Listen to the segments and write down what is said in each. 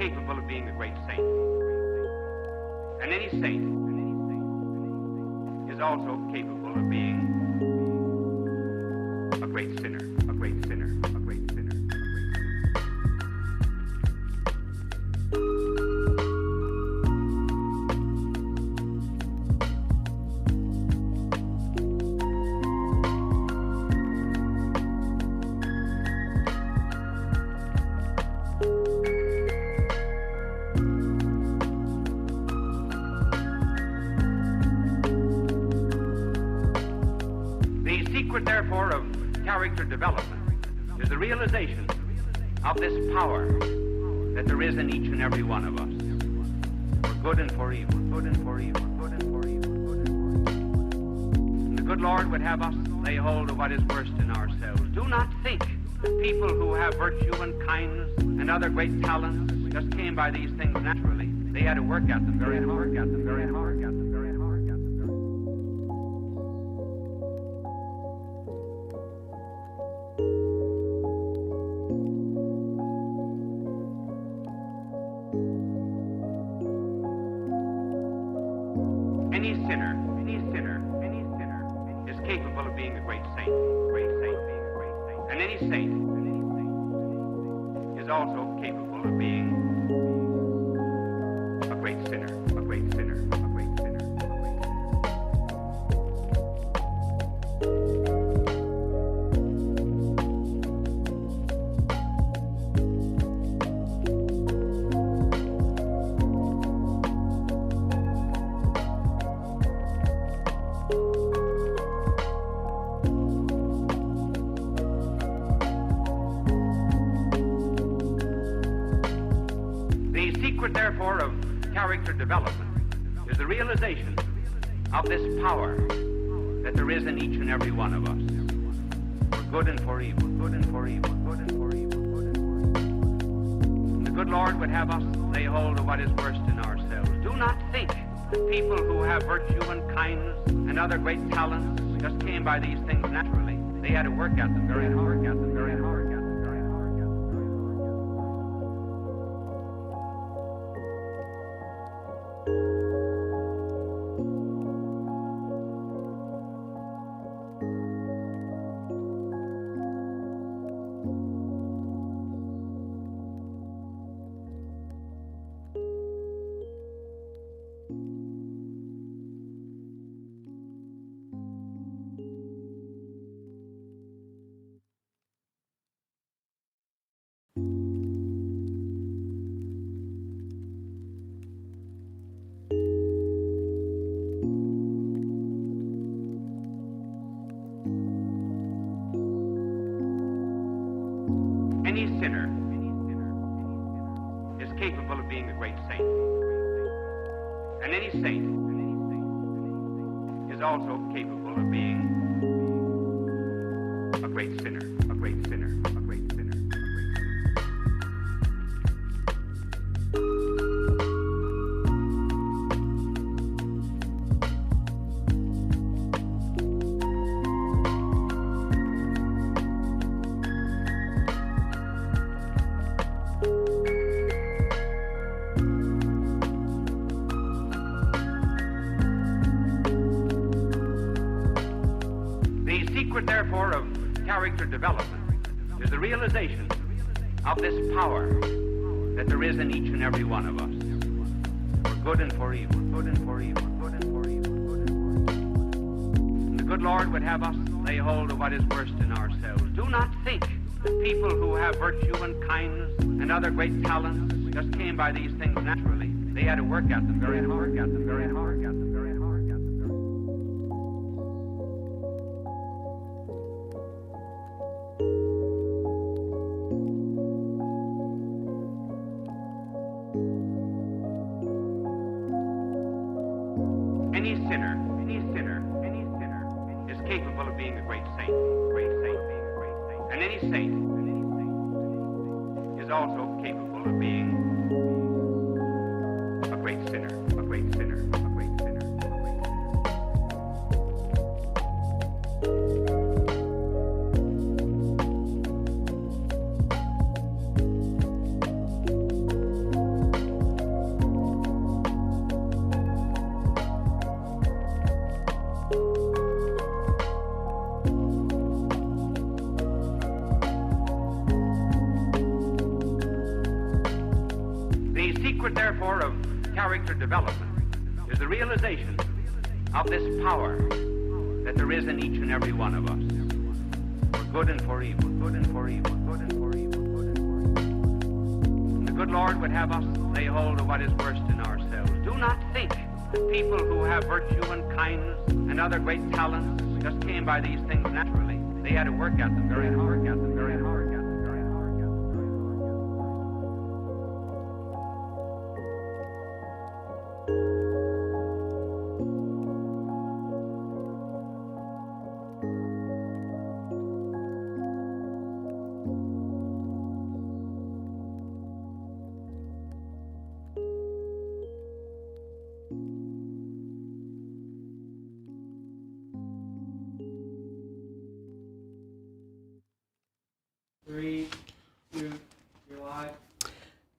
capable of being a great saint. And any saint is also capable of being a great sinner, a great sinner, a great sinner, a great sinner. Therefore, of character development is the realization of this power that there is in each and every one of us, for good and for evil, good and for evil, good and for evil, good and for evil. And the good Lord would have us lay hold of what is worst in ourselves. Do not think that people who have virtue and kindness and other great talents just came by these things naturally. They had to work at them very hard, at them very hard, at them very hard. Any sinner is capable of being a great saint, being a great saint. And any saint is also capable of being a great sinner, a great sinner, a great sinner, a great sinner. Therefore, of character development is the realization of this power that there is in each and every one of us, for good and for evil, good and for evil, good and for evil, good and for evil. And the good Lord would have us lay hold of what is worst in ourselves. Do not think that people who have virtue and kindness and other great talents just came by these things naturally. They had to work at them very hard, at them very hard, at them very hard, at them very hard. Any sinner is capable of being a great saint. And any saint is also capable of being a great sinner, a great sinner, a great sinner, a great sinner. Therefore, of character development is the realization of this power that there is in each and every one of us, for good and for evil, good and for evil, good and for evil, good and for evil. And the good Lord would have us lay hold of what is worst in ourselves. Do not think that people who have virtue and kindness and other great talents just came by these things naturally. They had to work at them very hard, at them very hard, at them very hard, at them very hard. Any sinner is capable of being a great saint, being a great saint. And any saint is also capable of being a great sinner, a great sinner, a great sinner, a great sinner. The secret, therefore, of character development is the realization of this power that there is in each and every one of us, for good and for evil, good and for evil, good and for evil, good and for evil. The good Lord would have us lay hold of what is worst in ourselves. Do not think that people who have virtue and kindness and other great talents just came by these things naturally. They had to work at them very hard, at them very hard, at them very hard, at them very hard.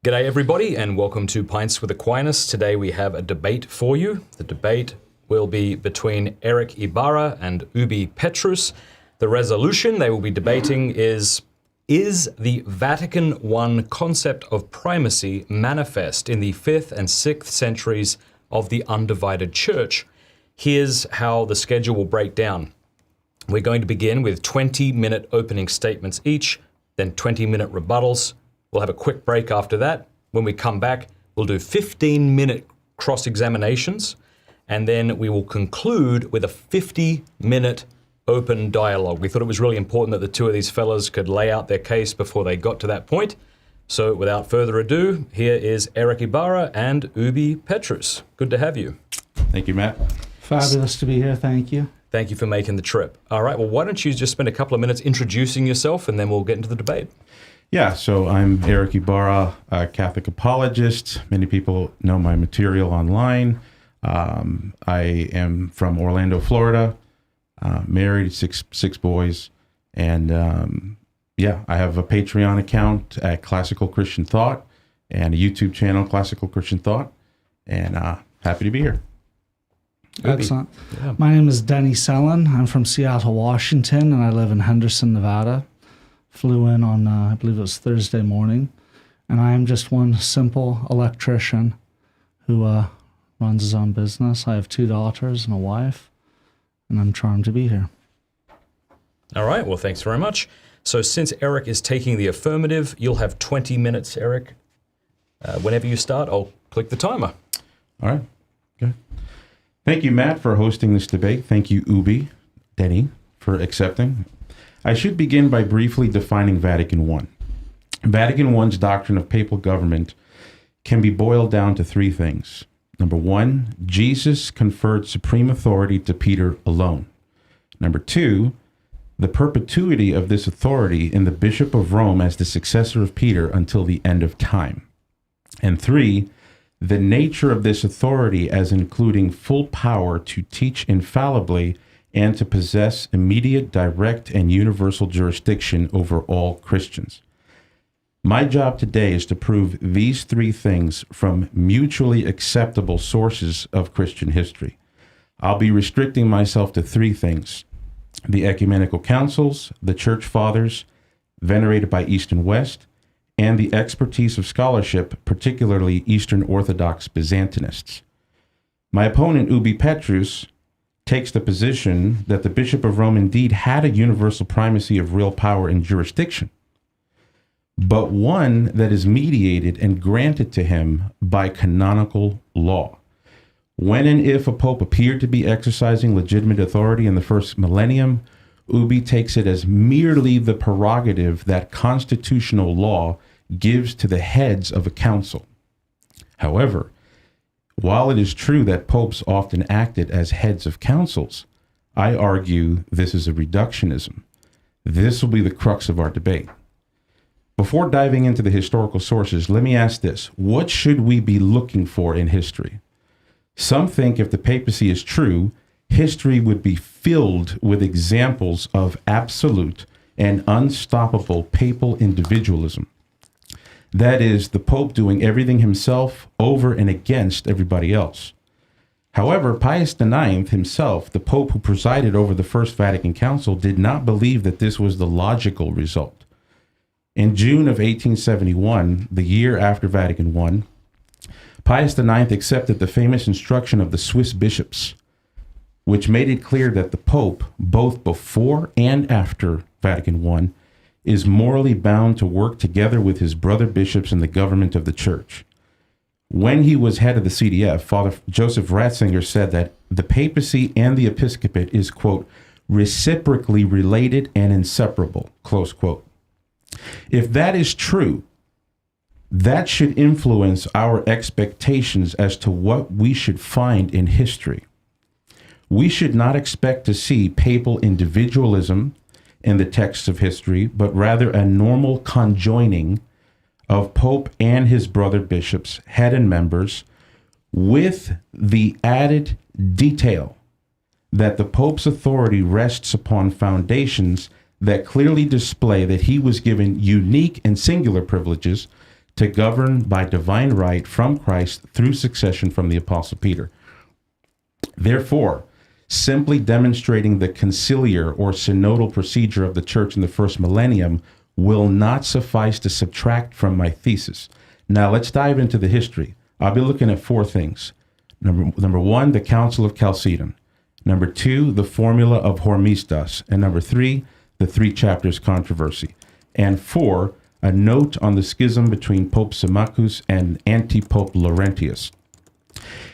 G'day everybody and welcome to Pints with Aquinas. Today we have a debate for you. The debate will be between Erick Ybarra and Petrus. The resolution they will be debating is the Vatican I concept of primacy manifest in the 5th and 6th centuries of the Undivided Church? Here's how the schedule will break down. We're going to begin with 20-minute opening statements each, then 20-minute rebuttals. We'll have a quick break after that. When we come back, we'll do 15-minute cross-examinations, and then we will conclude with a 50-minute open dialogue. We thought it was really important that the two of these fellas could lay out their case before they got to that point. So without further ado, here is Erick Ybarra and Petrus. Good to have you. Thank you, Matt. Fabulous to be here, thank you. Thank you for making the trip. All right, well, why don't you just spend a couple of minutes introducing yourself, and then we'll get into the debate. Yeah, so I'm Erick Ybarra, a Catholic apologist. Many people know my material online. I am from Orlando, Florida, married, six boys, and I have a Patreon account at Classical Christian Thought and a YouTube channel, Classical Christian Thought, and happy to be here. Excellent. Yeah. My name is Denny Sellen. I'm from Seattle, Washington, and I live in Henderson, Nevada. Flew in on, I believe it was Thursday morning, and I am just one simple electrician who runs his own business. I have 2 daughters and a wife, and I'm charmed to be here. All right, well, thanks very much. So since Erick is taking the affirmative, you'll have 20 minutes, Erick. Whenever you start, I'll click the timer. All right, good. Thank you, Matt, for hosting this debate. Thank you, Denny, for accepting. I should begin by briefly defining Vatican I. Vatican I's doctrine of papal government can be boiled down to 3 things. Number 1, Jesus conferred supreme authority to Peter alone. Number 2, the perpetuity of this authority in the Bishop of Rome as the successor of Peter until the end of time. And 3, the nature of this authority as including full power to teach infallibly and to possess immediate, direct, and universal jurisdiction over all Christians. My job today is to prove these 3 things from mutually acceptable sources of Christian history. I'll be restricting myself to 3 things: the ecumenical councils, the church fathers, venerated by East and West, and the expertise of scholarship, particularly Eastern Orthodox Byzantinists. My opponent, Petrus, takes the position that the Bishop of Rome indeed had a universal primacy of real power and jurisdiction, but one that is mediated and granted to him by canonical law. When and if a pope appeared to be exercising legitimate authority in the first millennium, takes it as merely the prerogative that constitutional law gives to the heads of a council. However, while it is true that popes often acted as heads of councils, I argue this is a reductionism. This will be the crux of our debate. Before diving into the historical sources, let me ask this: what should we be looking for in history? Some think if the papacy is true, history would be filled with examples of absolute and unstoppable papal individualism. That is, the Pope doing everything himself over and against everybody else. However, Pius IX himself, the Pope who presided over the First Vatican Council, did not believe that this was the logical result. In June of 1871, the year after Vatican I, Pius IX accepted the famous instruction of the Swiss bishops, which made it clear that the Pope, both before and after Vatican I, is morally bound to work together with his brother bishops in the government of the Church. When he was head of the CDF, Father Joseph Ratzinger said that the papacy and the episcopate is, quote, reciprocally related and inseparable, close quote. If that is true, that should influence our expectations as to what we should find in history. We should not expect to see papal individualism in the texts of history, but rather a normal conjoining of Pope and his brother bishops, head and members, with the added detail that the Pope's authority rests upon foundations that clearly display that he was given unique and singular privileges to govern by divine right from Christ through succession from the Apostle Peter. Therefore, simply demonstrating the conciliar or synodal procedure of the Church in the first millennium will not suffice to subtract from my thesis. Now, let's dive into the history. I'll be looking at four things. Number one, the Council of Chalcedon. Number two, the formula of Hormisdas. And number three, the three chapters controversy. And four, a note on the schism between Pope Symmachus and anti-Pope Laurentius.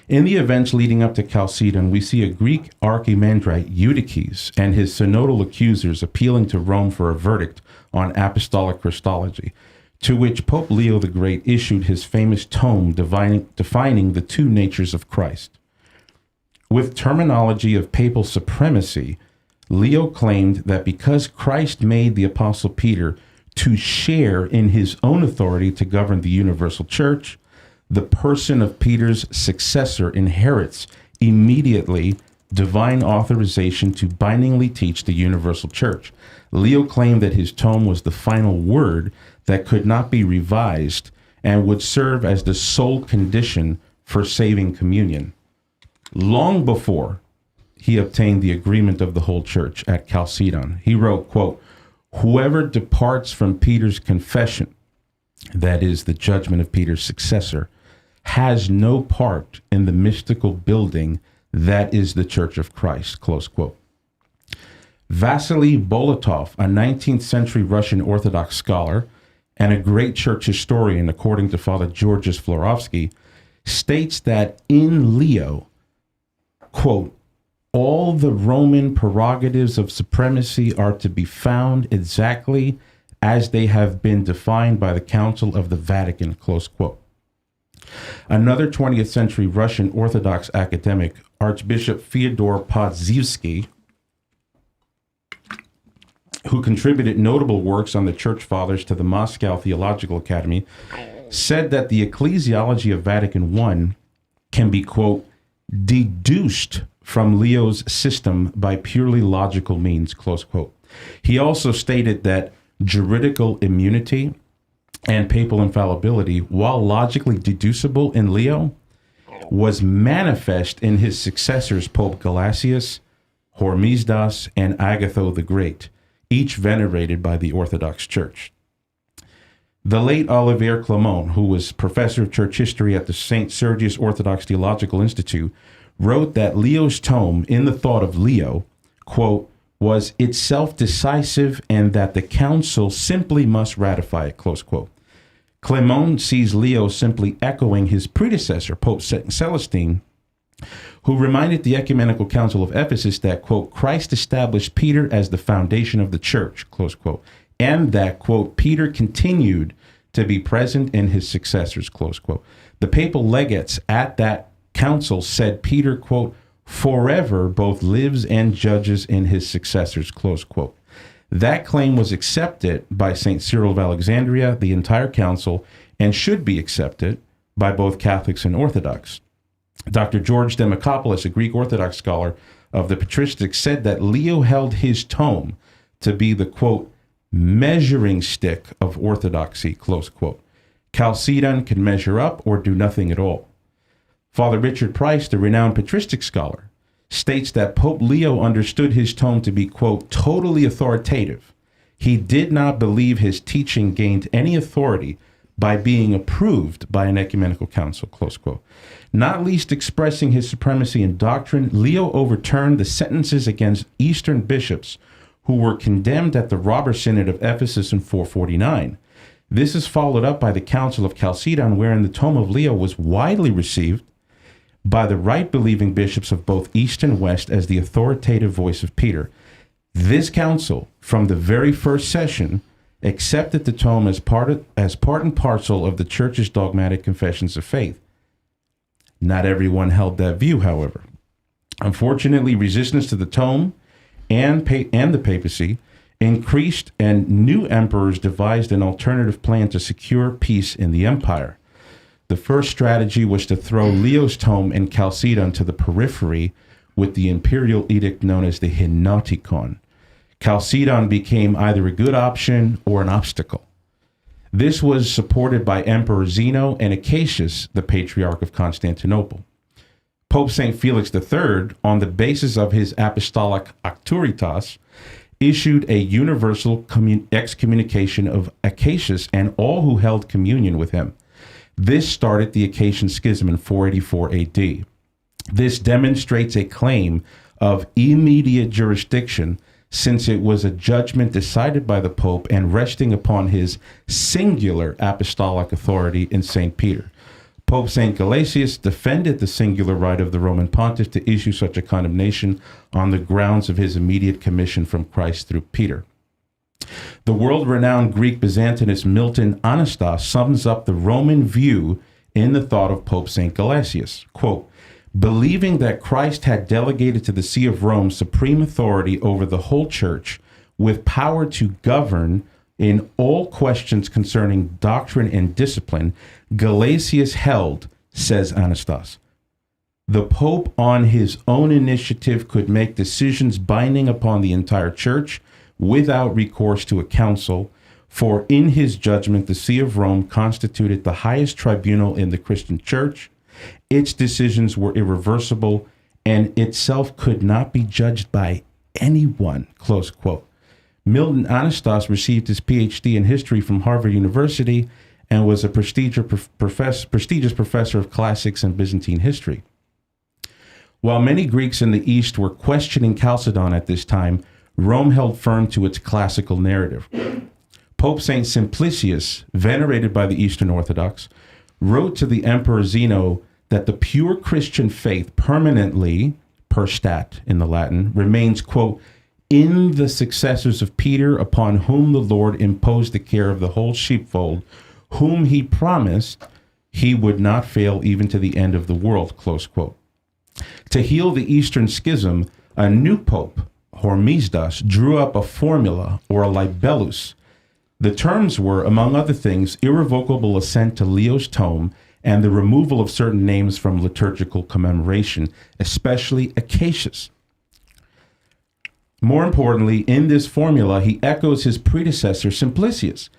In the events leading up to Chalcedon, we see a Greek archimandrite, Eutyches, and his synodal accusers appealing to Rome for a verdict on apostolic Christology, to which Pope Leo the Great issued his famous tome defining the two natures of Christ. With terminology of papal supremacy, Leo claimed that because Christ made the Apostle Peter to share in his own authority to govern the universal church, the person of Peter's successor inherits immediately divine authorization to bindingly teach the universal church. Leo claimed that his tome was the final word that could not be revised and would serve as the sole condition for saving communion. Long before he obtained the agreement of the whole church at Chalcedon, he wrote, quote, whoever departs from Peter's confession, that is the judgment of Peter's successor, has no part in the mystical building that is the Church of Christ, close quote. Vasily Bolotov, a 19th century Russian Orthodox scholar and a great church historian, according to Father Georgios Florovsky, states that in Leo, quote, all the Roman prerogatives of supremacy are to be found exactly as they have been defined by the Council of the Vatican, close quote. Another 20th century Russian Orthodox academic, Archbishop Fyodor Podzivsky, who contributed notable works on the Church Fathers to the Moscow Theological Academy, said that the ecclesiology of Vatican I can be, quote, deduced from Leo's system by purely logical means, close quote. He also stated that juridical immunity and papal infallibility, while logically deducible in Leo, was manifest in his successors, Pope Gelasius, Hormisdas, and Agatho the Great, each venerated by the Orthodox Church. The late Olivier Clermont, who was professor of church history at the St. Sergius Orthodox Theological Institute, wrote that Leo's tome, In the Thought of Leo, quote, was itself decisive and that the council simply must ratify it, close quote. Clermont sees Leo simply echoing his predecessor, Pope Celestine, who reminded the Ecumenical Council of Ephesus that, quote, Christ established Peter as the foundation of the church, close quote, and that, quote, Peter continued to be present in his successors, close quote. The papal legates at that council said Peter, quote, forever both lives and judges in his successors, close quote. That claim was accepted by St. Cyril of Alexandria, the entire council, and should be accepted by both Catholics and Orthodox. Dr. George Demokopoulos, a Greek Orthodox scholar of the patristics, said that Leo held his tome to be the, quote, measuring stick of orthodoxy, close quote. Chalcedon can measure up or do nothing at all. Father Richard Price, the renowned patristic scholar, states that Pope Leo understood his tome to be, quote, totally authoritative. He did not believe his teaching gained any authority by being approved by an ecumenical council, close quote. Not least expressing his supremacy in doctrine, Leo overturned the sentences against Eastern bishops who were condemned at the Robber Synod of Ephesus in 449. This is followed up by the Council of Chalcedon, wherein the tome of Leo was widely received by the right-believing bishops of both East and West as the authoritative voice of Peter. This council, from the very first session, accepted the tome as part and parcel of the Church's dogmatic confessions of faith. Not everyone held that view, however. Unfortunately, resistance to the tome and the papacy increased, and new emperors devised an alternative plan to secure peace in the empire. The first strategy was to throw Leo's tome and Chalcedon to the periphery with the imperial edict known as the Henoticon. Chalcedon became either a good option or an obstacle. This was supported by Emperor Zeno and Acacius, the Patriarch of Constantinople. Pope St. Felix III, on the basis of his apostolic auctoritas, issued a universal excommunication of Acacius and all who held communion with him. This started the Acacian Schism in 484 AD. This demonstrates a claim of immediate jurisdiction, since it was a judgment decided by the Pope and resting upon his singular apostolic authority in St. Peter. Pope St. Gelasius defended the singular right of the Roman pontiff to issue such a condemnation on the grounds of his immediate commission from Christ through Peter. The world-renowned Greek Byzantinist Milton Anastas sums up the Roman view in the thought of Pope St. Gelasius. Quote, believing that Christ had delegated to the See of Rome supreme authority over the whole church with power to govern in all questions concerning doctrine and discipline, Gelasius held, says Anastas, the Pope on his own initiative could make decisions binding upon the entire church without recourse to a council, for in his judgment the See of Rome constituted the highest tribunal in the Christian church. Its decisions were irreversible and itself could not be judged by anyone, close quote. Milton Anastas received his PhD in history from Harvard University and was a prestigious professor of classics and Byzantine history. While many Greeks in the East were questioning Chalcedon at this time, Rome held firm to its classical narrative. Pope St. Simplicius, venerated by the Eastern Orthodox, wrote to the Emperor Zeno that the pure Christian faith permanently, per stat in the Latin, remains, quote, in the successors of Peter, upon whom the Lord imposed the care of the whole sheepfold, whom he promised he would not fail even to the end of the world, close quote. To heal the Eastern Schism, a new pope, Hormisdas, drew up a formula, or a libellus. The terms were, among other things, irrevocable assent to Leo's tome and the removal of certain names from liturgical commemoration, especially Acacius. More importantly, in this formula, he echoes his predecessor, Simplicius.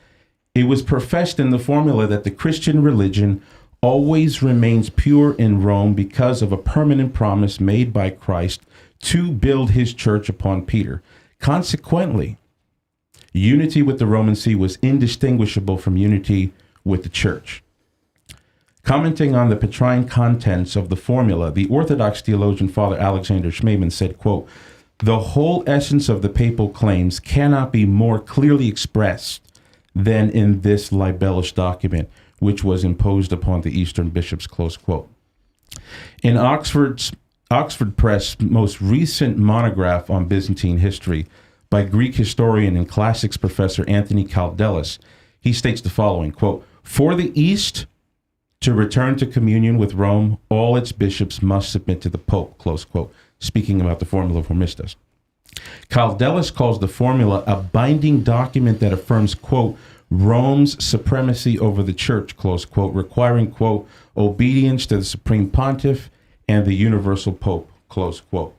It was professed in the formula that the Christian religion always remains pure in Rome because of a permanent promise made by Christ to build his church upon Peter. Consequently, unity with the Roman See was indistinguishable from unity with the church. Commenting on the Petrine contents of the formula, the Orthodox theologian Father Alexander Schmemann said, quote, the whole essence of the papal claims cannot be more clearly expressed than in this libellus document, which was imposed upon the Eastern bishops, close quote. In Oxford Press' most recent monograph on Byzantine history by Greek historian and classics professor Anthony Kaldelis, he states the following, quote, for the East to return to communion with Rome, all its bishops must submit to the Pope, close quote, speaking about the formula of Hormisdas. Kaldelis calls the formula a binding document that affirms, quote, Rome's supremacy over the church, close quote, requiring, quote, obedience to the supreme pontiff and the universal pope, close quote.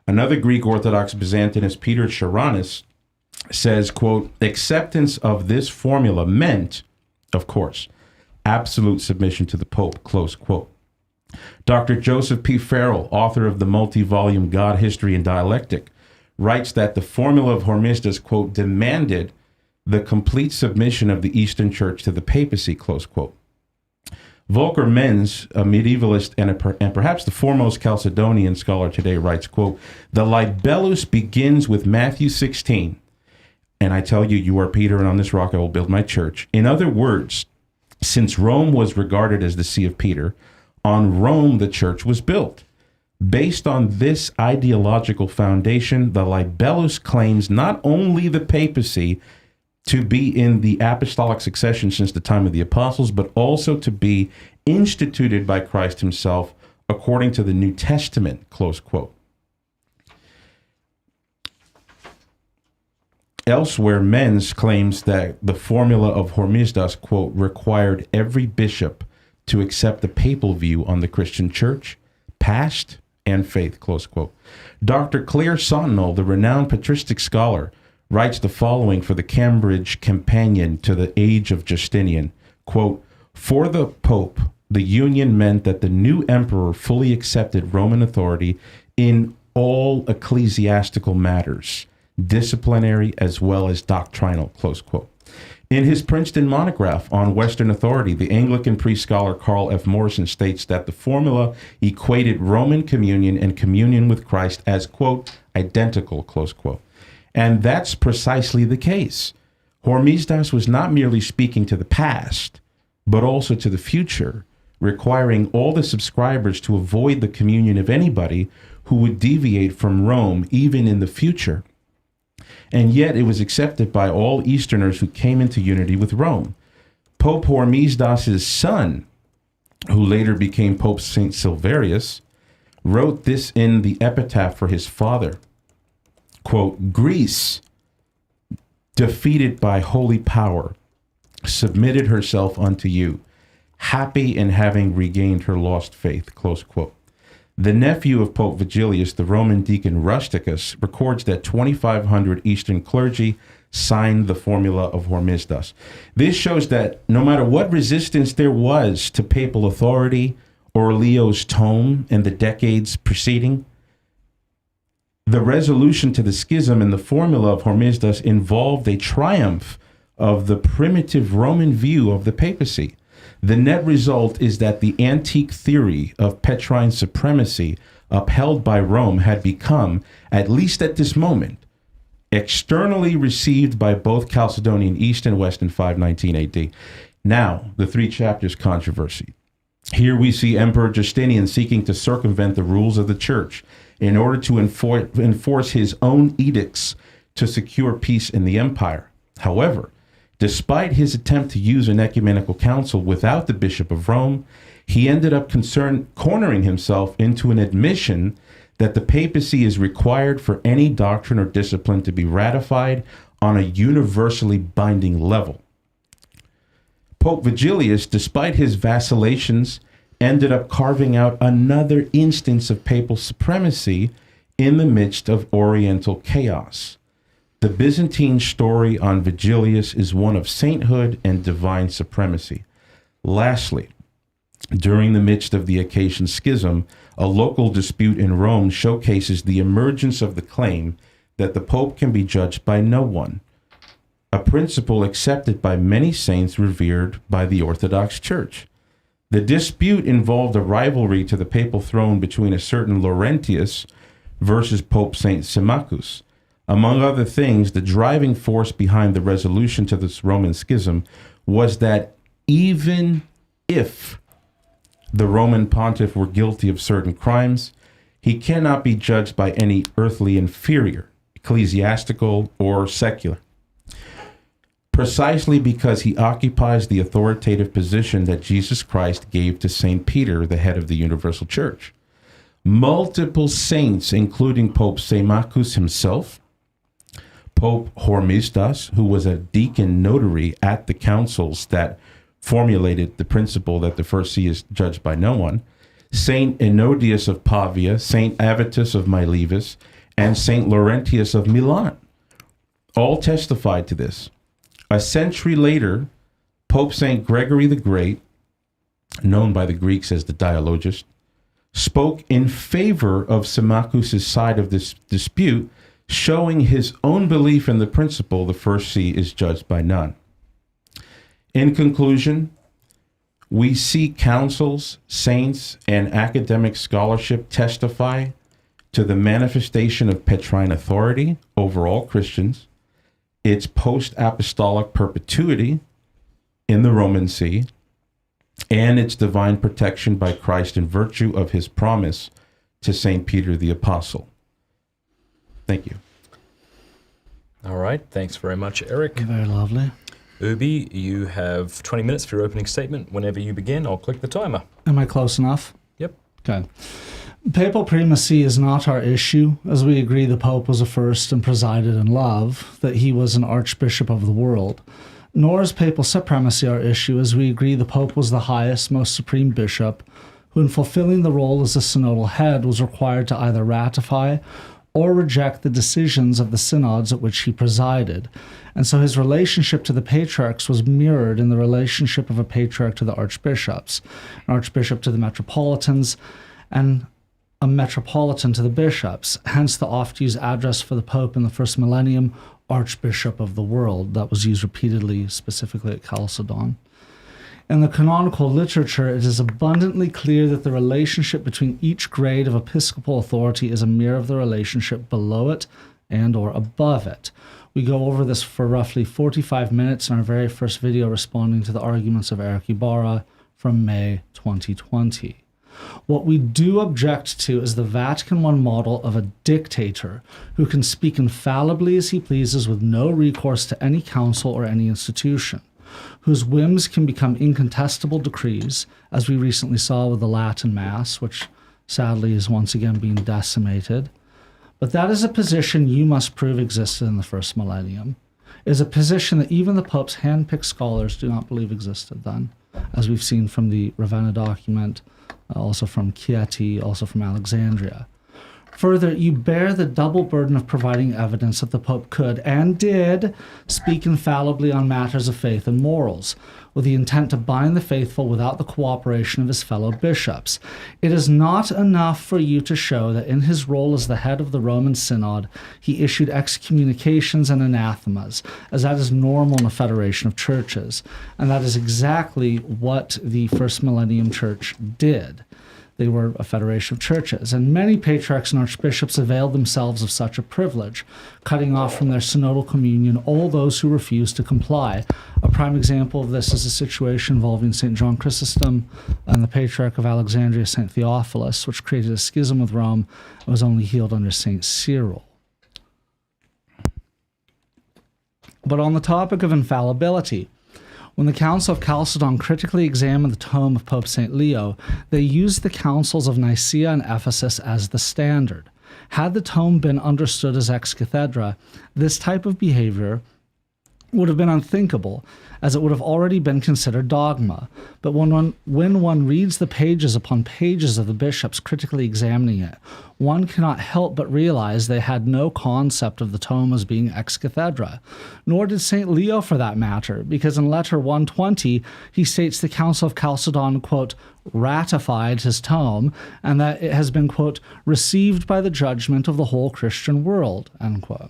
Another Greek Orthodox Byzantinist, Peter Charonis, says, quote, acceptance of this formula meant, of course, absolute submission to the Pope, close quote. Dr. Joseph P. Farrell, author of the multi-volume God, History, and Dialectic, writes that the formula of Hormisdas, quote, demanded the complete submission of the Eastern Church to the papacy, close quote. Volker Menz, a medievalist and perhaps the foremost Chalcedonian scholar today, writes, quote, the libellus begins with Matthew 16, and I tell you, you are Peter, and on this rock I will build my church. In other words, since Rome was regarded as the See of Peter, on Rome the church was built. Based on this ideological foundation, the libellus claims not only the papacy to be in the apostolic succession since the time of the apostles, but also to be instituted by Christ himself according to the New Testament, close quote. Elsewhere, Menz claims that the formula of Hormisdas, quote, required every bishop to accept the papal view on the Christian church, past and faith, close quote. Dr. Claire Sontenal, the renowned patristic scholar, writes the following for the Cambridge Companion to the Age of Justinian, quote, for the Pope, the union meant that the new emperor fully accepted Roman authority in all ecclesiastical matters, disciplinary as well as doctrinal, close quote. In his Princeton monograph on Western authority, the Anglican priest scholar Carl F. Morrison states that the formula equated Roman communion and communion with Christ as, quote, identical, close quote. And that's precisely the case. Hormisdas was not merely speaking to the past, but also to the future, requiring all the subscribers to avoid the communion of anybody who would deviate from Rome, even in the future. And yet it was accepted by all Easterners who came into unity with Rome. Pope Hormisdas' son, who later became Pope St. Silverius, wrote this in the epitaph for his father. Quote, Greece, defeated by holy power, submitted herself unto you, happy in having regained her lost faith, close quote. The nephew of Pope Vigilius, the Roman deacon Rusticus, records that 2,500 Eastern clergy signed the formula of Hormisdas. This shows that no matter what resistance there was to papal authority or Leo's tome in the decades preceding, the resolution to the schism and the formula of Hormisdas involved a triumph of the primitive Roman view of the papacy. The net result is that the antique theory of Petrine supremacy upheld by Rome had become, at least at this moment, externally received by both Chalcedonian East and West in 519 AD. Now, the three chapters controversy. Here we see Emperor Justinian seeking to circumvent the rules of the church in order to enforce his own edicts to secure peace in the empire. However, despite his attempt to use an ecumenical council without the Bishop of Rome, he ended up cornering himself into an admission that the papacy is required for any doctrine or discipline to be ratified on a universally binding level. Pope Vigilius, despite his vacillations, ended up carving out another instance of papal supremacy in the midst of Oriental chaos. The Byzantine story on Vigilius is one of sainthood and divine supremacy. Lastly, during the midst of the Acacian Schism, a local dispute in Rome showcases the emergence of the claim that the Pope can be judged by no one, a principle accepted by many saints revered by the Orthodox Church. The dispute involved a rivalry to the papal throne between a certain Laurentius versus Pope St. Symmachus. Among other things, the driving force behind the resolution to this Roman schism was that even if the Roman pontiff were guilty of certain crimes, he cannot be judged by any earthly inferior, ecclesiastical or secular, precisely because he occupies the authoritative position that Jesus Christ gave to St. Peter, the head of the universal church. Multiple saints, including Pope Symmachus himself, Pope Hormisdas, who was a deacon notary at the councils that formulated the principle that the first see is judged by no one, Saint Enodius of Pavia, Saint Avitus of Milevis, and Saint Laurentius of Milan, all testified to this. A century later, Pope Saint Gregory the Great, known by the Greeks as the Dialogist, spoke in favor of Symmachus' side of this dispute, showing his own belief in the principle, the first see is judged by none. In conclusion, we see councils, saints, and academic scholarship testify to the manifestation of Petrine authority over all Christians, its post-apostolic perpetuity in the Roman See, and its divine protection by Christ in virtue of his promise to St. Peter the Apostle. Thank you. All right. Thanks very much, Eric. Very lovely. Ubi, you have 20 minutes for your opening statement. Whenever you begin, I'll click the timer. Am I close enough? Yep. Okay. Papal primacy is not our issue, as we agree the Pope was a first and presided in love, that he was an archbishop of the world. Nor is papal supremacy our issue, as we agree the Pope was the highest, most supreme bishop, who in fulfilling the role as a synodal head was required to either ratify or reject the decisions of the synods at which he presided. And so his relationship to the patriarchs was mirrored in the relationship of a patriarch to the archbishops, an archbishop to the metropolitans, and a metropolitan to the bishops, hence the oft-used address for the Pope in the first millennium, Archbishop of the World. That was used repeatedly, specifically at Chalcedon. In the canonical literature, it is abundantly clear that the relationship between each grade of episcopal authority is a mirror of the relationship below it and or above it. We go over this for roughly 45 minutes in our very first video responding to the arguments of Erick Ybarra from May 2020. What we do object to is the Vatican I model of a dictator who can speak infallibly as he pleases with no recourse to any council or any institution, whose whims can become incontestable decrees, as we recently saw with the Latin Mass, which sadly is once again being decimated. But that is a position you must prove existed in the first millennium. It is a position that even the Pope's hand-picked scholars do not believe existed then, as we've seen from the Ravenna document, also from Chieti, also from Alexandria. Further, you bear the double burden of providing evidence that the Pope could and did speak infallibly on matters of faith and morals, with the intent to bind the faithful without the cooperation of his fellow bishops. It is not enough for you to show that in his role as the head of the Roman Synod, he issued excommunications and anathemas, as that is normal in a federation of churches. And that is exactly what the First Millennium Church did. They were a federation of churches, and many patriarchs and archbishops availed themselves of such a privilege, cutting off from their synodal communion all those who refused to comply. A prime example of this is a situation involving St. John Chrysostom and the Patriarch of Alexandria, St. Theophilus, which created a schism with Rome and was only healed under St. Cyril. But on the topic of infallibility, when the Council of Chalcedon critically examined the tome of Pope St. Leo, they used the councils of Nicaea and Ephesus as the standard. Had the tome been understood as ex cathedra, this type of behavior would have been unthinkable, as it would have already been considered dogma. But when one reads the pages upon pages of the bishops critically examining it, one cannot help but realize they had no concept of the tome as being ex cathedra. Nor did St. Leo, for that matter, because in letter 120, he states the Council of Chalcedon, quote, ratified his tome, and that it has been, quote, received by the judgment of the whole Christian world, end quote.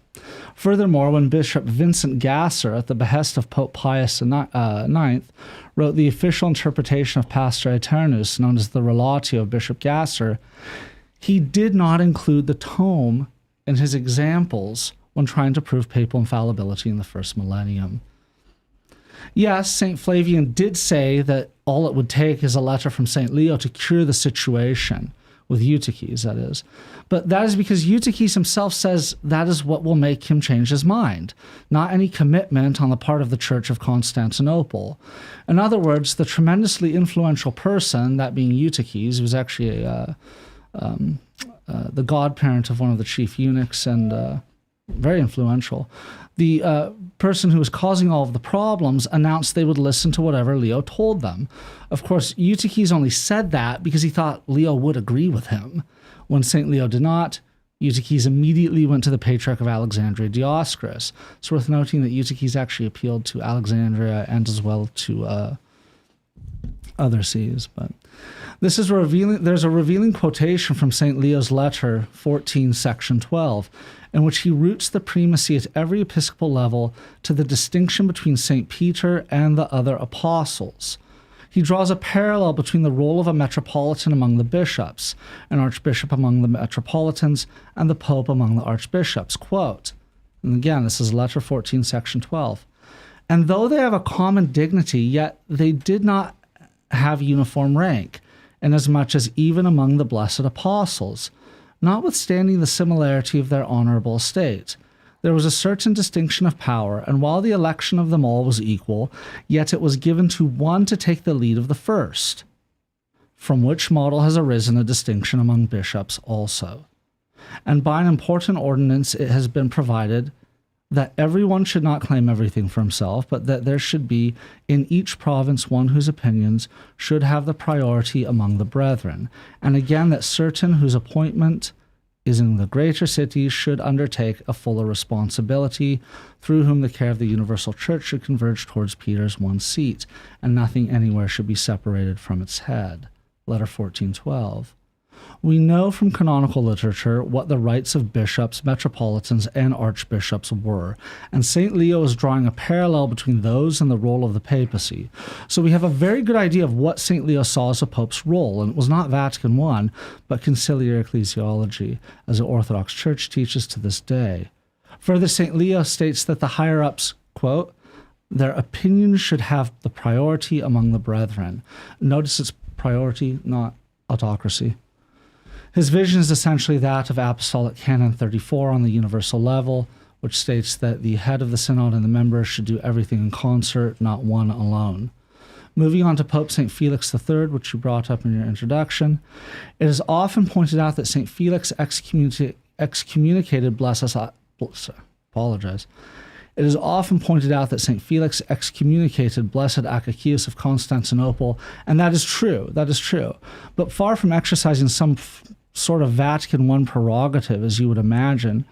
Furthermore, when Bishop Vincent Gasser, at the behest of Pope Pius IX, wrote the official interpretation of Pastor Aeternus, known as the Relatio of Bishop Gasser, he did not include the tome in his examples when trying to prove papal infallibility in the first millennium. Yes, St. Flavian did say that all it would take is a letter from St. Leo to cure the situation, with Eutyches, that is. But that is because Eutyches himself says that is what will make him change his mind, not any commitment on the part of the Church of Constantinople. In other words, the tremendously influential person, that being Eutyches, who was actually the godparent of one of the chief eunuchs and very influential, the person who was causing all of the problems announced they would listen to whatever Leo told them. Of course, Eutyches only said that because he thought Leo would agree with him. When St. Leo did not, Eutyches immediately went to the Patriarch of Alexandria, Dioscorus. It's worth noting that Eutyches actually appealed to Alexandria and as well to other sees. But This is revealing. There's a revealing quotation from St. Leo's letter 14, section 12, in which he roots the primacy at every episcopal level to the distinction between St. Peter and the other apostles. He draws a parallel between the role of a metropolitan among the bishops, an archbishop among the metropolitans, and the pope among the archbishops. Quote, and again, this is letter 14, section 12. And though they have a common dignity, yet they did not have uniform rank, inasmuch as even among the blessed apostles, notwithstanding the similarity of their honorable estate, there was a certain distinction of power, and while the election of them all was equal, yet it was given to one to take the lead of the first, from which model has arisen a distinction among bishops also. And by an important ordinance it has been provided that everyone should not claim everything for himself, but that there should be in each province one whose opinions should have the priority among the brethren, and again that certain whose appointment is in the greater cities should undertake a fuller responsibility, through whom the care of the universal church should converge towards Peter's one seat, and nothing anywhere should be separated from its head. Letter 1412. We know from canonical literature what the rights of bishops, metropolitans, and archbishops were, and St. Leo is drawing a parallel between those and the role of the papacy. So we have a very good idea of what St. Leo saw as a pope's role, and it was not Vatican I, but conciliar ecclesiology, as the Orthodox Church teaches to this day. Further, St. Leo states that the higher-ups, quote, their opinions should have the priority among the brethren. Notice it's priority, not autocracy. His vision is essentially that of Apostolic Canon 34 on the universal level, which states that the head of the synod and the members should do everything in concert, not one alone. Moving on to Pope St. Felix III, which you brought up in your introduction, it is often pointed out that St. Felix excommunicated It is often pointed out that St. Felix excommunicated Blessed Acacius of Constantinople, and that is true. That is true. But far from exercising some sort of Vatican I prerogative, as you would imagine,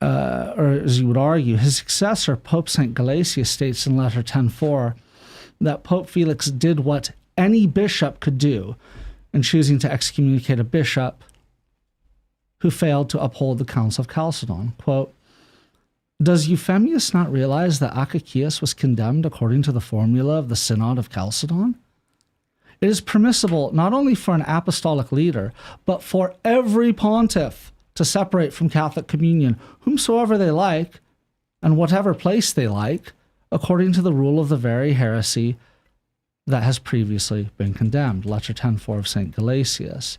or as you would argue, his successor, Pope St. Gelasius, states in letter 10.4 that Pope Felix did what any bishop could do in choosing to excommunicate a bishop who failed to uphold the Council of Chalcedon. Quote, does Euphemius not realize that Acacius was condemned according to the formula of the Synod of Chalcedon? It is permissible not only for an apostolic leader, but for every pontiff to separate from Catholic communion whomsoever they like and whatever place they like, according to the rule of the very heresy that has previously been condemned. Letter 10.4 of St. Gelasius.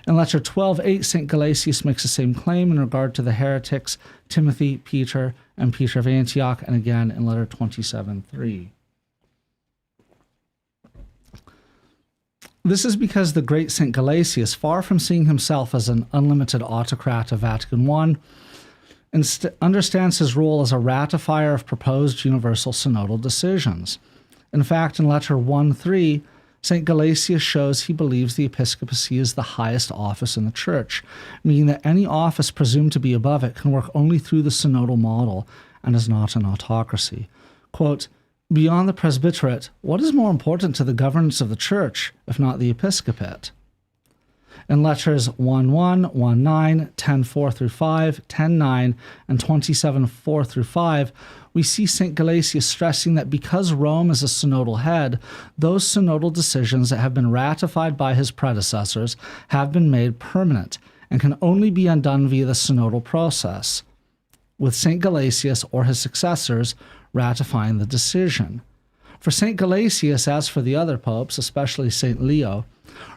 In Letter 12.8, St. Gelasius makes the same claim in regard to the heretics Timothy, Peter, and Peter of Antioch, and again in Letter 27.3. This is because the great St. Gelasius, far from seeing himself as an unlimited autocrat of Vatican I, understands his role as a ratifier of proposed universal synodal decisions. In fact, in Letter 1.3, St. Gelasius shows he believes the episcopacy is the highest office in the Church, meaning that any office presumed to be above it can work only through the synodal model and is not an autocracy. Quote, beyond the presbyterate, what is more important to the governance of the Church, if not the episcopate? In letters 1.1, 1.9, 10.4 through 5, 10.9, and 27.4 through 5, we see St. Gelasius stressing that because Rome is a synodal head, those synodal decisions that have been ratified by his predecessors have been made permanent and can only be undone via the synodal process, with St. Gelasius or his successors ratifying the decision. For St. Gelasius, as for the other popes, especially St. Leo,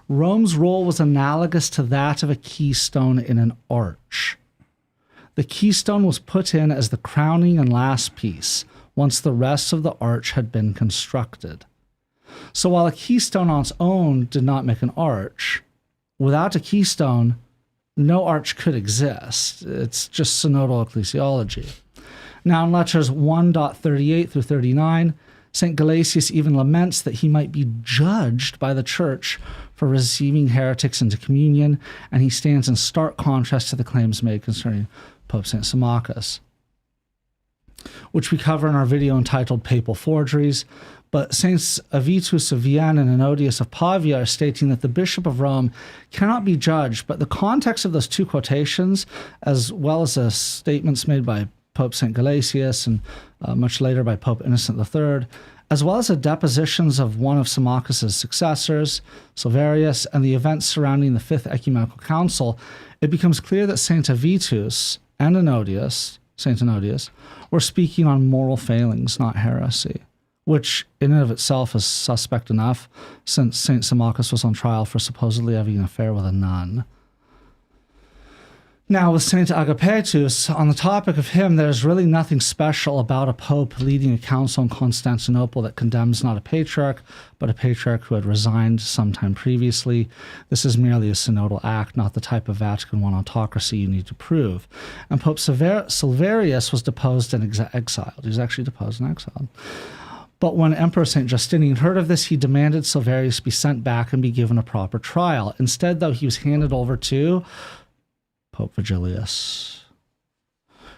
Rome's role was analogous to that of a keystone in an arch. The keystone was put in as the crowning and last piece, once the rest of the arch had been constructed. So while a keystone on its own did not make an arch, without a keystone, no arch could exist. It's just synodal ecclesiology. Now in letters 1.38 through 39, St. Gelasius even laments that he might be judged by the Church for receiving heretics into communion, and he stands in stark contrast to the claims made concerning Pope St. Symmachus, which we cover in our video entitled Papal Forgeries. But Saints Avitus of Vienne and Ennodius of Pavia are stating that the Bishop of Rome cannot be judged, but the context of those two quotations, as well as the statements made by Pope St. Gelasius and much later by Pope Innocent III, as well as the depositions of one of Symmachus' successors, Silverius, and the events surrounding the Fifth Ecumenical Council, it becomes clear that Saint Avitus and Saint Ennodius, were speaking on moral failings, not heresy, which in and of itself is suspect enough since Saint Symmachus was on trial for supposedly having an affair with a nun. Now, with Saint Agapetus, on the topic of him, there's really nothing special about a pope leading a council in Constantinople that condemns not a patriarch, but a patriarch who had resigned sometime previously. This is merely a synodal act, not the type of Vatican I autocracy you need to prove. And Pope Silverius was deposed and exiled. He was actually deposed and exiled. But when Emperor St. Justinian heard of this, he demanded Silverius be sent back and be given a proper trial. Instead, though, he was handed over to Pope Vigilius,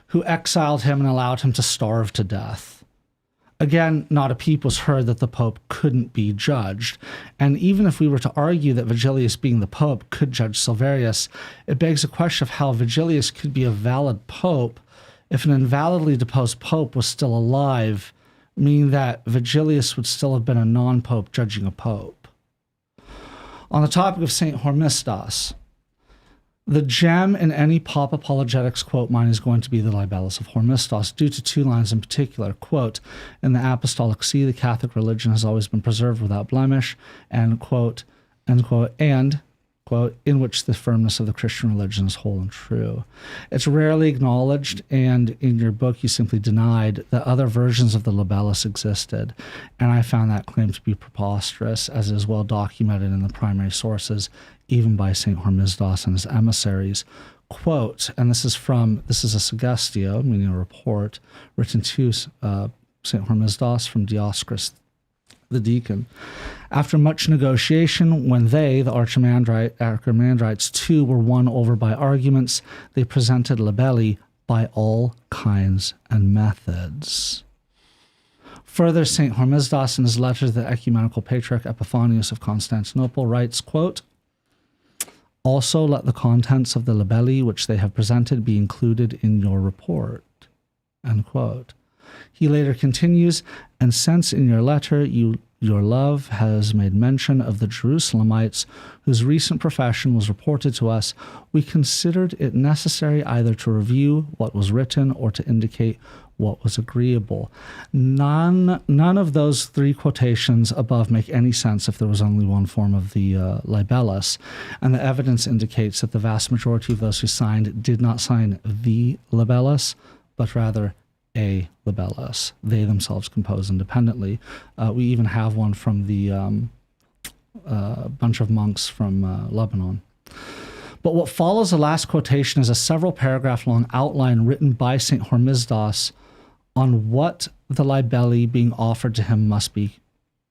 who exiled him and allowed him to starve to death. Again, not a peep was heard that the Pope couldn't be judged. And even if we were to argue that Vigilius, being the Pope, could judge Silverius, it begs the question of how Vigilius could be a valid Pope if an invalidly deposed Pope was still alive, meaning that Vigilius would still have been a non-Pope judging a Pope. On the topic of St. Hormisdas, the gem in any pop apologetics quote mine is going to be the Libellus of Hormisdas, due to two lines in particular. Quote, in the Apostolic See, the Catholic religion has always been preserved without blemish, and quote, and quote, in which the firmness of the Christian religion is whole and true. It's rarely acknowledged, and in your book you simply denied that other versions of the Libellus existed, and I found that claim to be preposterous, as it is well documented in the primary sources, even by St. Hormisdas and his emissaries. Quote, and this is a suggestio, meaning a report, written to St. Hormisdas from Dioscorus the deacon. After much negotiation, when they, the archimandrites too, were won over by arguments, they presented libelli by all kinds and methods. Further, St. Hormisdas, in his letter to the Ecumenical Patriarch Epiphanius of Constantinople, writes, quote, also let the contents of the libelli which they have presented be included in your report, end quote. He later continues, and since in your letter your love has made mention of the Jerusalemites whose recent profession was reported to us, we considered it necessary either to review what was written or to indicate what was agreeable. None of those three quotations above make any sense if there was only one form of the libellus, and the evidence indicates that the vast majority of those who signed did not sign the libellus, but rather a libellus. They themselves compose independently. We even have one from the bunch of monks from Lebanon. But what follows the last quotation is a several paragraph long outline written by St. Hormisdas on what the libelli being offered to him must be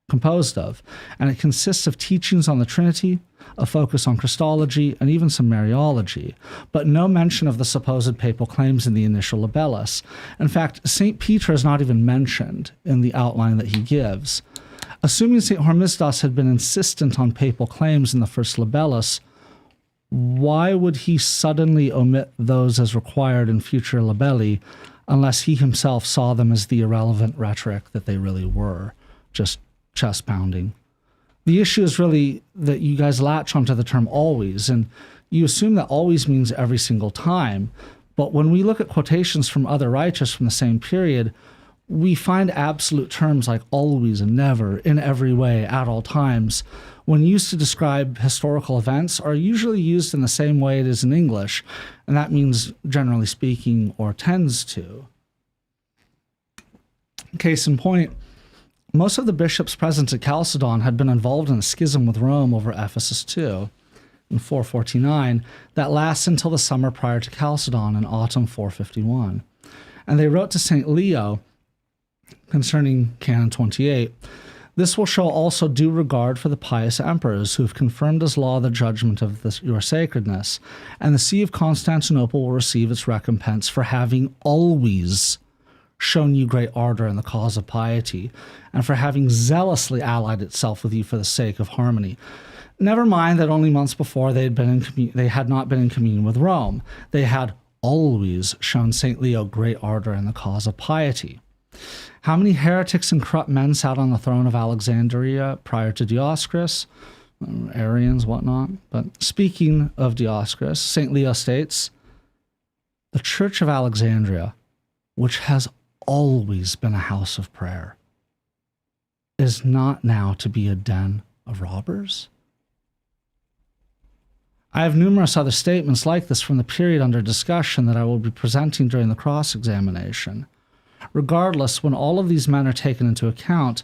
composed of. And it consists of teachings on the Trinity, a focus on Christology, and even some Mariology, but no mention of the supposed papal claims in the initial libellus. In fact, St. Peter is not even mentioned in the outline that he gives. Assuming St. Hormisdas had been insistent on papal claims in the first libellus, why would he suddenly omit those as required in future libelli unless he himself saw them as the irrelevant rhetoric that they really were, just chest pounding? The issue is really that you guys latch onto the term always, and you assume that always means every single time. But when we look at quotations from other writers from the same period, we find absolute terms like always and never, in every way, at all times, when used to describe historical events, are usually used in the same way it is in English, and that means generally speaking or tends to. Case in point, most of the bishops present at Chalcedon had been involved in a schism with Rome over Ephesus II in 449 that lasts until the summer prior to Chalcedon in autumn 451. And they wrote to St. Leo concerning Canon 28, this will show also due regard for the pious emperors who have confirmed as law the judgment of your sacredness, and the See of Constantinople will receive its recompense for having always shown you great ardor in the cause of piety, and for having zealously allied itself with you for the sake of harmony. Never mind that only months before they had not been in communion with Rome. They had always shown St. Leo great ardor in the cause of piety. How many heretics and corrupt men sat on the throne of Alexandria prior to Dioscorus? Arians, whatnot. But speaking of Dioscorus, St. Leo states, the Church of Alexandria, which has always been a house of prayer, is not now to be a den of robbers. I have numerous other statements like this from the period under discussion that I will be presenting during the cross-examination. Regardless, when all of these men are taken into account,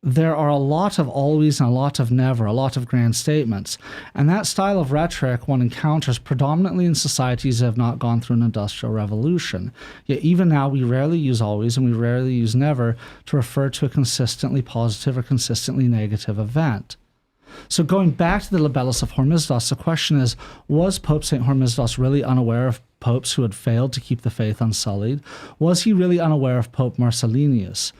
there are a lot of always and a lot of never, a lot of grand statements. And that style of rhetoric one encounters predominantly in societies that have not gone through an industrial revolution. Yet even now we rarely use always and we rarely use never to refer to a consistently positive or consistently negative event. So going back to the libellus of Hormisdas, the question is, was Pope St. Hormisdas really unaware of popes who had failed to keep the faith unsullied? Was he really unaware of Pope Marcellinus,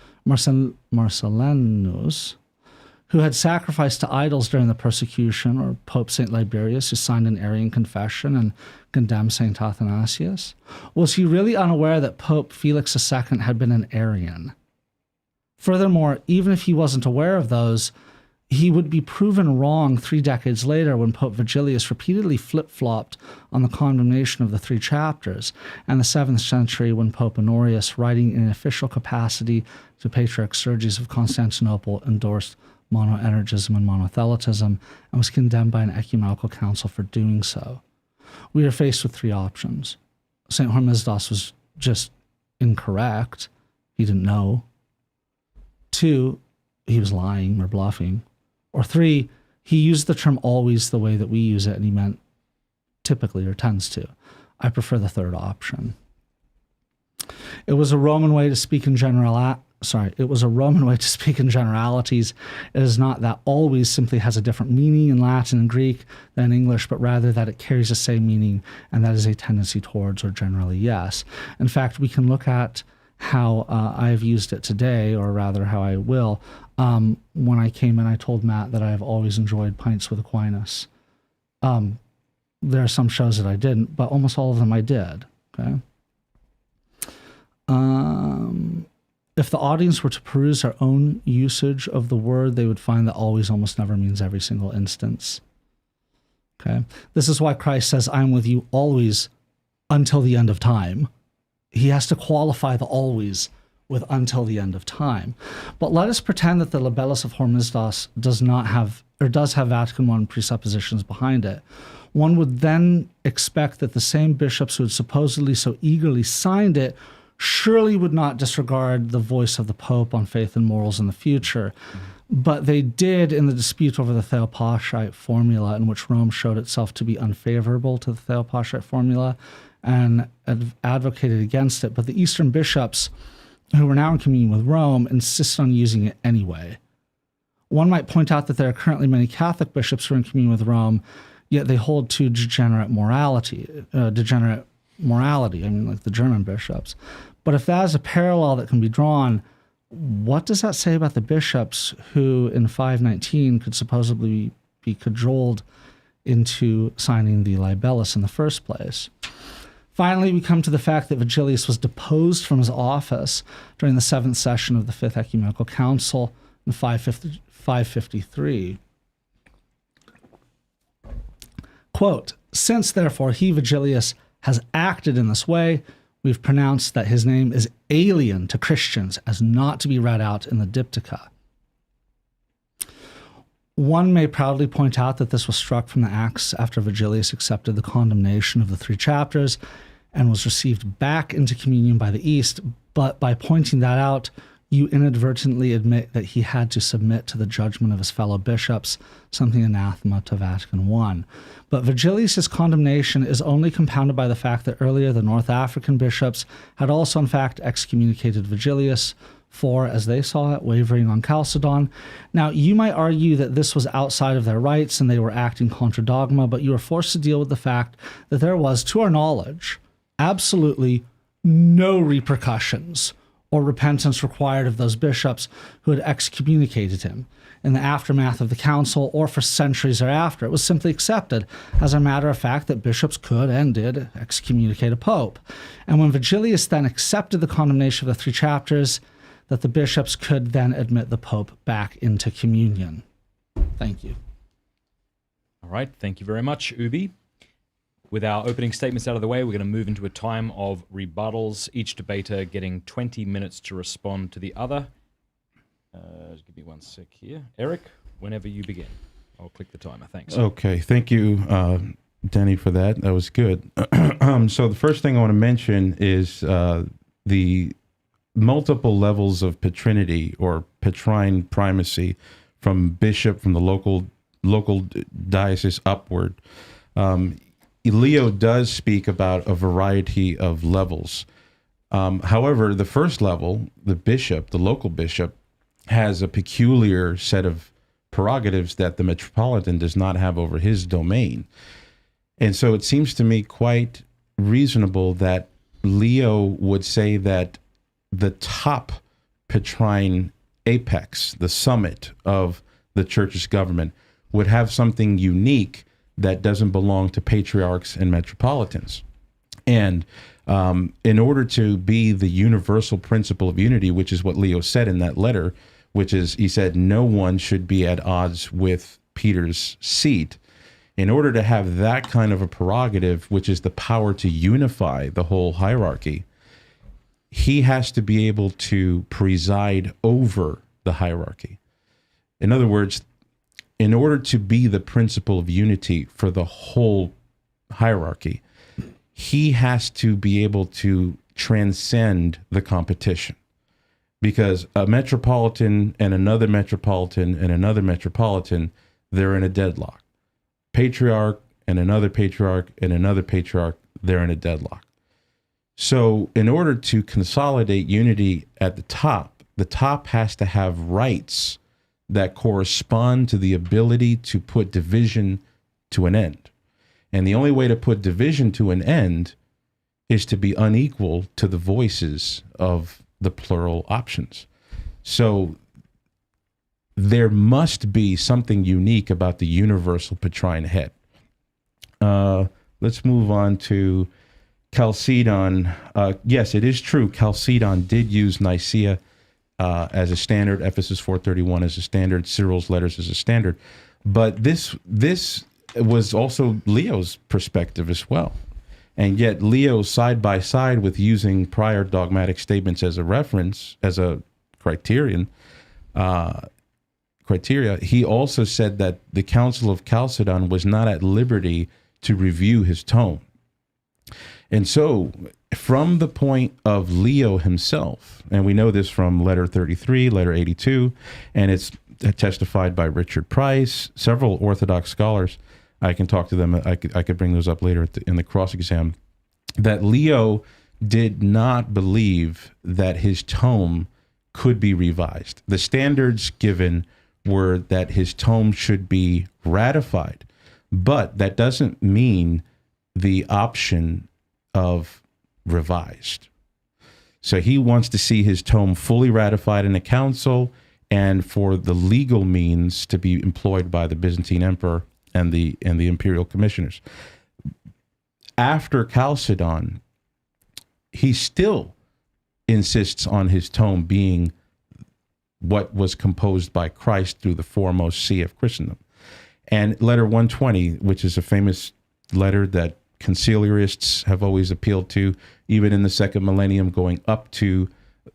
who had sacrificed to idols during the persecution, or Pope St. Liberius, who signed an Arian confession and condemned St. Athanasius? Was he really unaware that Pope Felix II had been an Arian? Furthermore, even if he wasn't aware of those, he would be proven wrong 3 decades later when Pope Vigilius repeatedly flip-flopped on the condemnation of the 3 chapters, and the 7th century when Pope Honorius, writing in official capacity to Patriarch Sergius of Constantinople, endorsed monoenergism and monothelitism and was condemned by an ecumenical council for doing so. We are faced with 3 options. St. Hormisdas was just incorrect. He didn't know. 2, he was lying or bluffing. Or 3, he used the term always the way that we use it, and he meant typically or tends to. I prefer the 3rd option. It was a Roman way to speak in generalities. It is not that always simply has a different meaning in Latin and Greek than English, but rather that it carries the same meaning, and that is a tendency towards or generally yes. In fact, we can look at how I've used it today, or rather how I will. When I came in, I told Matt that I have always enjoyed Pints with Aquinas. There are some shows that I didn't, but almost all of them I did. Okay. If the audience were to peruse their own usage of the word, they would find that always almost never means every single instance. Okay. This is why Christ says, "I'm with you always until the end of time." He has to qualify the always with until the end of time. But let us pretend that the libellus of Hormisdas does have Vatican I presuppositions behind it. One would then expect that the same bishops who had supposedly so eagerly signed it surely would not disregard the voice of the Pope on faith and morals in the future. But they did in the dispute over the Theopauschite formula, in which Rome showed itself to be unfavorable to the Theopauschite formula and advocated against it. But the Eastern bishops, who were now in communion with Rome, insist on using it anyway. One might point out that there are currently many Catholic bishops who are in communion with Rome, yet they hold to degenerate morality, like the German bishops. But if that is a parallel that can be drawn, what does that say about the bishops who in 519 could supposedly be cajoled into signing the libellus in the first place? Finally, we come to the fact that Vigilius was deposed from his office during the 7th session of the 5th Ecumenical Council in 553. Quote, "Since, therefore, he, Vigilius, has acted in this way, we've pronounced that his name is alien to Christians as not to be read out in the diptycha." One may proudly point out that this was struck from the Acts after Vigilius accepted the condemnation of the 3 chapters and was received back into communion by the East, but by pointing that out, you inadvertently admit that he had to submit to the judgment of his fellow bishops, something anathema to Vatican I. But Vigilius' condemnation is only compounded by the fact that earlier the North African bishops had also in fact excommunicated Vigilius for, as they saw it, wavering on Chalcedon. Now, you might argue that this was outside of their rights and they were acting contra dogma, but you are forced to deal with the fact that there was, to our knowledge, absolutely no repercussions or repentance required of those bishops who had excommunicated him in the aftermath of the council or for centuries thereafter. It was simply accepted as a matter of fact that bishops could and did excommunicate a pope. And when Vigilius then accepted the condemnation of the 3 chapters, that the bishops could then admit the pope back into communion. Thank you. All right, thank you very much, Ubi. With our opening statements out of the way, we're going to move into a time of rebuttals, each debater getting 20 minutes to respond to the other. Just give me 1 sec here. Eric, whenever you begin. I'll click the timer. Thanks. Okay, thank you, Denny, for that. That was good. So the first thing I want to mention is the multiple levels of patrinity or Petrine primacy from bishop, from the local diocese upward. Leo does speak about a variety of levels. However, the first level, the bishop, the local bishop, has a peculiar set of prerogatives that the metropolitan does not have over his domain. And so it seems to me quite reasonable that Leo would say that the top Petrine apex, the summit of the church's government, would have something unique that doesn't belong to patriarchs and metropolitans. And in order to be the universal principle of unity, which is what Leo said in that letter, which is, he said, no one should be at odds with Peter's seat. In order to have that kind of a prerogative, which is the power to unify the whole hierarchy, he has to be able to preside over the hierarchy. In other words, in order to be the principle of unity for the whole hierarchy, he has to be able to transcend the competition. Because a metropolitan and another metropolitan and another metropolitan, they're in a deadlock. Patriarch and another patriarch and another patriarch, they're in a deadlock. So in order to consolidate unity at the top has to have rights that correspond to the ability to put division to an end. And the only way to put division to an end is to be unequal to the voices of the plural options. So there must be something unique about the universal Petrine head. Let's move on to Chalcedon. Yes, it is true. Chalcedon did use Nicaea as a standard, Ephesus 4:31 as a standard, Cyril's letters as a standard. But this was also Leo's perspective as well. And yet Leo, side by side with using prior dogmatic statements as a reference, as a criteria, he also said that the Council of Chalcedon was not at liberty to review his tome. And so from the point of Leo himself, and we know this from letter 33, letter 82, and it's testified by Richard Price, several Orthodox scholars. I can talk to them. I could bring those up later in the cross-exam, that Leo did not believe that his tome could be revised. The standards given were that his tome should be ratified, but that doesn't mean the option of revised. So he wants to see his tome fully ratified in a council, and for the legal means to be employed by the Byzantine emperor and the imperial commissioners. After Chalcedon, he still insists on his tome being what was composed by Christ through the foremost see of Christendom. And letter 120, which is a famous letter that conciliarists have always appealed to, even in the second millennium going up to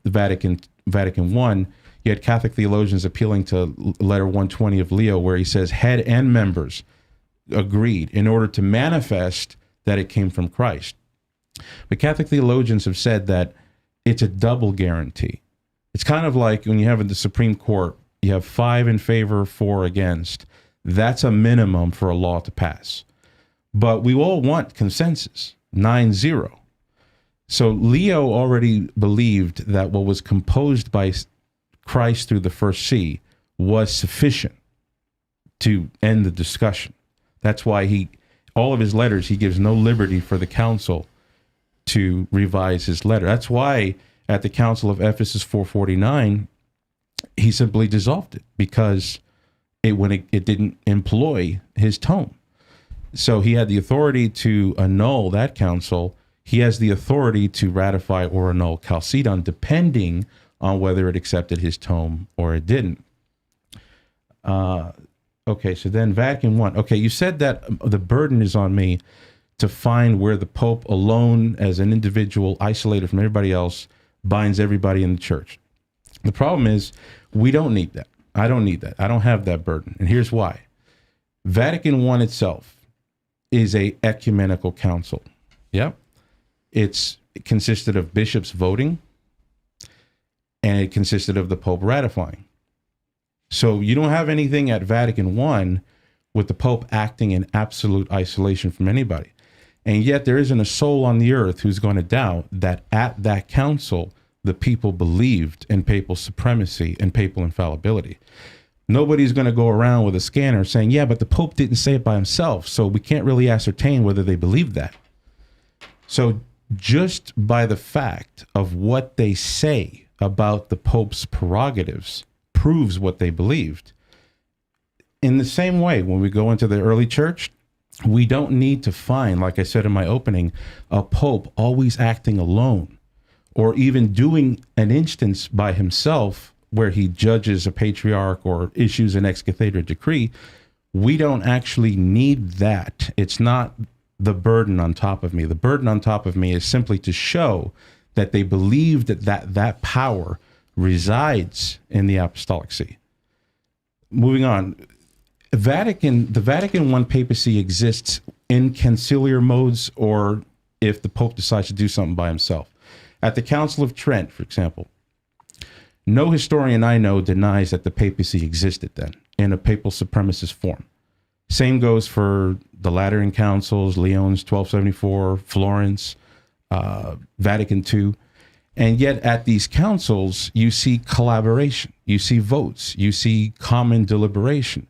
the Vatican I, you had Catholic theologians appealing to letter 120 of Leo, where he says head and members agreed in order to manifest that it came from Christ. But Catholic theologians have said that it's a double guarantee. It's kind of like when you have in the Supreme Court, you have 5 in favor, 4 against. That's a minimum for a law to pass. But we all want consensus, 9-0. So Leo already believed that what was composed by Christ through the first see was sufficient to end the discussion. That's why all of his letters, he gives no liberty for the council to revise his letter. That's why at the Council of Ephesus 449, he simply dissolved it because it didn't employ his tome. So he had the authority to annul that council. He has the authority to ratify or annul Chalcedon, depending on whether it accepted his tome or it didn't. Okay, so then Vatican I. Okay, you said that the burden is on me to find where the Pope alone, as an individual, isolated from everybody else, binds everybody in the church. The problem is we don't need that. I don't need that. I don't have that burden. And here's why. Vatican I itself is a ecumenical council. Yep. It consisted of bishops voting, and it consisted of the Pope ratifying. So you don't have anything at Vatican I with the Pope acting in absolute isolation from anybody. And yet there isn't a soul on the earth who's going to doubt that at that council, the people believed in papal supremacy and papal infallibility. Nobody's going to go around with a scanner saying, yeah, but the Pope didn't say it by himself, so we can't really ascertain whether they believe that. So just by the fact of what they say about the Pope's prerogatives proves what they believed. In the same way, when we go into the early church, we don't need to find, like I said in my opening, a Pope always acting alone, or even doing an instance by himself where he judges a patriarch or issues an ex cathedra decree. We don't actually need that. It's not the burden on top of me. The burden on top of me is simply to show that they believe that power resides in the Apostolic See. Moving on, the Vatican I papacy exists in conciliar modes, or if the Pope decides to do something by himself. At the Council of Trent, for example, no historian I know denies that the papacy existed then in a papal supremacist form. Same goes for the Lateran councils, Lyon's 1274, Florence, Vatican II. And yet at these councils, you see collaboration, you see votes, you see common deliberation.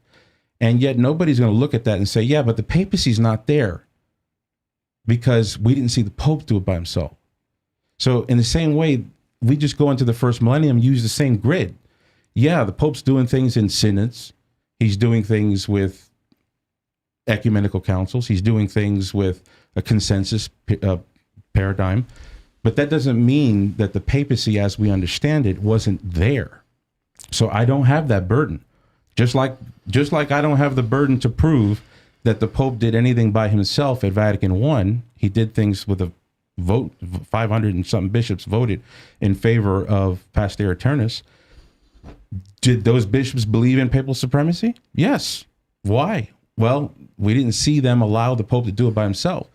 And yet nobody's going to look at that and say, yeah, but the papacy's not there because we didn't see the Pope do it by himself. So in the same way, we just go into the first millennium, use the same grid. Yeah, the Pope's doing things in synods. He's doing things with ecumenical councils. He's doing things with a consensus paradigm. But that doesn't mean that the papacy, as we understand it, wasn't there. So I don't have that burden. Just like I don't have the burden to prove that the Pope did anything by himself at Vatican I. He did things with a vote. 500 and something bishops voted in favor of Pastor Eternus. Did those bishops believe in papal supremacy? Yes. Why? Well, we didn't see them allow the Pope to do it by himself,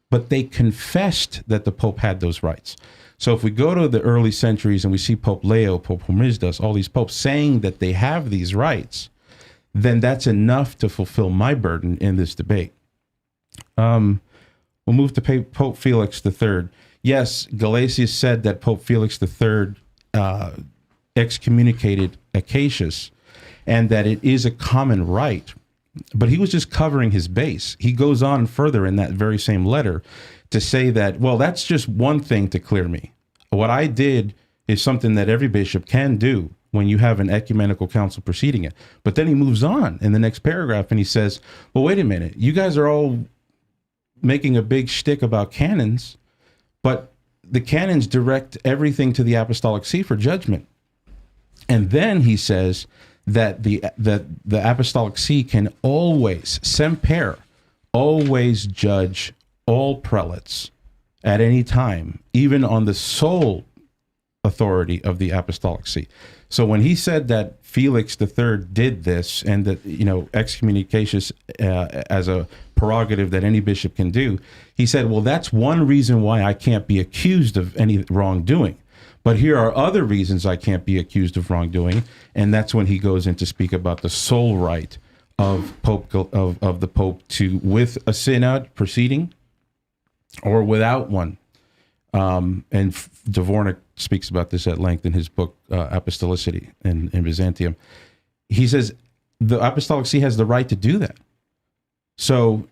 but they confessed that the Pope had those rights. So if we go to the early centuries and we see Pope Leo, Pope Hormisdas, all these popes saying that they have these rights, then that's enough to fulfill my burden in this debate. We'll move to Pope Felix III. Yes, Galasius said that Pope Felix III excommunicated Acacius and that it is a common right, but he was just covering his base. He goes on further in that very same letter to say that, well, that's just one thing to clear me. What I did is something that every bishop can do when you have an ecumenical council preceding it. But then he moves on in the next paragraph and he says, well, wait a minute, you guys are all making a big shtick about canons, but the canons direct everything to the Apostolic See for judgment. And then he says that the Apostolic See can always, semper, always judge all prelates at any time, even on the sole authority of the Apostolic See. So when he said that Felix III did this and that, excommunication as a prerogative that any bishop can do, he said, well, that's one reason why I can't be accused of any wrongdoing. But here are other reasons I can't be accused of wrongdoing, and that's when he goes in to speak about the sole right of the Pope to, with a synod proceeding or without one. And Dvorak speaks about this at length in his book, Apostolicity in Byzantium. He says the Apostolic See has the right to do that. So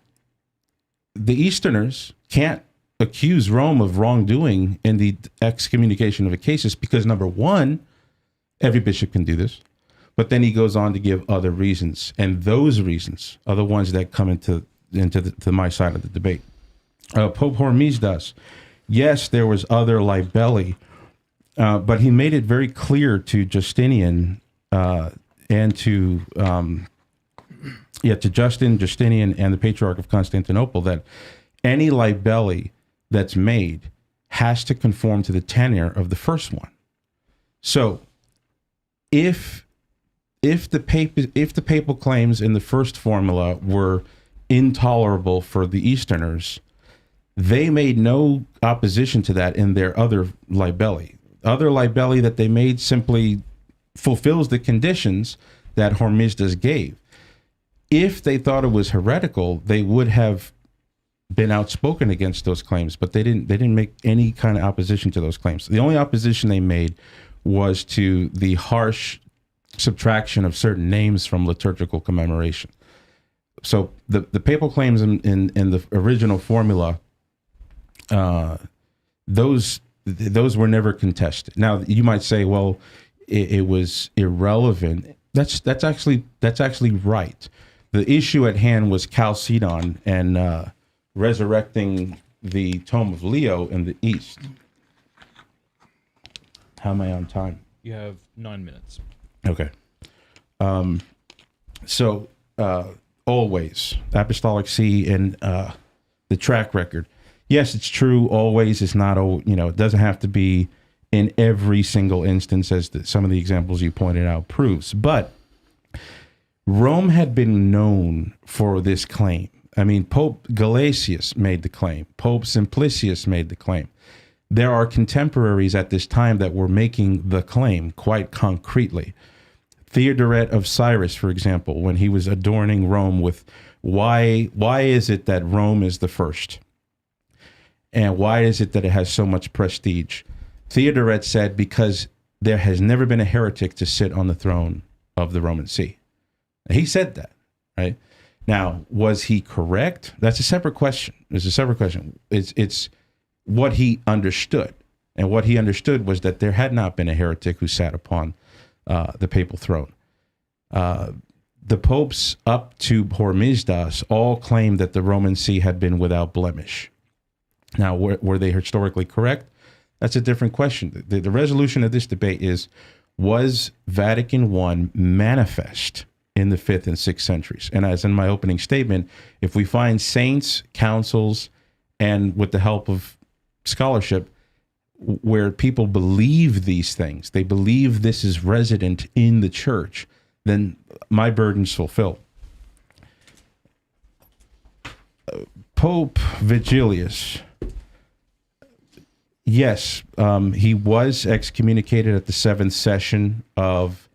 the Easterners can't accuse Rome of wrongdoing in the excommunication of Acacius because, number one, every bishop can do this. But then he goes on to give other reasons. And those reasons are the ones that come into my side of the debate. Pope Hormisdas, yes, there was other libelli, but he made it very clear to Justinian and to Justinian and the Patriarch of Constantinople that any libelli that's made has to conform to the tenor of the first one. So if the papal claims in the first formula were intolerable for the Easterners, they made no opposition to that in their other libelli. Other libelli that they made simply fulfills the conditions that Hormisdas gave. If they thought it was heretical, they would have been outspoken against those claims, but they didn't make any kind of opposition to those claims. The only opposition they made was to the harsh subtraction of certain names from liturgical commemoration. So the papal claims in the original formula, those were never contested. Now you might say, well, it was irrelevant. That's actually right. The issue at hand was Chalcedon and resurrecting the Tome of Leo in the East. How am I on time? You have 9 minutes. Okay. So always Apostolic See and the track record. Yes, it's true. Always is not. It doesn't have to be in every single instance, as some of the examples you pointed out proves. But Rome had been known for this claim. I mean, Pope Gelasius made the claim. Pope Simplicius made the claim. There are contemporaries at this time that were making the claim quite concretely. Theodoret of Cyrus, for example, when he was adorning Rome with why is it that Rome is the first? And why is it that it has so much prestige? Theodoret said, because there has never been a heretic to sit on the throne of the Roman See. He said that, right? Now, was he correct? That's a separate question. It's a separate question. It's what he understood. And what he understood was that there had not been a heretic who sat upon the papal throne. The popes up to Hormisdas all claimed that the Roman See had been without blemish. Now, were they historically correct? That's a different question. The resolution of this debate is, was Vatican I manifest in the 5th and 6th centuries? And as in my opening statement, if we find saints, councils, and with the help of scholarship, where people believe these things, they believe this is resident in the church, then my burden's fulfilled. Pope Vigilius, yes, he was excommunicated at the 7th session of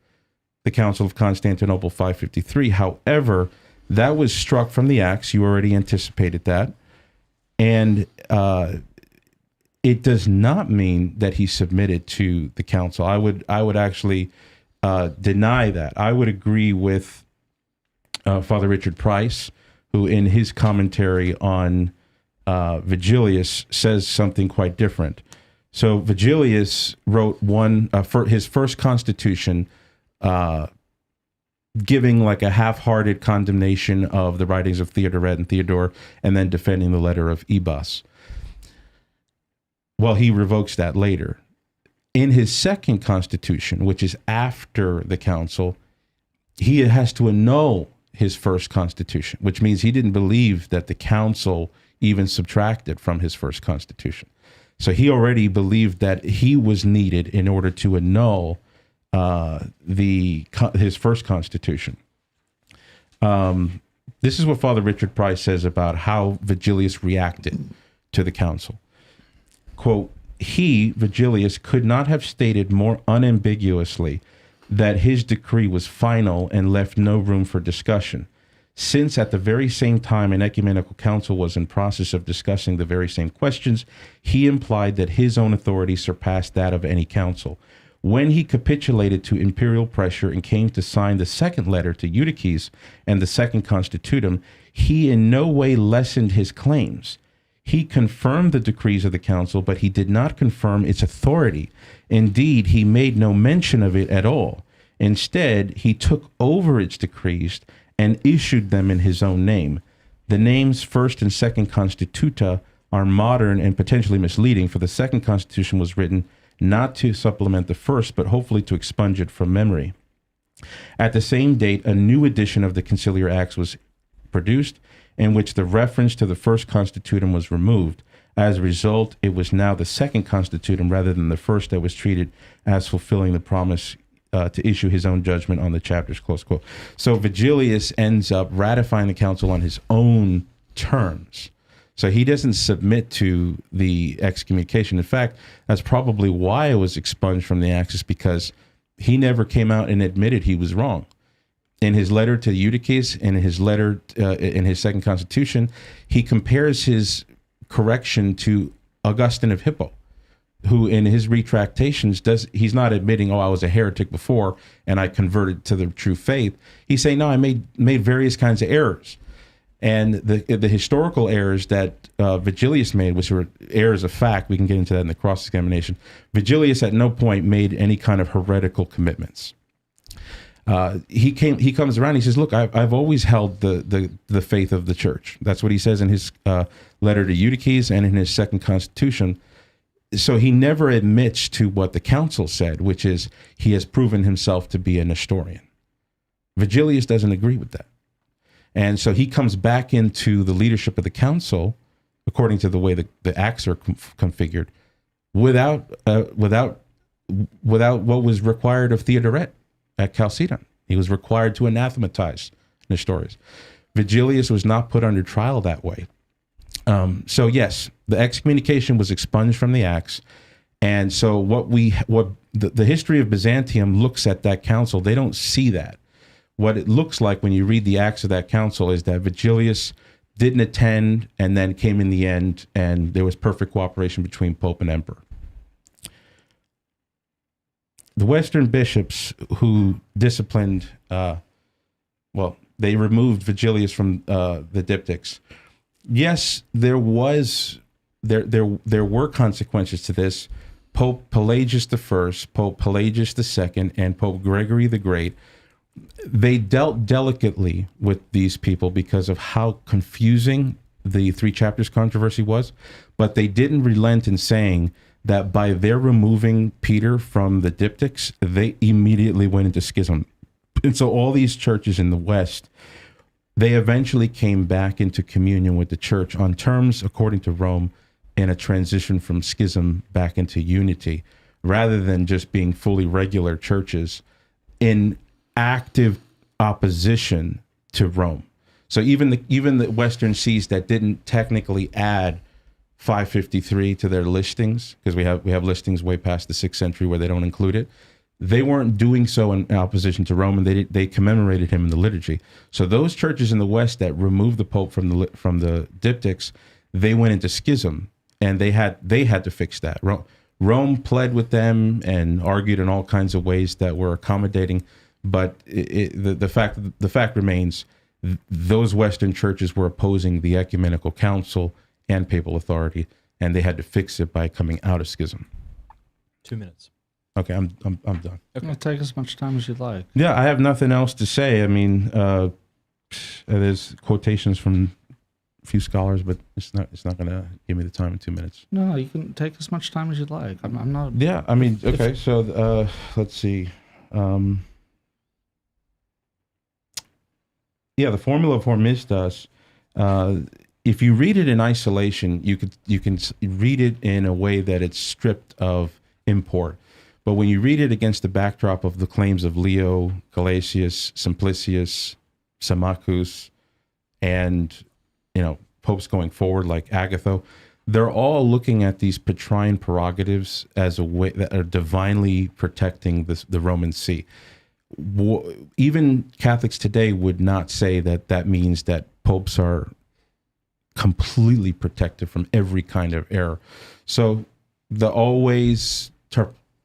the Council of Constantinople 553. However, that was struck from the Acts. You already anticipated that. And it does not mean that he submitted to the council. I would actually deny that. I would agree with Father Richard Price, who in his commentary on Vigilius says something quite different. So Vigilius wrote his first constitution, giving like a half-hearted condemnation of the writings of Theodoret and Theodore, and then defending the letter of Ibas. Well, he revokes that later. In his second constitution, which is after the council, he has to annul his first constitution, which means he didn't believe that the council even subtracted from his first constitution. So he already believed that he was needed in order to annul his first constitution. This is what Father Richard Price says about how Vigilius reacted to the council. Quote, he, Vigilius, could not have stated more unambiguously that his decree was final and left no room for discussion, since at the very same time an ecumenical council was in process of discussing the very same questions, he implied that his own authority surpassed that of any council. When he capitulated to imperial pressure and came to sign the second letter to Eutyches and the second constitutum, he in no way lessened his claims. He confirmed the decrees of the council, but he did not confirm its authority. Indeed, he made no mention of it at all. Instead, he took over its decrees and issued them in his own name. The names First and Second Constituta are modern and potentially misleading, for the Second Constitution was written not to supplement the first, but hopefully to expunge it from memory. At the same date, a new edition of the Conciliar Acts was produced, in which the reference to the first Constitutum was removed. As a result, it was now the Second Constitutum rather than the first that was treated as fulfilling the promise to issue his own judgment on the chapters, close quote. So Vigilius ends up ratifying the council on his own terms. So he doesn't submit to the excommunication. In fact, that's probably why it was expunged from the Acts, because he never came out and admitted he was wrong. In his letter to Eutyches, in his letter in his Second Constitution, he compares his correction to Augustine of Hippo, who in his retractations he's not admitting, oh, I was a heretic before and I converted to the true faith. He's saying, no, I made various kinds of errors. And the historical errors that Vigilius made, which were errors of fact, we can get into that in the cross-examination. Vigilius at no point made any kind of heretical commitments. He comes around. He says, "Look, I've always held the faith of the church." That's what he says in his letter to Eutyches and in his Second Constitution. So he never admits to what the council said, which is he has proven himself to be a Nestorian. Vigilius doesn't agree with that, and so he comes back into the leadership of the council, according to the way the acts are configured, without what was required of Theodoret at Chalcedon. He was required to anathematize Nestorius. Vigilius was not put under trial that way. So yes, the excommunication was expunged from the Acts, and so what the history of Byzantium looks at that council, they don't see that. What it looks like when you read the Acts of that council is that Vigilius didn't attend and then came in the end, and there was perfect cooperation between Pope and Emperor. The Western bishops who disciplined, they removed Vigilius from the diptychs. Yes, there were consequences to this. Pope Pelagius I, Pope Pelagius II, and Pope Gregory the Great, they dealt delicately with these people because of how confusing the Three Chapters controversy was, but they didn't relent in saying that by their removing Peter from the diptychs, they immediately went into schism. And so all these churches in the West, they eventually came back into communion with the church on terms, according to Rome, in a transition from schism back into unity, rather than just being fully regular churches in active opposition to Rome. So even the Western sees that didn't technically add 553 to their listings, because we have listings way past the 6th century where they don't include it. They weren't doing so in opposition to Rome, and they commemorated him in the liturgy. So those churches in the West that removed the Pope from the diptychs, they went into schism, and they had to fix that. Rome pled with them and argued in all kinds of ways that were accommodating, but the fact remains, those Western churches were opposing the ecumenical council and papal authority, and they had to fix it by coming out of schism. 2 minutes. Okay, I'm done. Okay. Take as much time as you'd like. Yeah, I have nothing else to say. I mean, there's quotations from a few scholars, but it's not going to give me the time in 2 minutes. No, you can take as much time as you'd like. I'm not. Yeah, I mean, okay. So let's see. The Formula Formistas. If you read it in isolation, you can read it in a way that it's stripped of import. But when you read it against the backdrop of the claims of Leo, Gelasius, Simplicius, Symmachus, and popes going forward like Agatho, they're all looking at these Petrine prerogatives as a way that are divinely protecting the Roman See. Even Catholics today would not say that means that popes are completely protected from every kind of error. So the always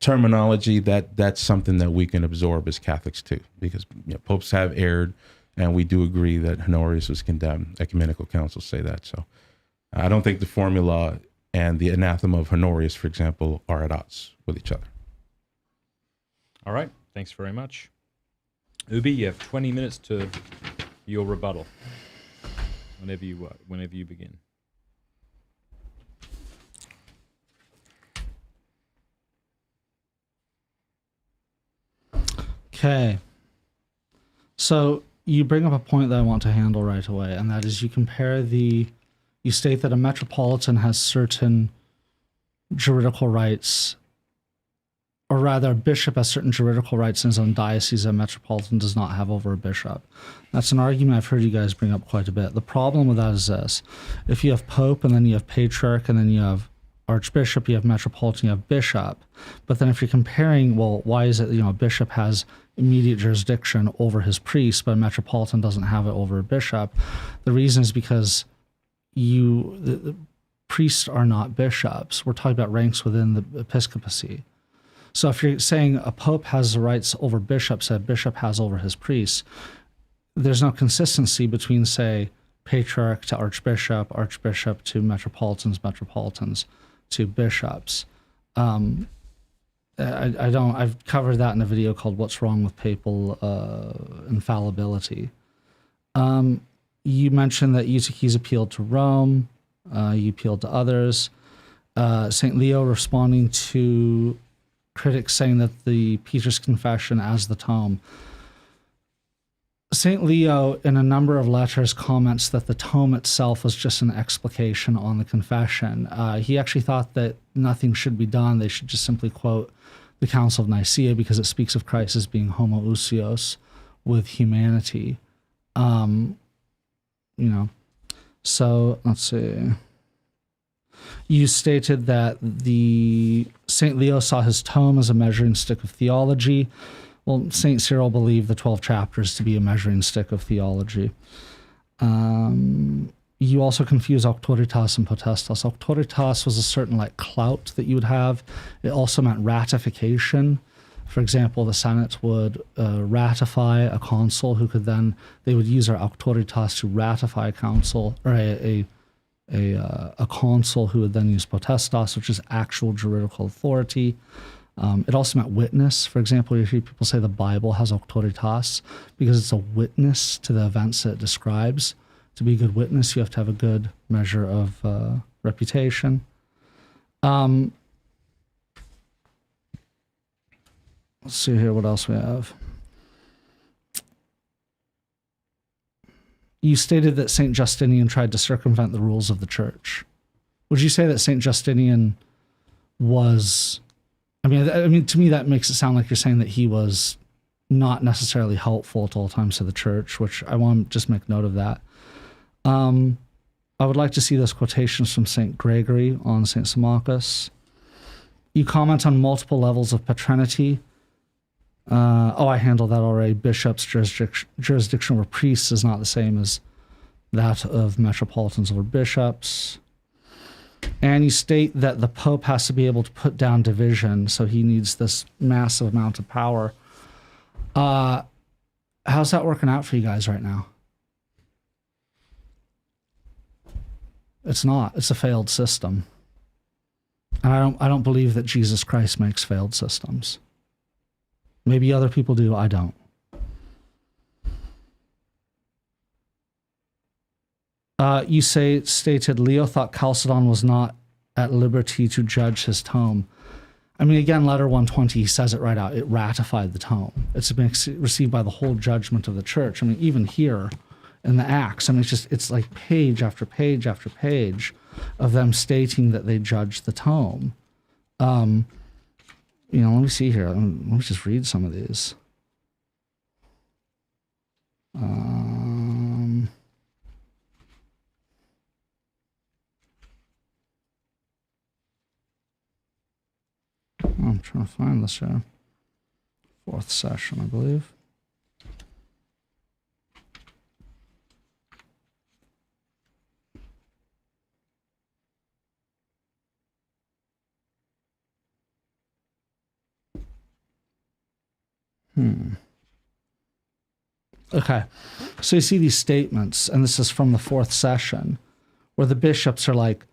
terminology, that's something that we can absorb as Catholics too, because popes have erred, and we do agree that Honorius was condemned. Ecumenical councils say that. So I don't think the formula and the anathema of Honorius, for example, are at odds with each other. All right. Thanks very much. Ubi, you have 20 minutes to your rebuttal. Whenever you begin. Okay. So you bring up a point that I want to handle right away, and that is you state that a metropolitan has certain juridical rights, or rather a bishop has certain juridical rights in his own diocese that a metropolitan does not have over a bishop. That's an argument I've heard you guys bring up quite a bit. The problem with that is this. If you have pope and then you have patriarch and then you have archbishop, you have metropolitan, you have bishop. But then if you're comparing, well, why is it, a bishop has immediate jurisdiction over his priest, but a metropolitan doesn't have it over a bishop? The reason is because the priests are not bishops. We're talking about ranks within the episcopacy. So if you're saying a pope has the rights over bishops that a bishop has over his priests, there's no consistency between, say, patriarch to archbishop, archbishop to metropolitans, metropolitans to bishops. I've covered that in a video called "What's Wrong with Papal Infallibility." You mentioned that Eutyches appealed to Rome. You appealed to others. St. Leo responding to critics saying that the Petrus Confession as the tome. St. Leo, in a number of letters, comments that the tome itself was just an explication on the confession. He actually thought that nothing should be done. They should just simply quote the Council of Nicaea because it speaks of Christ as being homoousios with humanity. So let's see. You stated that the St. Leo saw his tome as a measuring stick of theology. Well, St. Cyril believed the 12 chapters to be a measuring stick of theology. You also confuse auctoritas and potestas. Auctoritas was a certain clout that you would have. It also meant ratification. For example, the Senate would ratify a consul who could then, they would use our auctoritas to ratify a council, or a consul who would then use potestas, which is actual juridical authority. It also meant witness. For example, you hear people say the Bible has auctoritas because it's a witness to the events that it describes. To be a good witness, you have to have a good measure of reputation. Let's see here what else we have. You stated that St. Justinian tried to circumvent the rules of the church. Would you say that St. Justinian was... I mean, to me, that makes it sound like you're saying that he was not necessarily helpful at all times to the church, which I want to just make note of that. I would like to see those quotations from St. Gregory on St. Symmachus. You comment on multiple levels of paternity. I handled that already. Bishops' jurisdiction over priests is not the same as that of metropolitans over bishops. And you state that the Pope has to be able to put down division, so he needs this massive amount of power. How's that working out for you guys right now? It's not. It's a failed system. And I don't believe that Jesus Christ makes failed systems. Maybe other people do. I don't. You stated Leo thought Chalcedon was not at liberty to judge his tome. I mean, again, letter 120, he says it right out. It ratified the tome. It's been received by the whole judgment of the church. I mean, even here in the Acts, I mean, it's like page after page after page of them stating that they judged the tome. Let me see here. Let me just read some of these. I'm trying to find this here. 4th session, I believe. Okay. So you see these statements, and this is from the 4th session, where the bishops are like,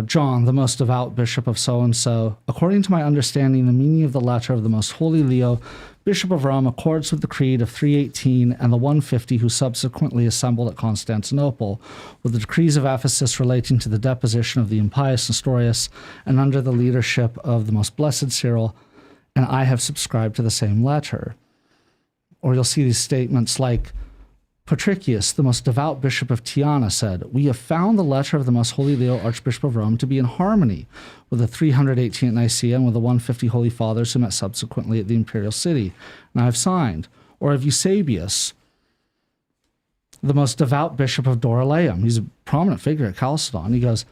John, the most devout bishop of so-and-so, according to my understanding, the meaning of the letter of the most holy Leo, Bishop of Rome, accords with the creed of 318 and the 150 who subsequently assembled at Constantinople, with the decrees of Ephesus relating to the deposition of the impious Nestorius, and under the leadership of the most blessed Cyril, and I have subscribed to the same letter. Or you'll see these statements like, Patricius, the most devout bishop of Tiana, said, we have found the letter of the most holy Leo, Archbishop of Rome, to be in harmony with the 318 at Nicaea and with the 150 holy fathers who met subsequently at the imperial city, and I have signed. Or of Eusebius, the most devout bishop of Dorylaeum. He's a prominent figure at Chalcedon. He goes,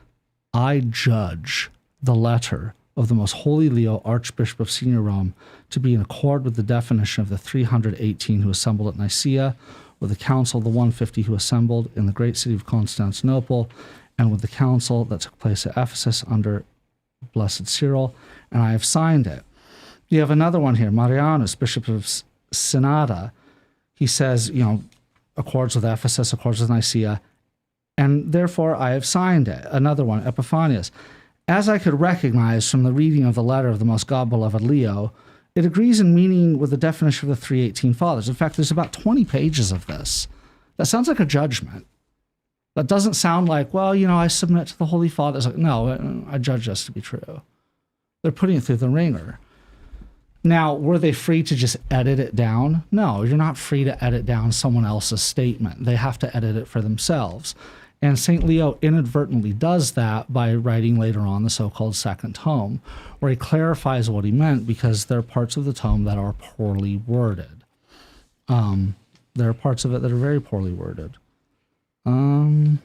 I judge the letter of the most holy Leo, Archbishop of Senior Rome, to be in accord with the definition of the 318 who assembled at Nicaea, with the council of the 150 who assembled in the great city of Constantinople, and with the council that took place at Ephesus under Blessed Cyril, and I have signed it. You have another one here, Marianus, Bishop of Synada. He says, accords with Ephesus, accords with Nicaea, and therefore I have signed it. Another one, Epiphanius. As I could recognize from the reading of the letter of the most God-beloved Leo, it agrees in meaning with the definition of the 318 fathers. In fact, there's about 20 pages of this. That sounds like a judgment. That doesn't sound like, I submit to the Holy Fathers. Like, no, I judge this to be true. They're putting it through the ringer. Now, were they free to just edit it down? No, you're not free to edit down someone else's statement. They have to edit it for themselves. And St. Leo inadvertently does that by writing later on the so-called second tome, where he clarifies what he meant because there are parts of the tome that are poorly worded. There are parts of it that are very poorly worded. You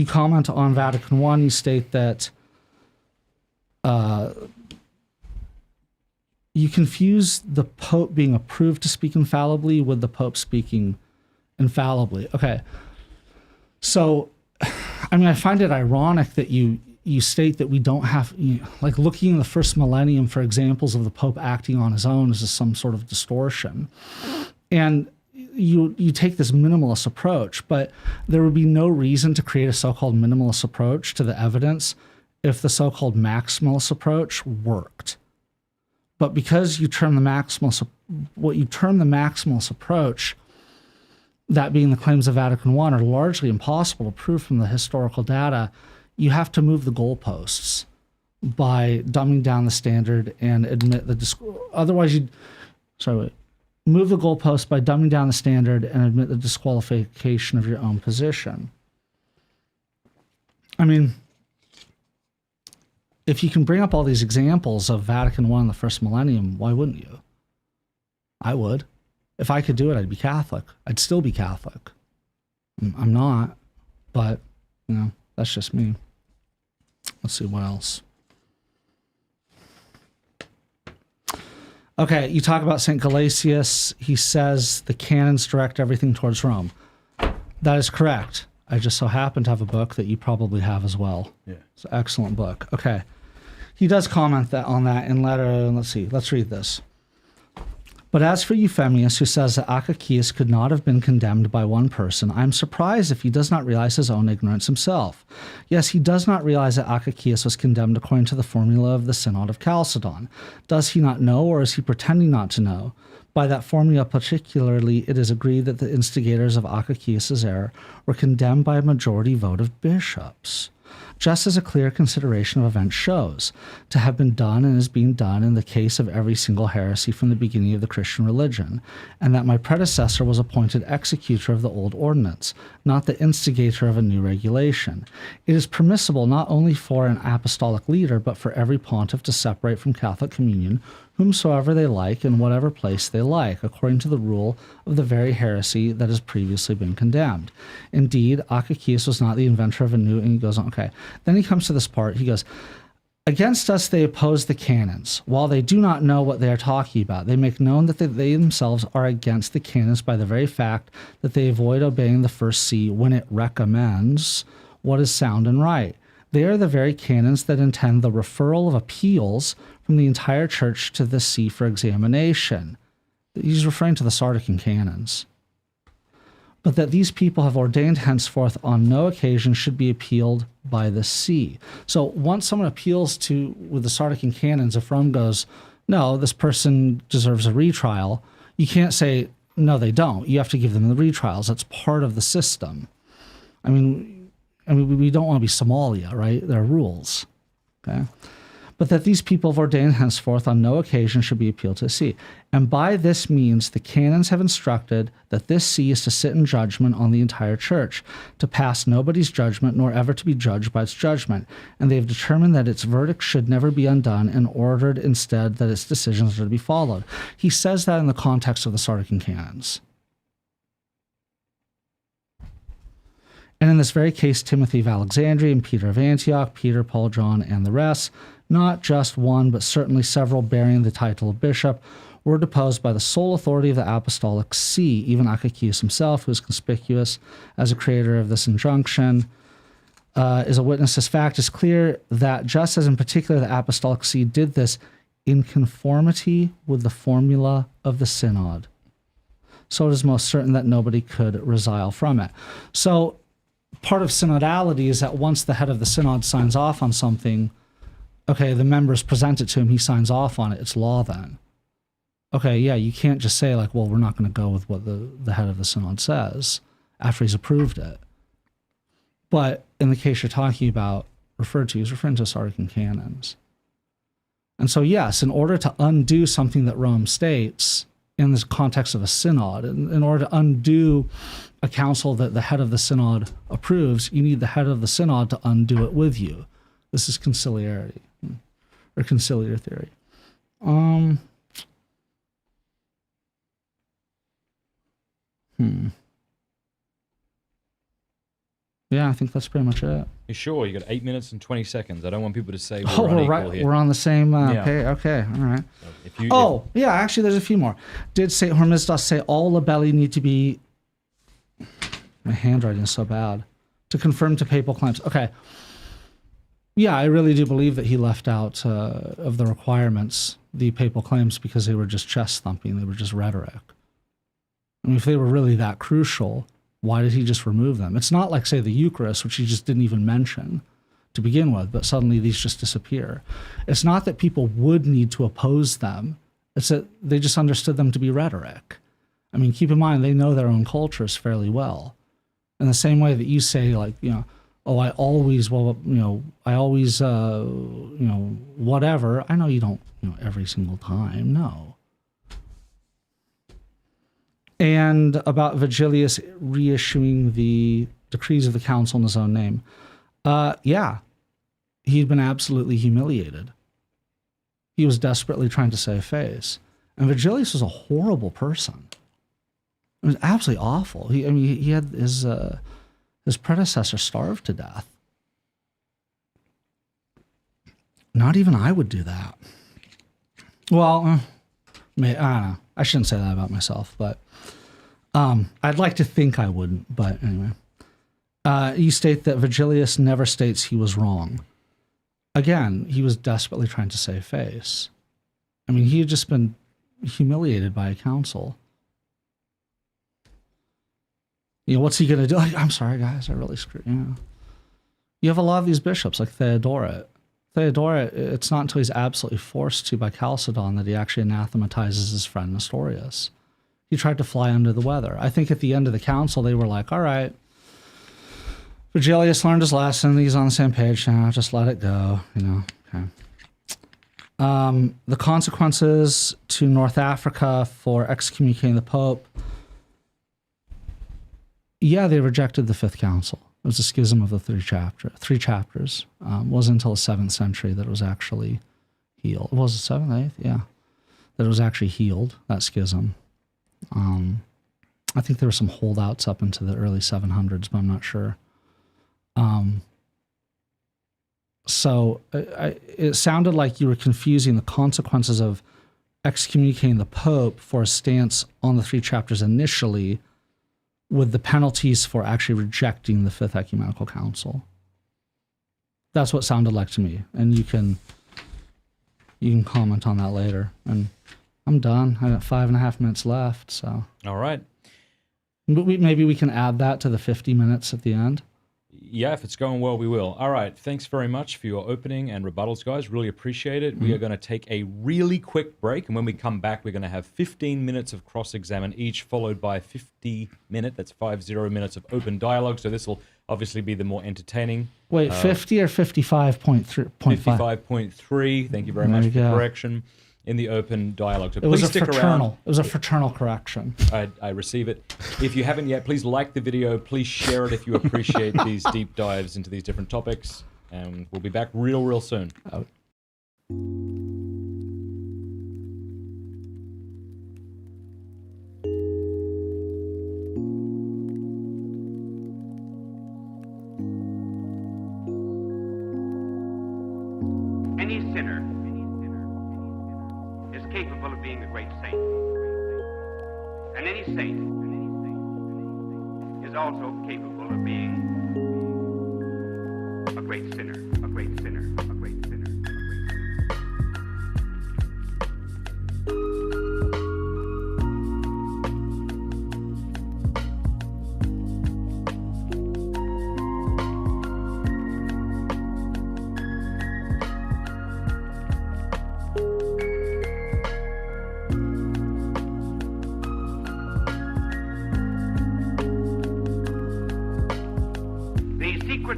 comment on Vatican I, you state that you confuse the Pope being approved to speak infallibly with the Pope speaking infallibly. Okay. So, I find it ironic that you state that we don't have, like looking in the first millennium for examples of the Pope acting on his own is some sort of distortion. And you take this minimalist approach, but there would be no reason to create a so-called minimalist approach to the evidence if the so-called maximalist approach worked. But because you term the maximalist approach, that being the claims of Vatican I, are largely impossible to prove from the historical data, you have to move the goalposts by dumbing down the standard and admit move the goalposts by dumbing down the standard and admit the disqualification of your own position. If you can bring up all these examples of Vatican I in the first millennium, why wouldn't you? I would. If I could do it, I'd be Catholic. I'd still be Catholic. I'm not, but, that's just me. Let's see what else. Okay, you talk about St. Gelasius. He says the canons direct everything towards Rome. That is correct. I just so happen to have a book that you probably have as well. Yeah. It's an excellent book. Okay. He does comment on that in letter. Let's read this. But as for Euphemius, who says that Achachius could not have been condemned by one person, I am surprised if he does not realize his own ignorance himself. Yes, he does not realize that Achachius was condemned according to the formula of the Synod of Chalcedon. Does he not know, or is he pretending not to know? By that formula particularly, it is agreed that the instigators of Achachius' error were condemned by a majority vote of bishops. Just as a clear consideration of events shows, to have been done and is being done in the case of every single heresy from the beginning of the Christian religion, and that my predecessor was appointed executor of the old ordinance, not the instigator of a new regulation. It is permissible not only for an apostolic leader, but for every pontiff to separate from Catholic communion whomsoever they like in whatever place they like, according to the rule of the very heresy that has previously been condemned. Indeed, Achachius was not the inventor of a new, and he goes on, okay. Then he comes to this part, he goes, against us they oppose the canons. While they do not know what they are talking about, they make known that they themselves are against the canons by the very fact that they avoid obeying the first see when it recommends what is sound and right. They are the very canons that intend the referral of appeals from the entire church to the see for examination. He's referring to the Sardican canons. but that these people have ordained henceforth on no occasion should be appealed by the see. So once someone appeals to, with the Sardican canons, if Rome goes, no, this person deserves a retrial, you can't say, no, they don't. You have to give them the retrials. That's part of the system. I mean, we don't want to be Somalia, right? There are rules, okay? But that these people have ordained henceforth on no occasion should be appealed to the see. And by this means the canons have instructed that this see is to sit in judgment on the entire church, to pass nobody's judgment, nor ever to be judged by its judgment. And they have determined that its verdict should never be undone, and ordered instead that its decisions are to be followed. He says that in the context of the Sardican canons. And in this very case, Timothy of Alexandria and Peter of Antioch, Peter, Paul, John, and the rest, not just one, but certainly several bearing the title of bishop, were deposed by the sole authority of the apostolic see. Even Acacius himself, who is conspicuous as a creator of this injunction, is a witness. This fact is clear that just as in particular the apostolic see did this in conformity with the formula of the synod, so it is most certain that nobody could resile from it. So part of synodality is that once the head of the synod signs off on something, okay, the members present it to him, he signs off on it, it's law then. Okay, yeah, you can't just say like, well, we're not going to go with what the head of the synod says after he's approved it. But in the case you're talking about, he's referring to Sardican canons. And so yes, in order to undo something that Rome states in this context of a synod, in order to undo a council that the head of the synod approves, you need the head of the synod to undo it with you. This is conciliarity, or conciliar theory. Yeah, I think that's pretty much it. You sure? You got 8 minutes and 20 seconds. I don't want people to say we're right. Here. We're on the same page. Okay, all right. Yeah, actually, there's a few more. Did St. Hormisdas say all labelli need to be... My handwriting is so bad. To confirm to papal claims. Okay. Yeah, I really do believe that he left out of the requirements the papal claims because they were just chest thumping. They were just rhetoric. I mean, if they were really that crucial, why did he just remove them? It's not like, say, the Eucharist, which he just didn't even mention to begin with, but suddenly these just disappear. It's not that people would need to oppose them. It's that they just understood them to be rhetoric. I mean, keep in mind, they know their own cultures fairly well. In the same way that you say, like, I always, whatever. I know you don't, every single time. No. And about Vigilius reissuing the decrees of the council in his own name. Yeah, he'd been absolutely humiliated. He was desperately trying to save face. And Vigilius was a horrible person. It was absolutely awful. He had his predecessor starved to death. Not even I would do that. Well, I don't know. I shouldn't say that about myself, but I'd like to think I wouldn't. But anyway, you state that Vigilius never states he was wrong. Again, he was desperately trying to save face. I mean, he had just been humiliated by a council. What's he going to do? Like, I'm sorry, guys, I really screwed you. You have a lot of these bishops, like Theodoret. It's not until he's absolutely forced to by Chalcedon that he actually anathematizes his friend Nestorius. He tried to fly under the weather. I think at the end of the council, they were like, all right, Vigilius learned his lesson. He's on the same page now. Just let it go, Okay. The consequences to North Africa for excommunicating the Pope. Yeah, they rejected the Fifth Council. It was a schism of the three chapters. It wasn't until the 7th century that it was actually healed. It was the 7th, 8th? Yeah. That it was actually healed, that schism. I think there were some holdouts up into the early 700s, but I'm not sure. So it sounded like you were confusing the consequences of excommunicating the Pope for a stance on the three chapters initially with the penalties for actually rejecting the Fifth Ecumenical Council. That's what it sounded like to me. And you can comment on that later. And I'm done. I got 5.5 minutes left, so. All right. But maybe we can add that to the 50 minutes at the end. Yeah, if it's going well, we will. All right. Thanks very much for your opening and rebuttals, guys. Really appreciate it. We are going to take a really quick break. And when we come back, we're going to have 15 minutes of cross-examine each, followed by 50 minutes of open dialogue. So this will obviously be the more entertaining. Wait, 50 or 55.3? 55.3. Thank you very much for the correction. In the open dialogue. So it was please a stick fraternal. around. It was a fraternal correction. I receive it. If you haven't yet, please like the video. Please share it if you appreciate these deep dives into these different topics. And we'll be back real soon. Any sinner is capable of being a great saint. And any saint is also capable of being a great sinner, a great sinner, a great sinner, a great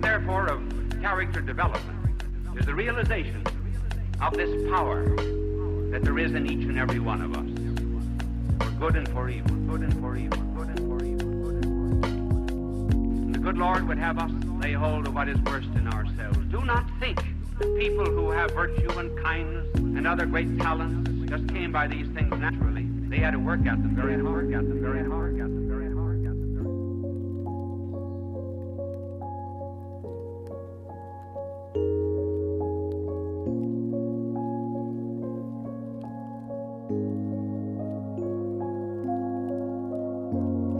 therefore of character development is the realization of this power that there is in each and every one of us, for good and for evil, good and for evil, good and for evil, good and for evil. And the good Lord would have us lay hold of what is worst in ourselves. Do not think that people who have virtue and kindness and other great talents just came by these things naturally. They had to work at them very hard, at them very hard, at them very hard, at them very hard.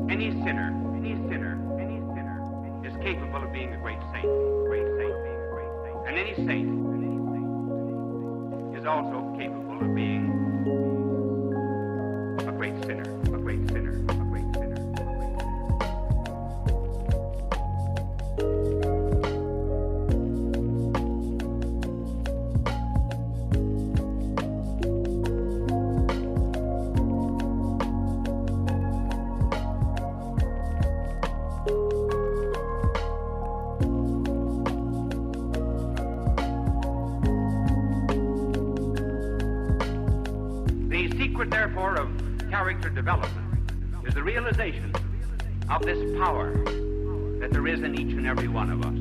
Any sinner is capable of being a great saint, being a great saint. And any saint is also capable of being a great sinner, a great sinner, a great sinner, a great sinner. Therefore, of character development is the realization of this power that there is in each and every one of us,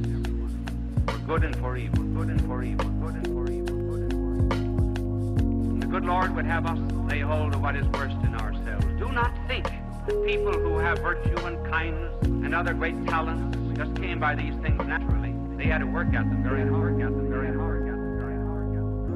for good and for evil, good and for evil, good and for evil, good and for evil. And the good Lord would have us lay hold of what is worst in ourselves. Do not think that people who have virtue and kindness and other great talents just came by these things naturally. They had to work at them very hard, at them very hard, at them very hard, at them very hard.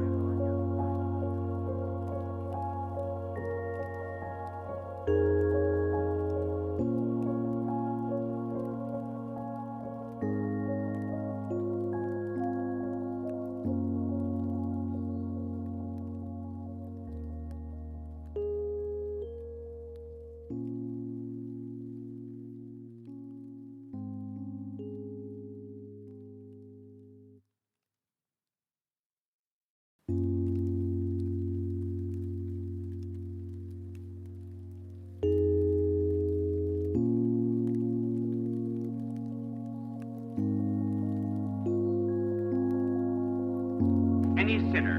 Any sinner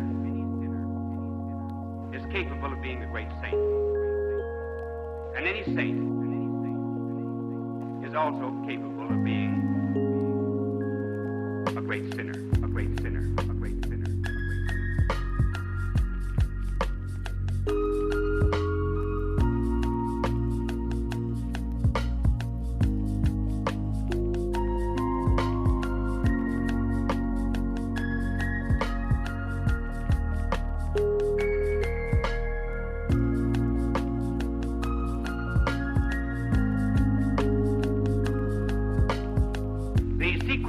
is capable of being a great saint. And any saint is also capable of being a great sinner, a great sinner, a great sinner, a great sinner.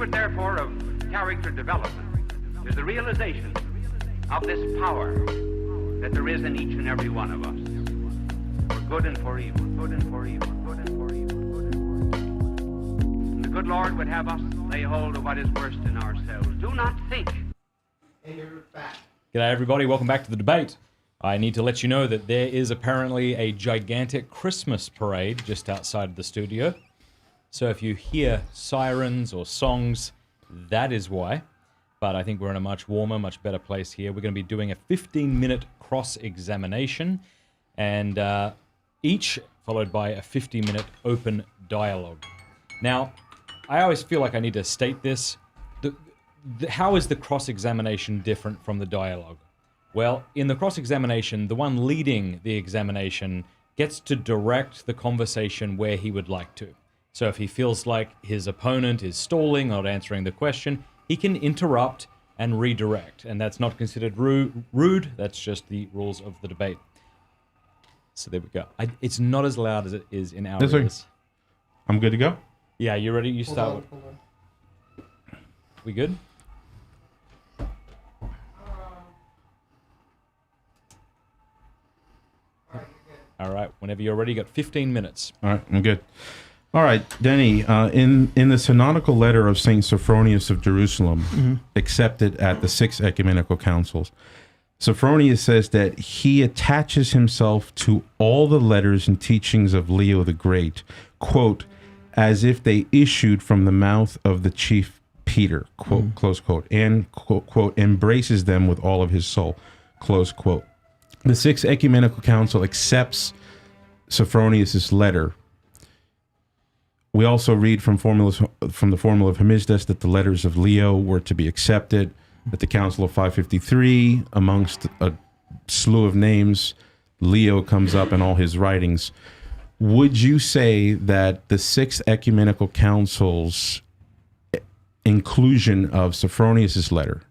Therefore, of character development is the realization of this power that there is in each and every one of us, for good and for evil, good and for evil, good and for evil, good good Lord would have us lay hold of what is worst in ourselves. Do not think. G'day everybody, welcome back to the debate. I need to let you know that there is apparently a gigantic Christmas parade just outside of the studio. So if you hear sirens or songs, that is why. But I think we're in a much warmer, much better place here. We're going to be doing a 15-minute cross-examination, and each followed by a 50-minute open dialogue. Now, I always feel like I need to state this. How is the cross-examination different from the dialogue? Well, in the cross-examination, the one leading the examination gets to direct the conversation where he would like to. So if he feels like his opponent is stalling or not answering the question, he can interrupt and redirect. And that's not considered rude. That's just the rules of the debate. So there we go. It's not as loud as it is in our ears. I'm good to go? Yeah, you ready? You start. We good? All right, whenever you're ready, you got 15 minutes. All right, I'm good. All right, Denny, in the synodical letter of St. Sophronius of Jerusalem, accepted at the 6 ecumenical councils, Sophronius says that he attaches himself to all the letters and teachings of Leo the Great, quote, as if they issued from the mouth of the chief Peter, quote, close quote, and, quote, embraces them with all of his soul, close quote. The 6th Ecumenical Council accepts Sophronius' letter. We also read from the Formula of Hamisdas that the letters of Leo were to be accepted. At the Council of 553, amongst a slew of names, Leo comes up in all his writings. Would you say that the 6th Ecumenical Council's inclusion of Sophronius' letter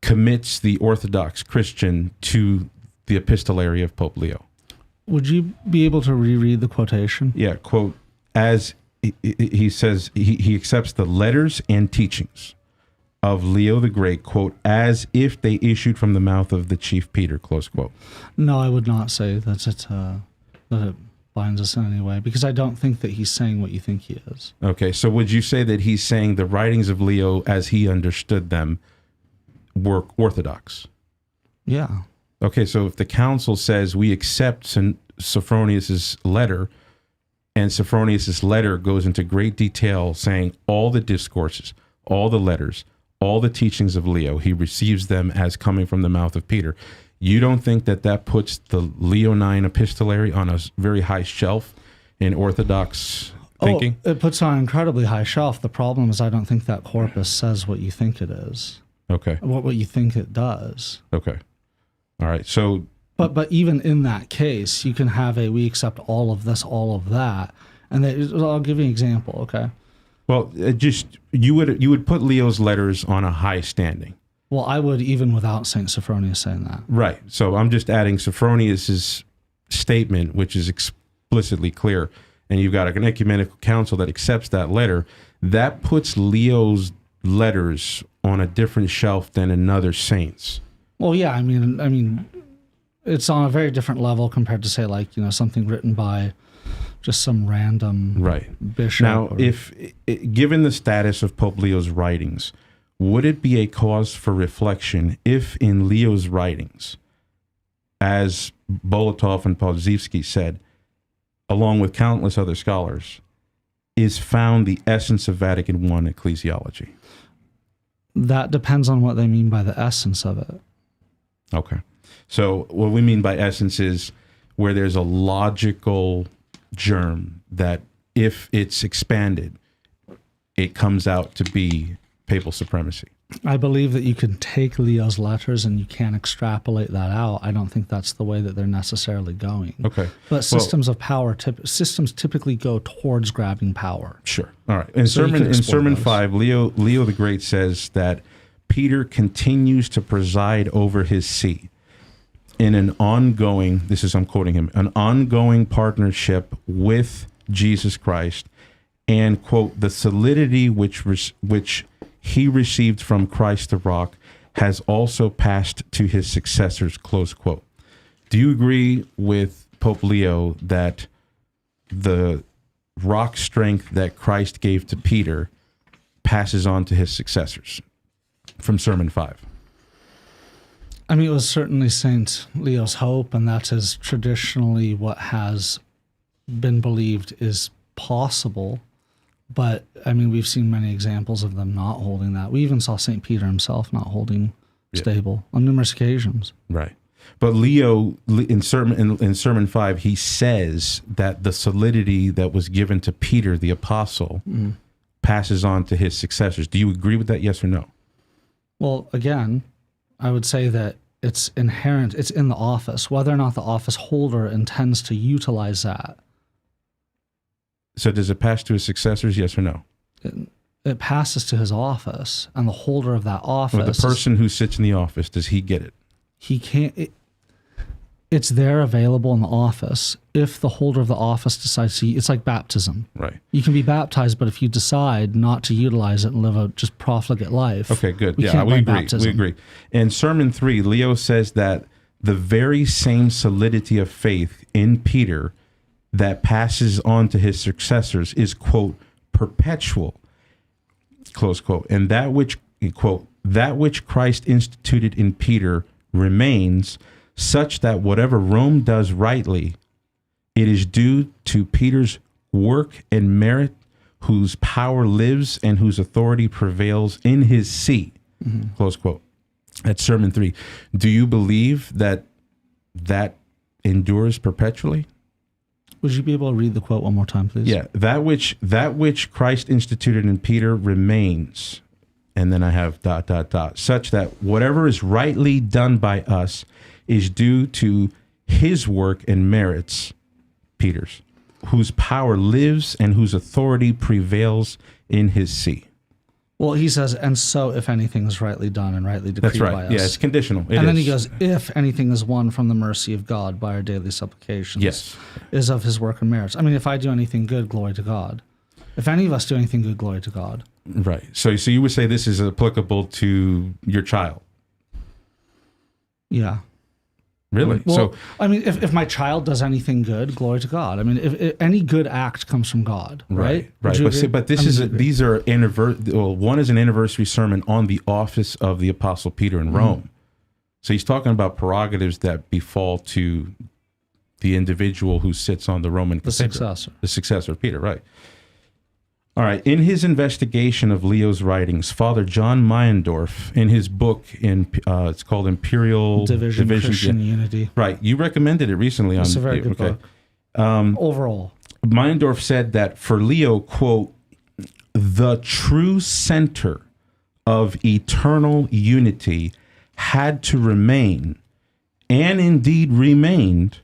commits the Orthodox Christian to the epistolary of Pope Leo? Would you be able to reread the quotation? Yeah, quote, as he says, he accepts the letters and teachings of Leo the Great, quote, as if they issued from the mouth of the chief Peter, close quote. No, I would not say that it binds us in any way, because I don't think that he's saying what you think he is. Okay, so would you say that he's saying the writings of Leo, as he understood them, were orthodox? Yeah. Okay, so if the council says we accept Sophronius' letter, and Sophronius' letter goes into great detail saying all the discourses, all the letters, all the teachings of Leo, he receives them as coming from the mouth of Peter. You don't think that that puts the Leonine epistolary on a very high shelf in Orthodox thinking? Oh, it puts on an incredibly high shelf. The problem is I don't think that corpus says what you think it is. Okay. What you think it does. Okay. All right. So, but even in that case, you can have we accept all of this, all of that, and I'll give you an example. Okay. Well, you would put Leo's letters on a high standing. Well, I would, even without Saint Sophronius saying that. Right. So I'm just adding Sophronius's statement, which is explicitly clear, and you've got an ecumenical council that accepts that letter. That puts Leo's letters on a different shelf than another saint's. Well, yeah. I mean, it's on a very different level compared to, say, like, something written by just some random bishop. Now, given the status of Pope Leo's writings, would it be a cause for reflection if in Leo's writings, as Bolotov and Podziewski said, along with countless other scholars, is found the essence of Vatican I ecclesiology? That depends on what they mean by the essence of it. Okay. So what we mean by essence is where there's a logical germ that if it's expanded, it comes out to be papal supremacy. I believe that you can take Leo's letters and you can extrapolate that out. I don't think that's the way that they're necessarily going. Okay. But systems of power, systems typically go towards grabbing power. Sure. All right. In Sermon 5, Leo the Great says that Peter continues to preside over his see in an ongoing, I'm quoting him, an ongoing partnership with Jesus Christ, and, quote, the solidity which he received from Christ the rock has also passed to his successors, close quote. Do you agree with Pope Leo that the rock strength that Christ gave to Peter passes on to his successors, from Sermon 5. I mean, it was certainly St. Leo's hope, and that is traditionally what has been believed is possible. But, I mean, we've seen many examples of them not holding that. We even saw St. Peter himself not holding stable on numerous occasions. Right. But Leo, in Sermon 5, he says that the solidity that was given to Peter, the apostle, passes on to his successors. Do you agree with that, yes or no? Well, again, I would say that it's inherent, it's in the office, whether or not the office holder intends to utilize that. So does it pass to his successors, yes or no? It passes to his office, and the holder of that office... But the person who sits in the office, does he get it? He can't... It's there available in the office if the holder of the office decides to... It's like baptism. Right. You can be baptized, but if you decide not to utilize it and live a just profligate life... Okay, good. We Yeah, can't we blame agree. baptism. We agree. In Sermon 3, Leo says that the very same solidity of faith in Peter that passes on to his successors is, quote, perpetual, close quote. And that which, quote, that which Christ instituted in Peter remains, such that whatever Rome does rightly, it is due to Peter's work and merit, whose power lives and whose authority prevails in his see, close quote. That's Sermon 3. Do you believe that that endures perpetually? Would you be able to read the quote one more time, please? Yeah, that which Christ instituted in Peter remains, and then I have ... such that whatever is rightly done by us is due to his work and merits, Peter's, whose power lives and whose authority prevails in his see. Well, he says, and so if anything is rightly done and rightly decreed That's right. by us. Yeah, it's conditional. And then he goes, if anything is won from the mercy of God by our daily supplications, yes, is of his work and merits. I mean, if I do anything good, glory to God. If any of us do anything good, glory to God. Right. So you would say this is applicable to your child? Yeah. Really? Well, So, I mean, if my child does anything good, glory to God. I mean, if any good act comes from God, right? Right. Would you agree? But these are one is an anniversary sermon on the office of the Apostle Peter in Rome. So he's talking about prerogatives that befall to the individual who sits on the Roman cathedral. The successor of Peter, right. All right. In his investigation of Leo's writings, Father John Meyendorff, in his book, it's called Imperial Division Christian Unity. Right. You recommended it recently. It's a very good book. Overall. Meyendorff said that for Leo, quote, the true center of eternal unity had to remain, and indeed remained,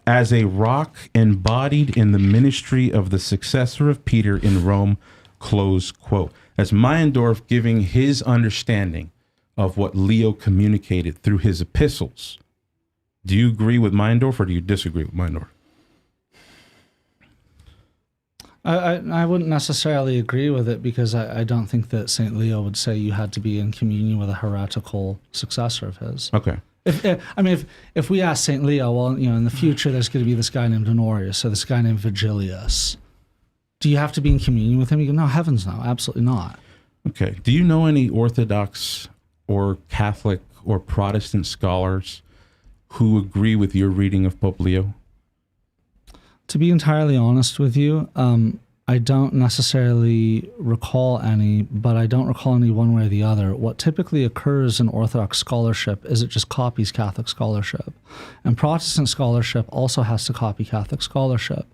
as a rock embodied in the ministry of the successor of Peter in Rome, close quote. That's Meyendorff giving his understanding of what Leo communicated through his epistles. Do you agree with Meyendorff or do you disagree with Meyendorff? I wouldn't necessarily agree with it because I don't think that St. Leo would say you had to be in communion with a heretical successor of his. Okay. If we ask St. Leo, well, in the future there's going to be this guy named Honorius or this guy named Vigilius. Do you have to be in communion with him? You go, no, heavens no, absolutely not. Okay. Do you know any Orthodox or Catholic or Protestant scholars who agree with your reading of Pope Leo? To be entirely honest with you, I don't necessarily recall any, but I don't recall any one way or the other. What typically occurs in Orthodox scholarship is it just copies Catholic scholarship. And Protestant scholarship also has to copy Catholic scholarship.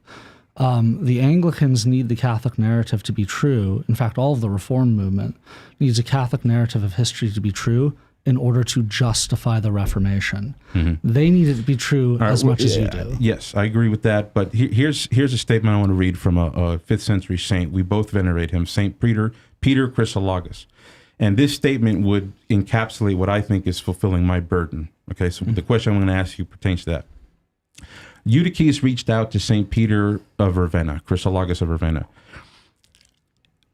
The Anglicans need the Catholic narrative to be true. In fact, all of the Reform movement needs a Catholic narrative of history to be true in order to justify the Reformation. They need it to be true as much as you do. Yes, I agree with that. But here's a statement I want to read from a 5th century saint. We both venerate him, Saint Peter Chrysologus. And this statement would encapsulate what I think is fulfilling my burden. Okay, so the question I'm going to ask you pertains to that. Eutyches reached out to Saint Peter of Ravenna, Chrysologus of Ravenna,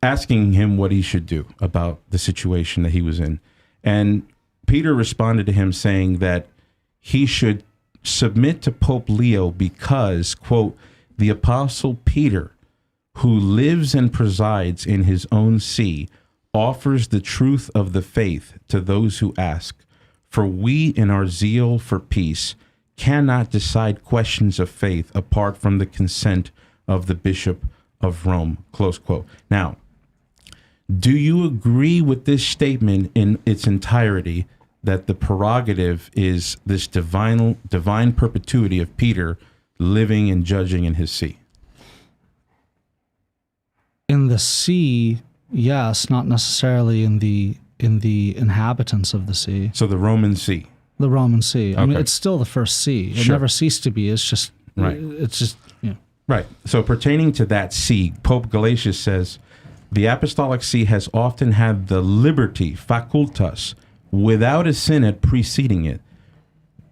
asking him what he should do about the situation that he was in. And Peter responded to him saying that he should submit to Pope Leo because, quote, the Apostle Peter who lives and presides in his own see, offers the truth of the faith to those who ask. For we, in our zeal for peace, cannot decide questions of faith apart from the consent of the Bishop of Rome." Close quote. Now, do you agree with this statement in its entirety, that the prerogative is this divine perpetuity of Peter living and judging in his see? In the sea, yes, not necessarily in the inhabitants of the sea. So the Roman see. The Roman see. I mean, Okay. it's still the first sea. It Sure. never ceased to be. It's just, Right. It's just, Right. So pertaining to that see, Pope Galatius says, "The apostolic see has often had the liberty, facultas, without a synod preceding it,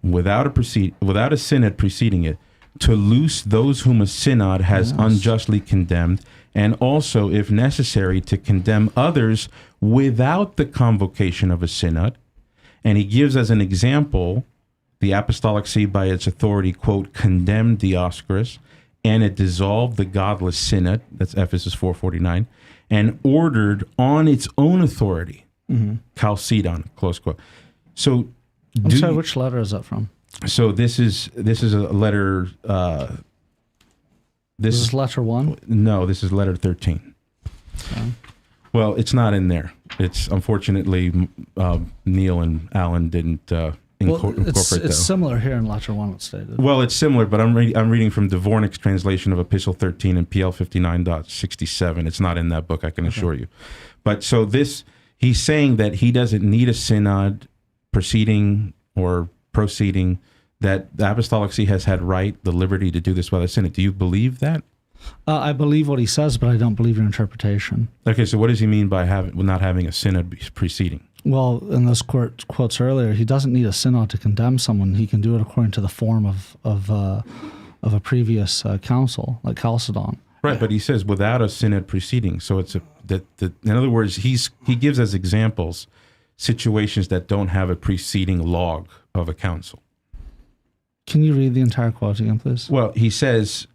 without a synod preceding it, to loose those whom a synod has unjustly condemned, and also, if necessary, to condemn others without the convocation of a synod." And he gives as an example, the apostolic see by its authority, quote, "condemned Dioscorus, and it dissolved the godless synod," that's Ephesus 4:49, "and ordered on its own authority, Chalcedon," close quote. So, I'm sorry, which letter is that from? so this is a letter. This is letter 1? No, this is letter 13. Okay. Well, it's not in there. It's unfortunately Neil and Alan didn't incorporate it's those. similar here in letter 1, it's stated. Well, it's similar, but I'm reading from Dvorak's translation of Epistle 13 and PL 59.67. It's not in that book, I can assure you. But so he's saying that he doesn't need a synod proceeding, that the apostolic see has had the liberty to do this without a synod. Do you believe that? I believe what he says, but I don't believe your interpretation. Okay, so what does he mean by not having a synod preceding? Well, in those quotes earlier, he doesn't need a synod to condemn someone. He can do it according to the form of a previous council, like Chalcedon. Right, but he says without a synod preceding. So it's in other words, he gives as examples situations that don't have a preceding log of a council. Can you read the entire quote again, please? Well, he says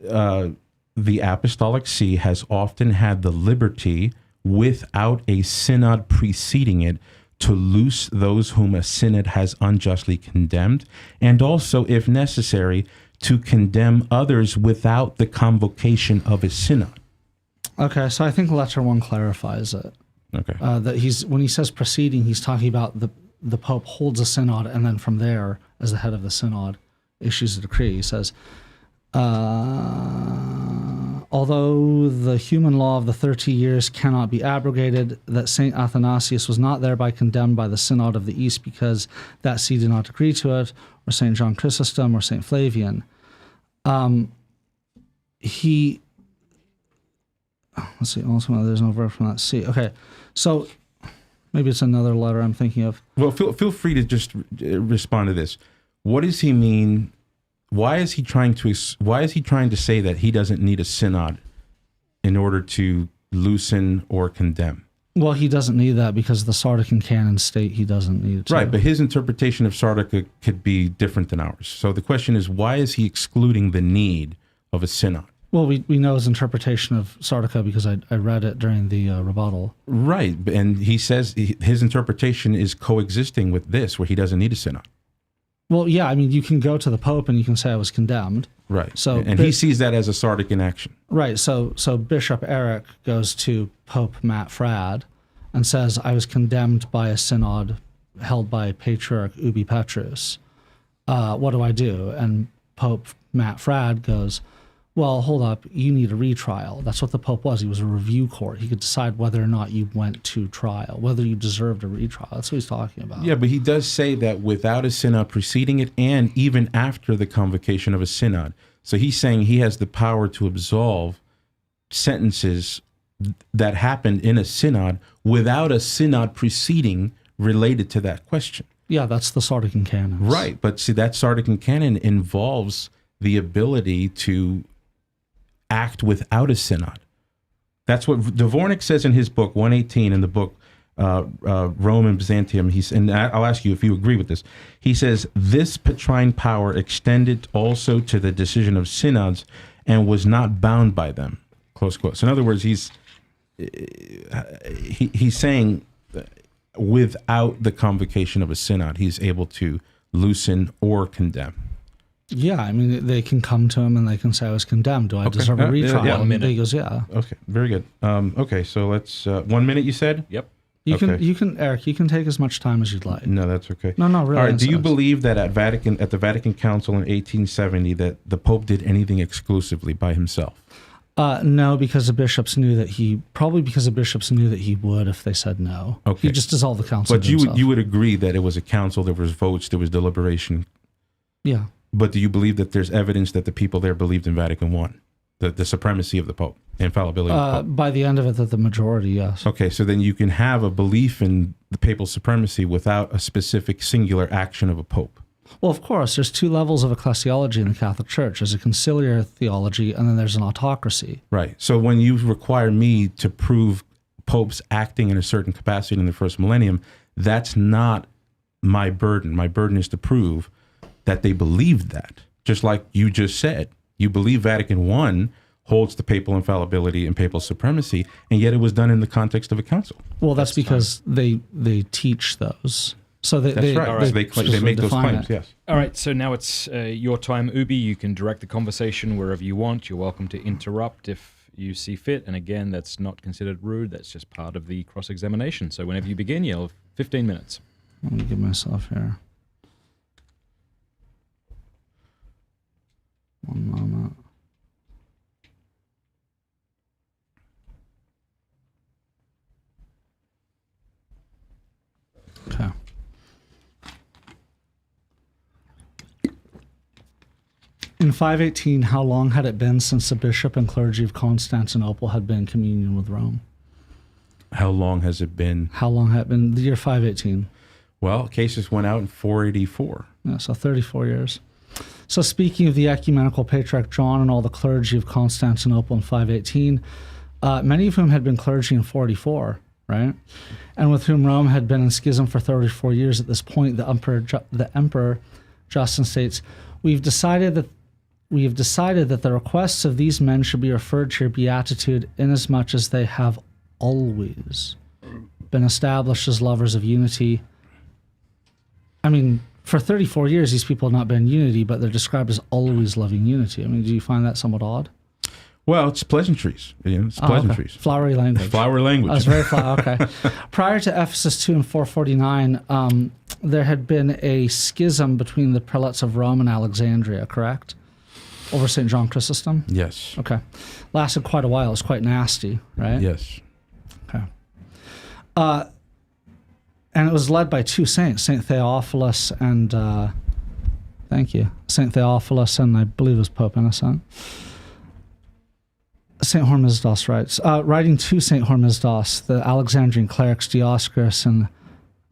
the apostolic see has often had the liberty, without a synod preceding it, to loose those whom a synod has unjustly condemned, and also, if necessary, to condemn others without the convocation of a synod. Okay, so I think letter 1 clarifies it. Okay. That when he says preceding, he's talking about the Pope holds a synod, and then from there, as the head of the synod, issues a decree. He says, although the human law of the 30 years cannot be abrogated, that St. Athanasius was not thereby condemned by the Synod of the East because that see did not agree to it, or St. John Chrysostom, or St. Flavian. Let's see, also there's no verb from that see. Okay, so maybe it's another letter I'm thinking of. Well, feel free to just respond to this. What does he mean? Why is he trying to say that he doesn't need a synod in order to loosen or condemn? Well, he doesn't need that because the Sardican canon state he doesn't need it to. Right, but his interpretation of Sardica could be different than ours. So the question is, why is he excluding the need of a synod? Well, we know his interpretation of Sardica because I read it during the rebuttal. Right, and he says his interpretation is coexisting with this, where he doesn't need a synod. Well, yeah, I mean, you can go to the Pope and you can say I was condemned. Right, So, and he sees that as a Sardican action. Right, so Bishop Erick goes to Pope Matt Fradd and says, I was condemned by a synod held by Patriarch Ubi Petrus. What do I do? And Pope Matt Fradd goes, well, hold up, you need a retrial. That's what the Pope was. He was a review court. He could decide whether or not you went to trial, whether you deserved a retrial. That's what he's talking about. Yeah, but he does say that without a synod preceding it and even after the convocation of a synod. So he's saying he has the power to absolve sentences that happened in a synod without a synod preceding related to that question. Yeah, that's the Sardican canon. Right, but see, that Sardican canon involves the ability to act without a synod. That's what Dvorak says in his book 118, in the book Rome and Byzantium. And I'll ask you if you agree with this. He says this Petrine power extended also to the decision of synods and was not bound by them. Close quote. So in other words, he's saying without the convocation of a synod, he's able to loosen or condemn. Yeah, I mean, they can come to him and they can say, I was condemned. Do I deserve a retrial? Yeah, 1 minute. And he goes, yeah. Okay, very good. Okay, so let's 1 minute. You said? Yep. You can, Eric. You can take as much time as you'd like. No, that's okay. No, really. All right. Do you believe that at the Vatican Council in 1870 that the Pope did anything exclusively by himself? No, because the bishops knew that he would if they said no. Okay. He just dissolved the council. But you would agree that it was a council, there was votes, there was deliberation. Yeah. But do you believe that there's evidence that the people there believed in Vatican I, the supremacy of the Pope, infallibility of the Pope? By the end of it, that the majority, yes. Okay, so then you can have a belief in the papal supremacy without a specific singular action of a Pope. Well, of course, there's two levels of ecclesiology in the Catholic Church. There's a conciliar theology, and then there's an autocracy. Right. So when you require me to prove popes acting in a certain capacity in the first millennium, that's not my burden. My burden is to prove that they believed that. Just like you just said, you believe Vatican I holds the papal infallibility and papal supremacy, and yet it was done in the context of a council. Well, that's because they teach those. So That's right. They make those claims, yes. All right, so now it's your time, Ubi. You can direct the conversation wherever you want. You're welcome to interrupt if you see fit. And again, that's not considered rude. That's just part of the cross-examination. So whenever you begin, you'll have 15 minutes. Let me give myself here 1 moment. Okay. In 518, how long had it been since the bishop and clergy of Constantinople had been in communion with Rome? How long has it been? How long had it been? The year 518. Well, cases went out in 484. Yeah, so 34 years. So speaking of the ecumenical patriarch John and all the clergy of Constantinople in 518, many of whom had been clergy in 484, right? And with whom Rome had been in schism for 34 years at this point, the emperor Justin states, we have decided that the requests of these men should be referred to your beatitude, inasmuch as they have always been established as lovers of unity. I mean, for 34 years, these people have not been in unity, but they're described as always loving unity. I mean, do you find that somewhat odd? Well, it's pleasantries. It's pleasantries. Okay. Flowery language. Flowery language. I was very okay. Prior to Ephesus 2 and 449, there had been a schism between the prelates of Rome and Alexandria, correct? Over St. John Chrysostom? Yes. Okay. Lasted quite a while. It was quite nasty, right? Yes. Okay. And it was led by two saints, St. Theophilus and, thank you, St. Theophilus and I believe it was Pope Innocent. St. Hormisdas writes, writing to St. Hormisdas, the Alexandrian clerics Dioscorus and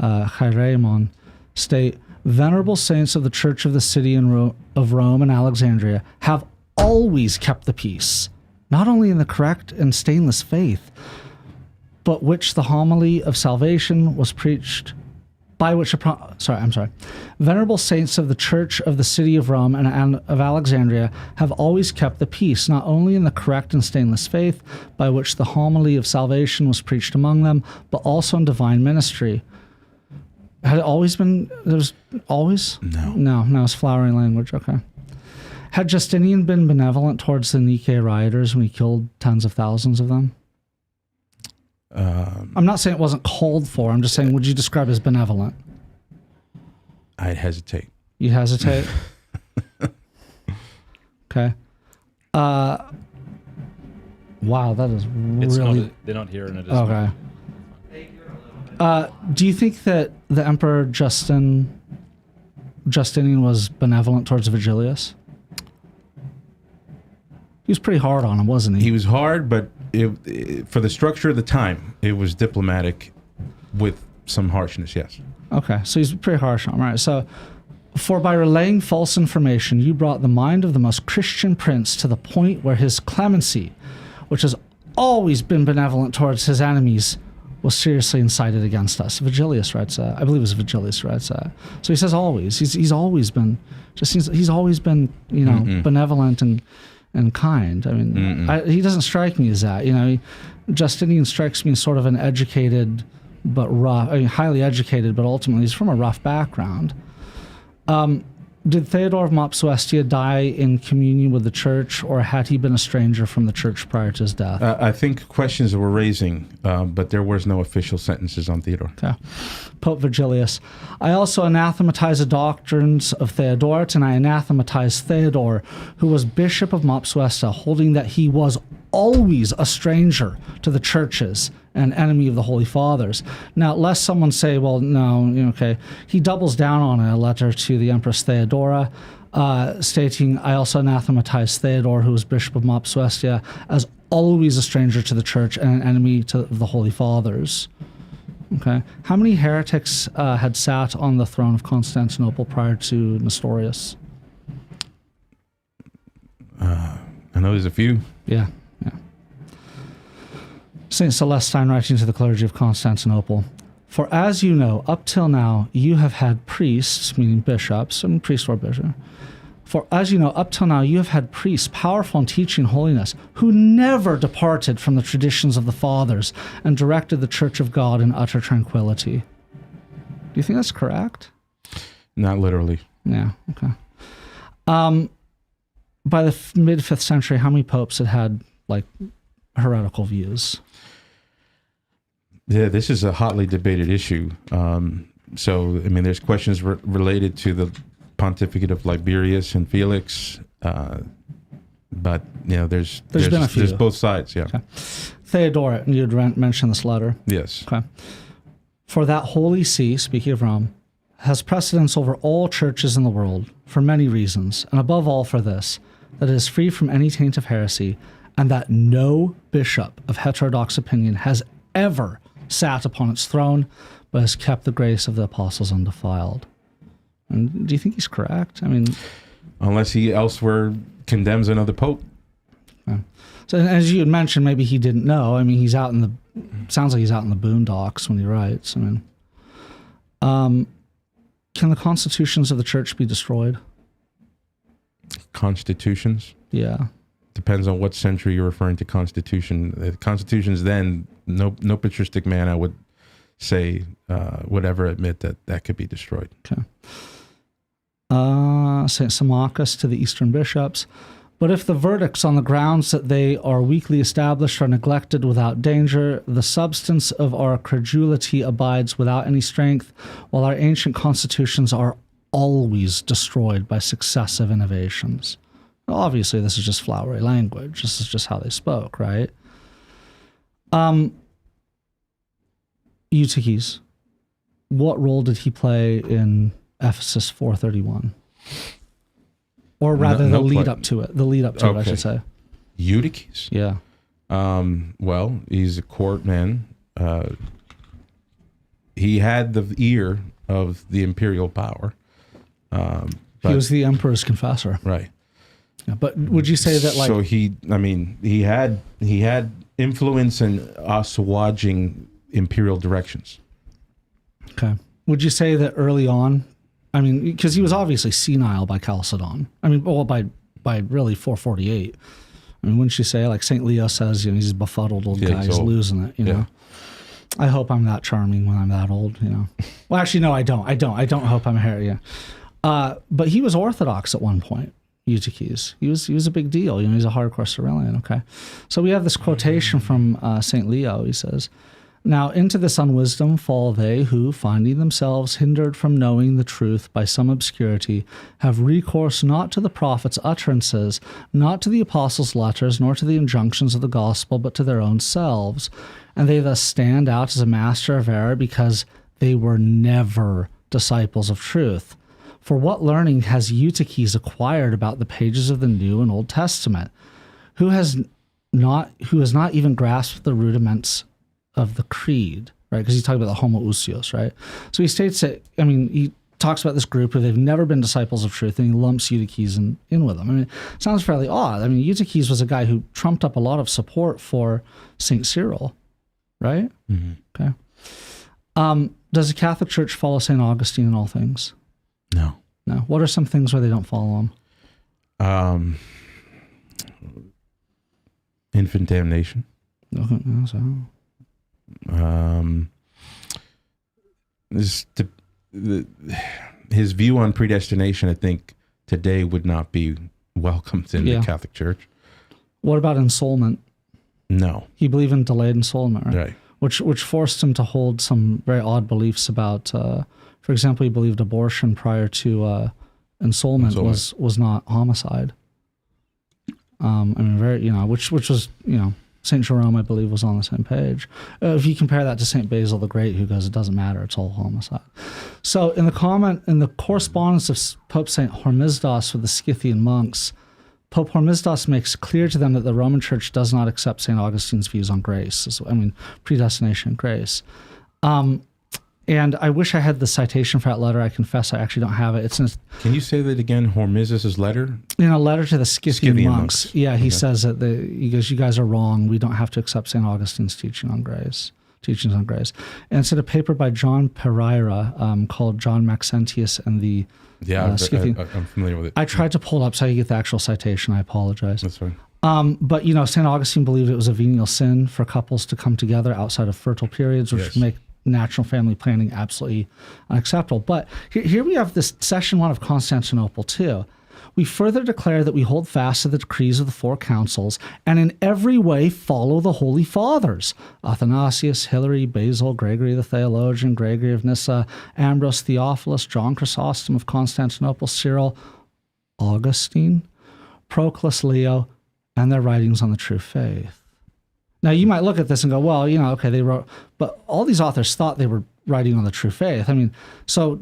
Hieramon state, venerable saints of the Church of the City of Rome and Alexandria have always kept the peace, not only in the correct and stainless faith, but which the homily of salvation was preached, by which venerable saints of the Church of the City of Rome and of Alexandria have always kept the peace, not only in the correct and stainless faith, by which the homily of salvation was preached among them, but also in divine ministry. Had it always been, there's always? No, it's flowering language, okay. Had Justinian been benevolent towards the Nicaea rioters when he killed tens of thousands of them? I'm not saying it wasn't called for. I'm just saying, would you describe it as benevolent? I'd hesitate. You hesitate? Okay. Wow, that is really... They're not hearing it. Okay. Do you think that the Emperor Justinian was benevolent towards Vigilius? He was pretty hard on him, wasn't he? He was hard, but for the structure of the time, it was diplomatic with some harshness, yes. Okay, so he's pretty harsh on him, right? So, for by relaying false information, you brought the mind of the most Christian prince to the point where his clemency, which has always been benevolent towards his enemies, was seriously incited against us. Vigilius writes that. I believe it was Vigilius writes that. So he says always. He's always been, he's always been, benevolent and and kind. I mean, he doesn't strike me as that. Justinian strikes me as sort of an educated but rough, highly educated, but ultimately he's from a rough background. Did Theodore of Mopsuestia die in communion with the church, or had he been a stranger from the church prior to his death? I think questions were raising, but there was no official sentences on Theodore. Okay. Pope Vigilius. I also anathematize the doctrines of Theodoret, and I anathematize Theodore, who was Bishop of Mopsuestia, holding that he was always a stranger to the churches and enemy of the Holy Fathers. Now, lest someone say, well, no, okay. He doubles down on a letter to the Empress Theodora, stating, I also anathematize Theodore, who was Bishop of Mopsuestia, as always a stranger to the church and an enemy to the Holy Fathers. Okay. How many heretics had sat on the throne of Constantinople prior to Nestorius? I know there's a few. Yeah. St. Celestine writing to the clergy of Constantinople, for as you know, up till now, you have had priests, meaning bishops, and priest or bishop. For as you know, up till now, you have had priests powerful in teaching holiness, who never departed from the traditions of the fathers and directed the church of God in utter tranquility. Do you think that's correct? Not literally. Yeah, okay. By the mid-5th century, how many popes had heretical views? Yeah, this is a hotly debated issue. There's questions related to the pontificate of Liberius and Felix, but there's been a few. There's both sides. Yeah. Okay. Theodore, you had mentioned this letter. Yes. Okay. For that Holy See, speaking of Rome, has precedence over all churches in the world for many reasons, and above all for this, that it is free from any taint of heresy, and that no bishop of heterodox opinion has ever sat upon its throne, but has kept the grace of the apostles undefiled. And do you think he's correct? I mean, unless he elsewhere condemns another pope. Yeah. So as you had mentioned, maybe he didn't know. I mean, sounds like he's out in the boondocks when he writes. I mean, can the constitutions of the church be destroyed? Constitutions? Yeah. Depends on what century you're referring to. Constitutions then, no patristic man, I would say, would ever admit that could be destroyed. Okay. St. Symmachus to the Eastern bishops. But if the verdicts on the grounds that they are weakly established are neglected without danger, the substance of our credulity abides without any strength, while our ancient constitutions are always destroyed by successive innovations. Well, obviously, this is just flowery language. This is just how they spoke, right? Eutyches, what role did he play in Ephesus 4:31? Or rather, the lead up to it. The lead up to it, I should say. Eutyches? Yeah. Well, he's a court man. He had the ear of the imperial power. He was the emperor's confessor. Right. Yeah, but would you say that So he had influence in assuaging imperial directions. Okay. Would you say that early on, I mean, because he was obviously senile by Chalcedon. I mean, well, by really 448. I mean, wouldn't you say, like St. Leo says, he's a befuddled old guy, he's losing it, you know? I hope I'm that charming when I'm that old, Well, actually, no, I don't. I don't hope I'm Harry. But he was Orthodox at one point, Eutyches. He was a big deal. He's a hardcore Cyrillian, okay? So we have this quotation from St. Leo. He says, "Now into this unwisdom fall they who, finding themselves hindered from knowing the truth by some obscurity, have recourse not to the prophets' utterances, not to the apostles' letters, nor to the injunctions of the gospel, but to their own selves. And they thus stand out as a master of error because they were never disciples of truth. For what learning has Eutyches acquired about the pages of the New and Old Testament? Who has not even grasped the rudiments of the creed," right? Because he's talking about the homoousios, right? So he states that, he talks about this group who they've never been disciples of truth, and he lumps Eutyches in with them. It sounds fairly odd. Eutyches was a guy who trumped up a lot of support for St. Cyril, right? Mm-hmm. Okay. Does the Catholic Church follow St. Augustine in all things? No. What are some things where they don't follow him? infant damnation. Okay, no, so. His view on predestination, I think, today would not be welcomed in the Catholic Church. What about ensoulment? No. He believed in delayed ensoulment, right? Right. Which forced him to hold some very odd beliefs about, for example, he believed abortion prior to ensoulment was not homicide. I mean, very, which was, St. Jerome, I believe, was on the same page. If you compare that to St. Basil the Great, who goes, it doesn't matter, it's all homicide. So in the correspondence of Pope St. Hormisdas with the Scythian monks, Pope Hormisdas makes clear to them that the Roman Church does not accept St. Augustine's views on grace, predestination and grace. And I wish I had the citation for that letter. I confess I actually don't have it. Can you say that again? Hormisdas' letter? In a letter to the Scythian monks. Yeah, he says that he goes, you guys are wrong. We don't have to accept St. Augustine's teachings on grace. And it's in a paper by John Pereira called John Maxentius and the Scythian. I'm familiar with it. I tried to pull it up so you get the actual citation. I apologize. That's fine. But, St. Augustine believed it was a venial sin for couples to come together outside of fertile periods, which would make natural family planning absolutely unacceptable. But here we have this Session 1 of Constantinople too. We further declare that we hold fast to the decrees of the four councils and in every way follow the Holy Fathers, Athanasius, Hilary, Basil, Gregory the Theologian, Gregory of Nyssa, Ambrose, Theophilus, John Chrysostom of Constantinople, Cyril, Augustine, Proclus, Leo, and their writings on the true faith. Now, you might look at this and go, well, okay, they wrote, but all these authors thought they were writing on the true faith. I mean, so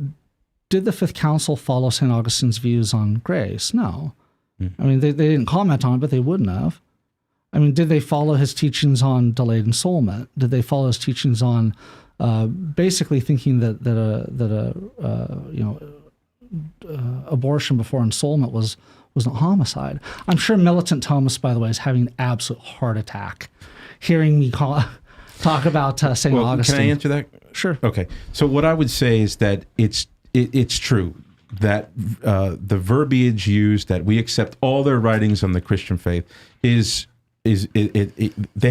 did the Fifth Council follow St. Augustine's views on grace? No. I mean, they didn't comment on it, but they wouldn't have. I mean, did they follow his teachings on delayed ensoulment? Did they follow his teachings on basically thinking that abortion before ensoulment was not homicide? I'm sure militant Thomas, by the way, is having an absolute heart attack hearing me talk about St. Augustine. Can I answer that? Sure. Okay. So what I would say is that it's true that the verbiage used, that we accept all their writings on the Christian faith, they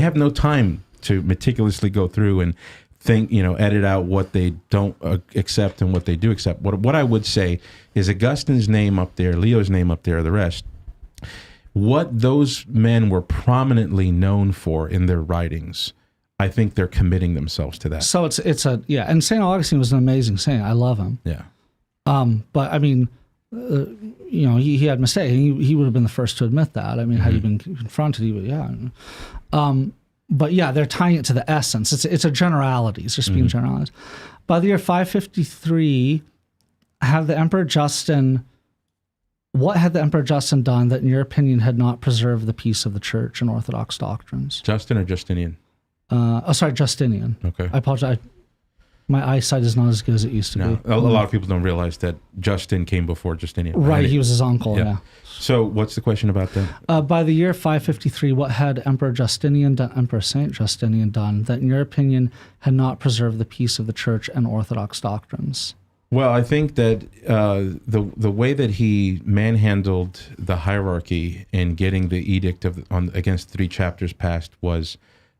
have no time to meticulously go through and think, edit out what they don't accept and what they do accept. What I would say is Augustine's name up there, Leo's name up there, the rest. What those men were prominently known for in their writings, I think they're committing themselves to that. So it's and St. Augustine was an amazing saint. I love him. Yeah. But I mean, he had mistakes. He would have been the first to admit that. I mean, had he been confronted, he would, but yeah, they're tying it to the essence. It's a generality. It's just being generalized. By the year 553, what had the Emperor Justin done that, in your opinion, had not preserved the peace of the Church and Orthodox doctrines? Justin or Justinian? Justinian. Okay. I apologize. My eyesight is not as good as it used to be. A lot of people don't realize that Justin came before Justinian. Right, he was his uncle, yeah. So what's the question about that? By the year 553, what had Emperor Justinian done, Emperor Saint Justinian done that, in your opinion, had not preserved the peace of the Church and Orthodox doctrines? Well, I think that the way that he manhandled the hierarchy in getting the edict against 3 chapters passed was,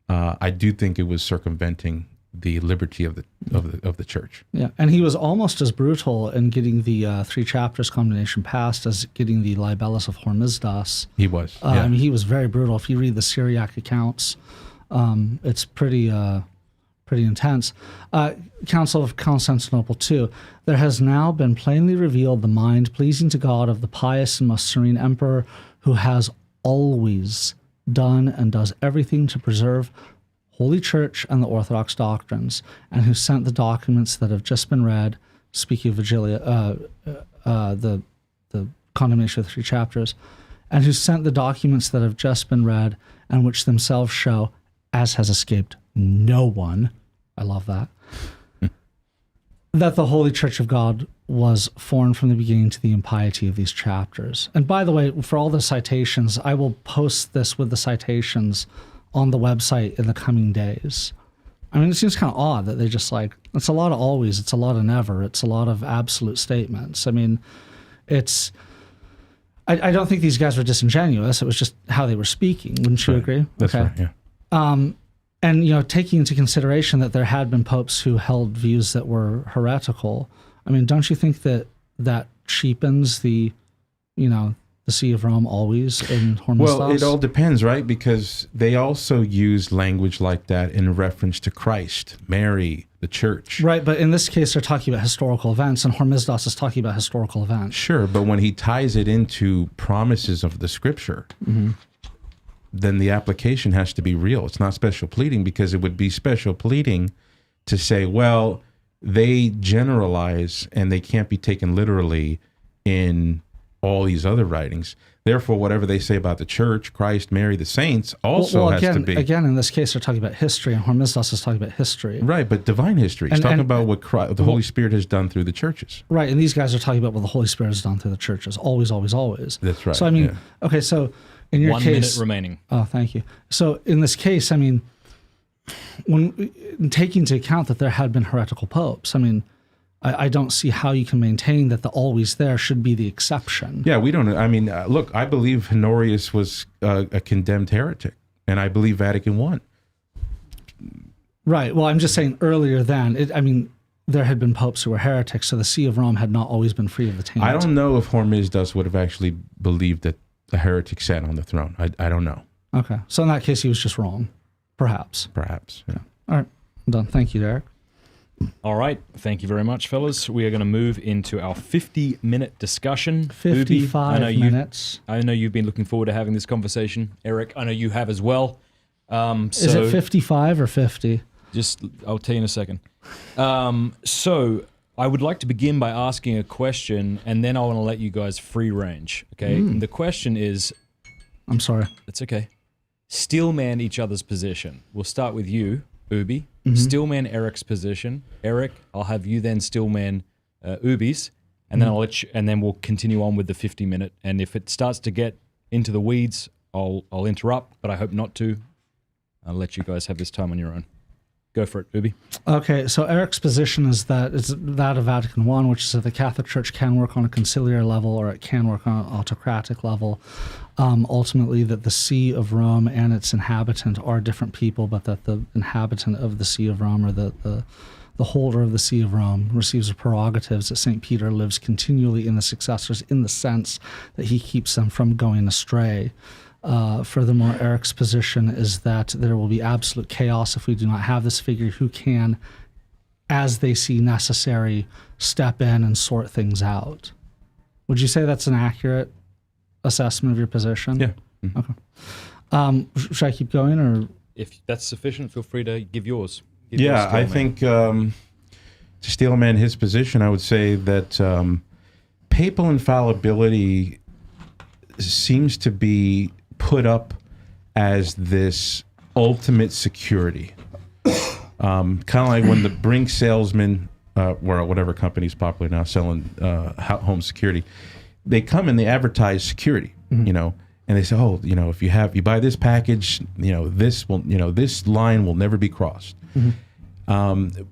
I do think it was circumventing the liberty of the Church. Yeah, and he was almost as brutal in getting the 3 chapters condemnation passed as getting the libellus of Hormisdas. He was. I mean, he was very brutal. If you read the Syriac accounts, it's pretty intense. Council of Constantinople II. There has now been plainly revealed the mind pleasing to God of the pious and most serene emperor, who has always done and does everything to preserve Holy Church and the Orthodox doctrines, and who sent the documents that have just been read, speaking of Vigilia, the condemnation of the 3 chapters, and who sent the documents that have just been read, and which themselves show, as has escaped no one, I love that, that the Holy Church of God was foreign from the beginning to the impiety of these chapters. And by the way, for all the citations, I will post this with the citations on the website in the coming days. I mean, it seems kind of odd that they just it's a lot of always, it's a lot of never, it's a lot of absolute statements. I mean, I don't think these guys were disingenuous. It was just how they were speaking. Wouldn't you agree? That's right, yeah. And, taking into consideration that there had been popes who held views that were heretical, I mean, don't you think that cheapens the See of Rome always in Hormisdas? Well, it all depends, right? Because they also use language like that in reference to Christ, Mary, the church. Right, but in this case, they're talking about historical events, and Hormisdas is talking about historical events. Sure, but when he ties it into promises of the scripture, then the application has to be real. It's not special pleading, because it would be special pleading to say, well, they generalize and they can't be taken literally in all these other writings. Therefore, whatever they say about the church, Christ, Mary, the saints also has to be. Again, in this case, they're talking about history, and Hormisdas is talking about history. Right, but divine history. He's talking about what the Holy Spirit has done through the churches. Right, and these guys are talking about what the Holy Spirit has done through the churches. Always, always, always. That's right. So, I mean, okay, so in your 1 case... 1 minute remaining. Oh, thank you. So, in this case, I mean, when taking into account that there had been heretical popes, I mean, I don't see how you can maintain that the always there should be the exception. Yeah, we don't. I mean, look, I believe Honorius was a condemned heretic, and I believe Vatican I. Right. Well, I'm just saying earlier then, there had been popes who were heretics, so the See of Rome had not always been free of the taint. I don't know if Hormisdas would have actually believed that a heretic sat on the throne. I don't know. Okay. So in that case, he was just wrong. Perhaps. Perhaps. Yeah. All right. I'm done. Thank you, Erick. All right. Thank you very much, fellas. We are going to move into our 50-minute discussion. 55 minutes. I know you've been looking forward to having this conversation. Erick, I know you have as well. Is it 55 or 50? I'll tell you in a second. So I would like to begin by asking a question, and then I want to let you guys free range. Okay. And the question is... I'm sorry. It's okay. Steelman each other's position. We'll start with you, Ubi. Steelman Erick's position. Erick, I'll have you then steelman Ubi's, and then I'll let you, and then we'll continue on with the 50-minute. And if it starts to get into the weeds, I'll interrupt, but I hope not to. I'll let you guys have this time on your own. Go for it, Ubi. Okay, so Erick's position is that it's that of Vatican I, which is that the Catholic Church can work on a conciliar level, or it can work on an autocratic level. Ultimately, that the See of Rome and its inhabitant are different people, but that the inhabitant of the See of Rome, or the holder of the See of Rome, receives the prerogatives that St. Peter lives continually in the successors, in the sense that he keeps them from going astray. Furthermore, Erick's position is that there will be absolute chaos if we do not have this figure who can, as they see necessary, step in and sort things out. Would you say that's an accurate assessment of your position? Yeah. Okay. Should I keep going, or? If that's sufficient, feel free to give yours. I think to Steelman his position, I would say that papal infallibility seems to be put up as this ultimate security. Kind of like when the Brink salesman, or whatever company's popular now selling home security, they come and they advertise security, and they say, oh, if you buy this package, this line will never be crossed. And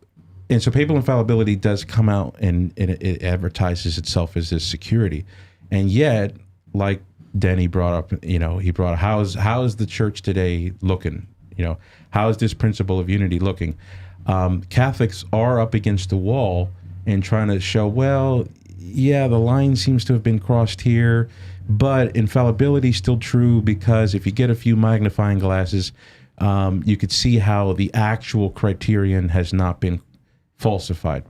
so papal infallibility does come out and it advertises itself as this security. And yet, like Denny brought up, he brought up, how is the church today looking? How is this principle of unity looking? Catholics are up against the wall and trying to show, well, yeah, the line seems to have been crossed here, but infallibility is still true, because if you get a few magnifying glasses, you could see how the actual criterion has not been falsified.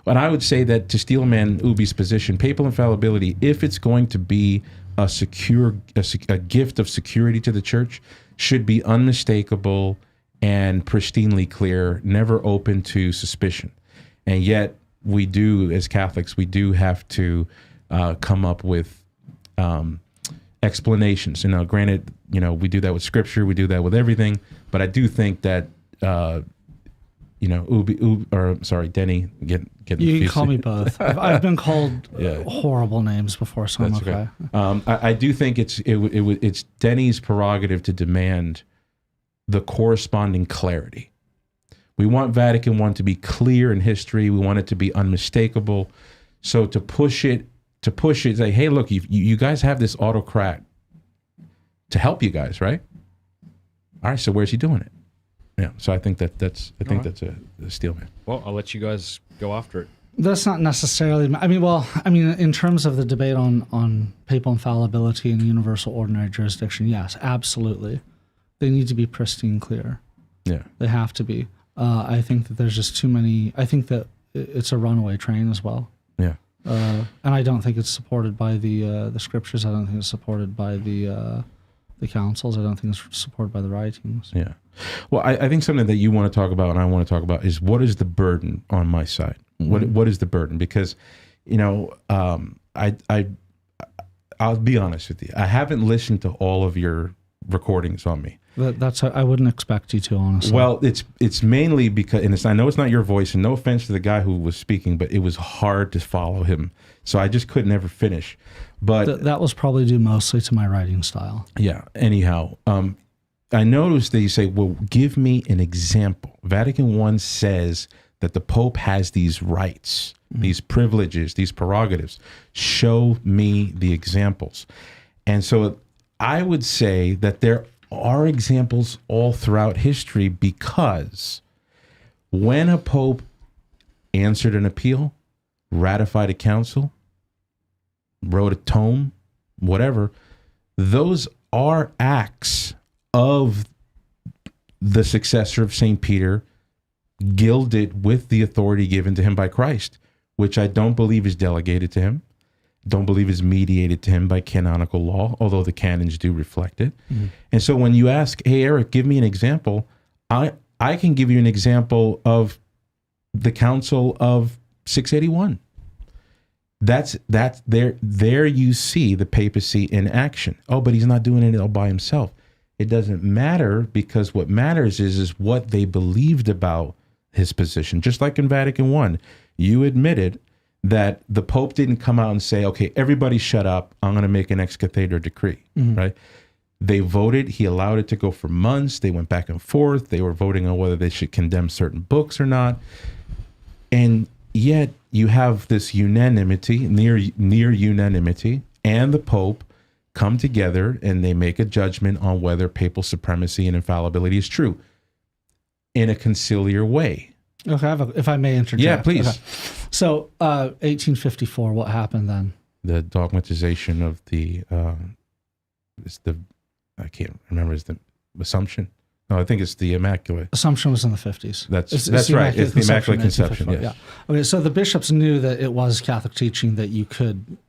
But I would say that to Steelman Ubi's position, papal infallibility, if it's going to be a gift of security to the church, should be unmistakable and pristinely clear, never open to suspicion. And yet we do, as Catholics, we do have to come up with explanations. Granted, we do that with Scripture, we do that with everything, but I do think that Denny, you can call me both. I've been called horrible names before, so that's I'm okay. I do think it's Denny's prerogative to demand the corresponding clarity. We want Vatican I to be clear in history. We want it to be unmistakable. So to push it to push it, say, hey, look, you guys have this autocrat to help you guys, right? All right, so where's he doing it? Yeah, so I think that's a steal, man. Well, I'll let you guys go after it. That's not necessarily. In terms of the debate on papal infallibility and universal ordinary jurisdiction, yes, absolutely, they need to be pristine clear. Yeah, they have to be. I think that there's just too many. I think that it's a runaway train as well. Yeah, and I don't think it's supported by the scriptures. I don't think it's supported by the councils. I don't think it's supported by the writings. Yeah. Well, I think something that you want to talk about and I want to talk about is what is the burden on my side? What is the burden? Because, I'll be honest with you. I haven't listened to all of your recordings on me. That's I wouldn't expect you to, honestly. Well, it's mainly because, and I know it's not your voice, and no offense to the guy who was speaking, but it was hard to follow him, so I just couldn't ever finish. But that was probably due mostly to my writing style. Yeah. Anyhow, I noticed that you say, "Well, give me an example." Vatican I says that the Pope has these rights, these privileges, these prerogatives. Show me the examples. And so I would say that there are examples all throughout history, because when a Pope answered an appeal, ratified a council, wrote a tome, whatever, those are acts of the successor of St. Peter, gilded with the authority given to him by Christ, which I don't believe is delegated to him, don't believe is mediated to him by canonical law, although the canons do reflect it. And so when you ask, hey, Eric, give me an example, I can give you an example of the Council of 681. That's there you see the papacy in action. Oh, but he's not doing it all by himself. It doesn't matter, because what matters is what they believed about his position. Just like in Vatican I, you admitted that the Pope didn't come out and say, okay, everybody shut up, I'm going to make an ex cathedra decree, right? They voted, he allowed it to go for months, they went back and forth, they were voting on whether they should condemn certain books or not, and yet you have this unanimity, near unanimity, and the Pope come together and they make a judgment on whether papal supremacy and infallibility is true in a conciliar way. Okay, if I may interject. Yeah, please. Okay. So, 1854, what happened then? The dogmatization of I can't remember, is the Assumption? No, I think it's the Immaculate. Assumption was in the 50s. That's right. It's the Immaculate Conception. Yes. Yeah. Okay, so the bishops knew that it was Catholic teaching that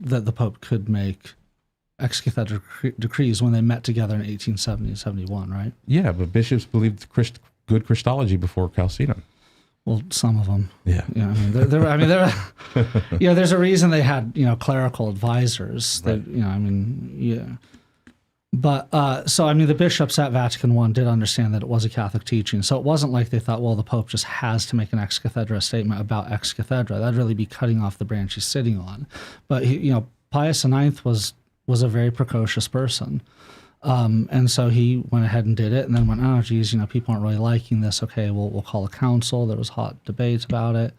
the Pope could make ex cathedra decrees when they met together in 1870 and 71, right? Yeah, but bishops believed good Christology before Chalcedon. Well, some of them. Yeah. Yeah. There's a reason they had, clerical advisors. That, Right. Yeah. But the bishops at Vatican I did understand that it was a Catholic teaching. So it wasn't like they thought, well, the Pope just has to make an ex cathedra statement about ex cathedra. That'd really be cutting off the branch he's sitting on. But Pius IX was a very precocious person. And so he went ahead and did it, and then went, oh, geez, people aren't really liking this. Okay, we'll call a council. There was hot debates about it.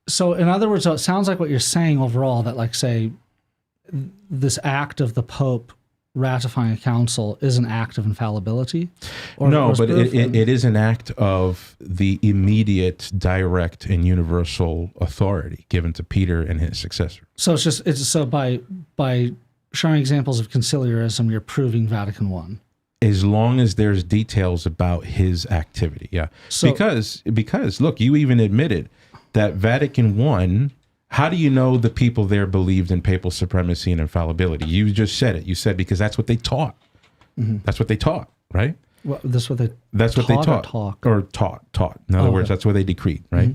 So in other words, it sounds like what you're saying overall, that like, say, this act of the Pope ratifying a council is an act of infallibility? No, but it is an act of the immediate, direct, and universal authority given to Peter and his successor. So so by showing examples of conciliarism, you're proving Vatican I. As long as there's details about his activity, yeah. So, because look, you even admitted that Vatican I, how do you know the people there believed in papal supremacy and infallibility? You just said it. You said because that's what they taught. Mm-hmm. That's what they taught, right? Well, that's what they taught. In other words, that's what they decreed, right?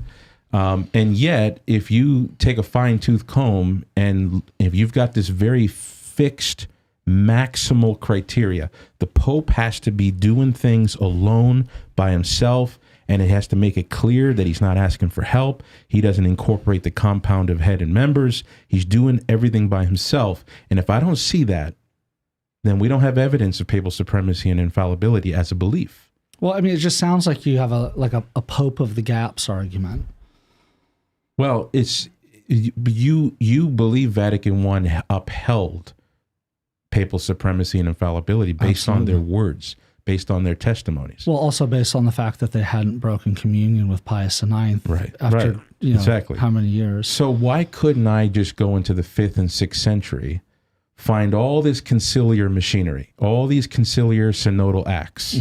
Mm-hmm. And yet, if you take a fine-tooth comb and if you've got this very fixed maximal criteria, the Pope has to be doing things alone by himself, and it has to make it clear that he's not asking for help. He doesn't incorporate the compound of head and members. He's doing everything by himself. And if I don't see that, then we don't have evidence of papal supremacy and infallibility as a belief. Well, it just sounds like you have a Pope of the gaps argument. Well, it's you believe Vatican I upheld papal supremacy and infallibility based on their words, based on their testimonies. Well, also based on the fact that they hadn't broken communion with Pius IX after exactly. how many years. So why couldn't I just go into the 5th and 6th century, find all this conciliar machinery, all these conciliar synodal acts,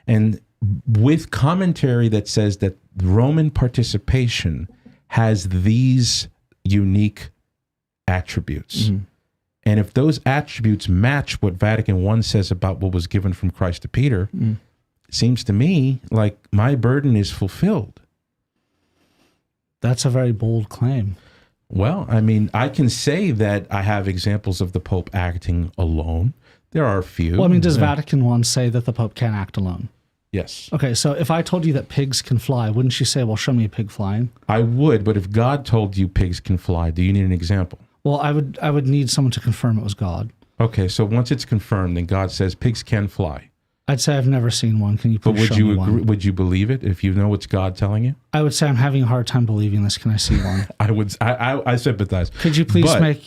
and with commentary that says that Roman participation has these unique attributes. And if those attributes match what Vatican I says about what was given from Christ to Peter, it seems to me like my burden is fulfilled. That's a very bold claim. Well, I mean, I can say that I have examples of the Pope acting alone. There are a few. Well, I mean, does Vatican I say that the Pope can't act alone? Yes. Okay, so if I told you that pigs can fly, wouldn't you say, well, show me a pig flying? I would, but if God told you pigs can fly, do you need an example? Well, I would need someone to confirm it was God. Okay, so once it's confirmed, then God says pigs can fly. I'd say I've never seen one. Can you please But would show you me agree, one? would you believe it if you know it's God telling you? I would say I'm having a hard time believing this. Can I see one? I sympathize. Could you please make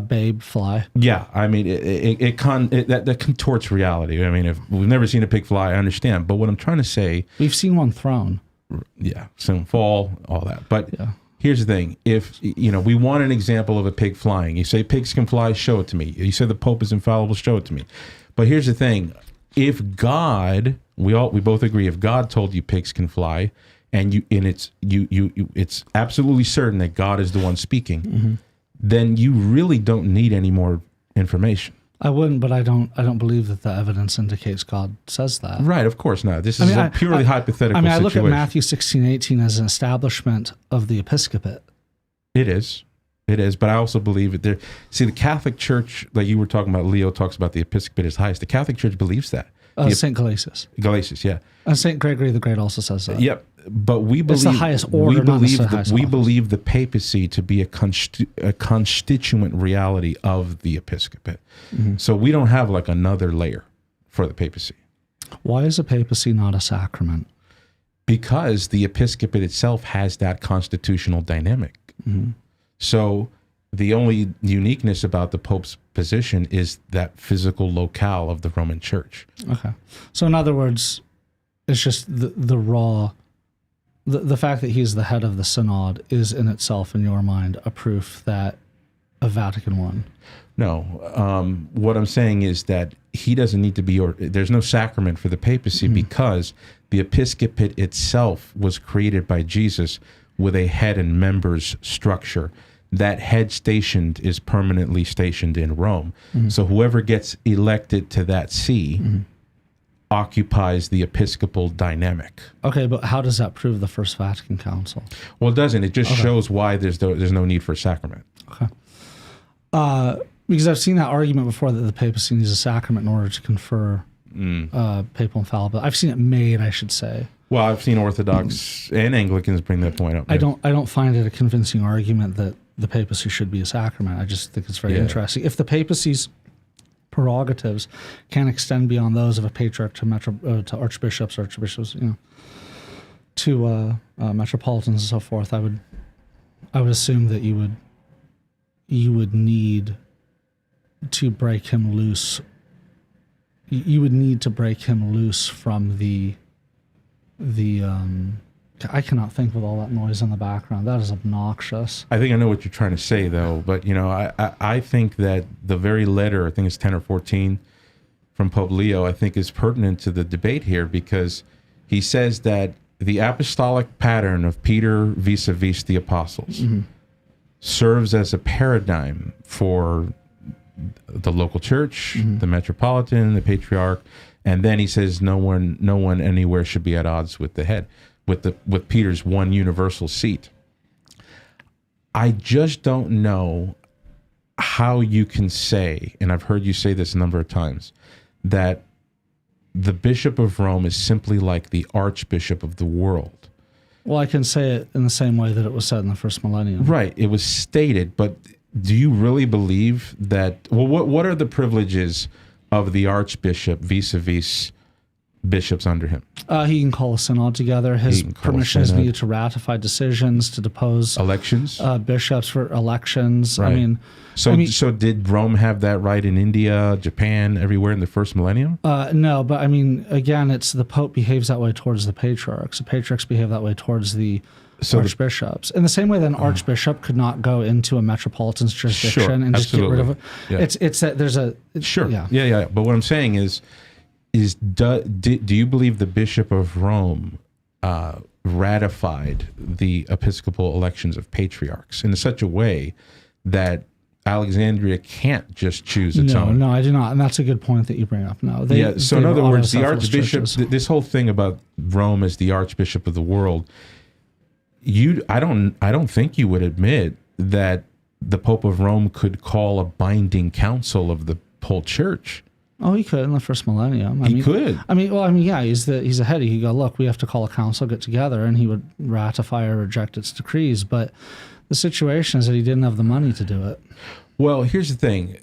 Babe fly? Yeah, I mean that contorts reality. I mean, if we've never seen a pig fly, I understand. But what I'm trying to say, we've seen one thrown. Yeah, some fall, all that. But here's the thing: if we want an example of a pig flying, you say pigs can fly, show it to me. You say the Pope is infallible, show it to me. But here's the thing: if God, we both agree, if God told you pigs can fly, and it's absolutely certain that God is the one speaking, then you really don't need any more information. I wouldn't, but I don't believe that the evidence indicates God says that. Right, of course not. This is a purely hypothetical situation. I look at Matthew 16:18 as an establishment of the episcopate. It is, but I also believe that see, the Catholic Church, like you were talking about, Leo talks about the episcopate is highest. The Catholic Church believes that. St. Galatius. Galatius, yeah. And St. Gregory the Great also says that. Yep. But we believe it's the highest order, we believe the papacy to be a constituent reality of the episcopate. So we don't have like another layer for the papacy. Why is a papacy not a sacrament? Because the episcopate itself has that constitutional dynamic. So the only uniqueness about the Pope's position is that physical locale of the Roman Church. Okay. So in other words, it's just the raw... The fact that he's the head of the synod is in itself, in your mind, a proof that of Vatican I. No. What I'm saying is that he doesn't need to be, or there's no sacrament for the papacy because the episcopate itself was created by Jesus with a head and members structure. That head stationed is permanently stationed in Rome. So whoever gets elected to that see occupies the episcopal dynamic. Okay, but how does that prove the First Vatican Council? Well, it doesn't. It just shows why there's no need for a sacrament. Okay. Because I've seen that argument before that the papacy needs a sacrament in order to confer papal infallibility. I've seen it made, I should say. Well, I've seen Orthodox and Anglicans bring that point up. I don't find it a convincing argument that the papacy should be a sacrament. I just think it's very interesting. If the papacy's prerogatives can extend beyond those of a patriarch to archbishops, to metropolitans and so forth, I would assume that you would need to break him loose. You would need to break him loose from the I cannot think with all that noise in the background. That is obnoxious. I think I know what you're trying to say, though. But, I think that the very letter, I think it's 10 or 14, from Pope Leo, I think is pertinent to the debate here because he says that the apostolic pattern of Peter vis-a-vis the apostles serves as a paradigm for the local church, the metropolitan, the patriarch, and then he says no one anywhere should be at odds with the head. With Peter's one universal seat. I just don't know how you can say, and I've heard you say this a number of times, that the Bishop of Rome is simply like the Archbishop of the world. Well, I can say it in the same way that it was said in the first millennium. Right, it was stated, but do you really believe that, well, what are the privileges of the Archbishop vis-a-vis bishops under him? He can call a synod together. His permission is needed to ratify decisions, to depose elections, bishops for elections. Right. I mean, so did Rome have that right in India, Japan, everywhere in the first millennium? No, but I mean, again, it's the Pope behaves that way towards the patriarchs. The patriarchs behave that way towards the archbishops. In the same way that an archbishop could not go into a metropolitan's jurisdiction and just get rid of it. Yeah. It's that there's a... Yeah. But what I'm saying is do you believe the Bishop of Rome ratified the episcopal elections of patriarchs in such a way that Alexandria can't just choose its own? No, I do not. And that's a good point that you bring up. No. So in other words, the archbishop, this whole thing about Rome as the archbishop of the world, I don't think you would admit that the Pope of Rome could call a binding council of the whole church. Oh, he could in the first millennium. He could. Yeah, he's the head. He could go, look, we have to call a council, get together, and he would ratify or reject its decrees. But the situation is that he didn't have the money to do it. Well, here's the thing.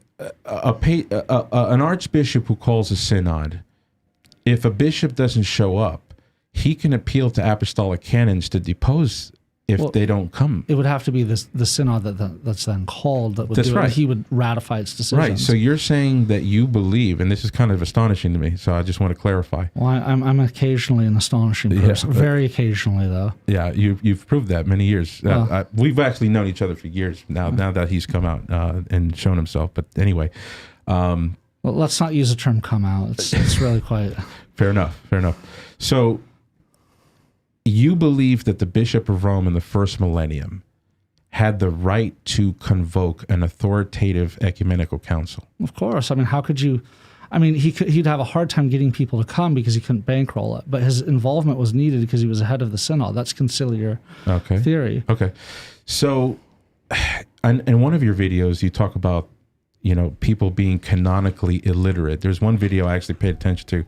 An archbishop who calls a synod, if a bishop doesn't show up, he can appeal to apostolic canons to depose if they don't come. It would have to be the synod that's then called that would do it. He would ratify its decisions. Right. So you're saying that you believe, and this is kind of astonishing to me, so I just want to clarify. Well, I'm occasionally an astonishing person. Very occasionally, though. Yeah, you've proved that many years. We've actually known each other for years now that he's come out and shown himself. But anyway. Well, let's not use the term come out. It's really quite... Fair enough. So you believe that the Bishop of Rome in the first millennium had the right to convoke an authoritative ecumenical council? Of course. I mean, how could you... I mean, he'd have a hard time getting people to come because he couldn't bankroll it. But his involvement was needed because he was ahead of the synod. That's conciliar theory. Okay. So, in one of your videos, you talk about, people being canonically illiterate. There's one video I actually paid attention to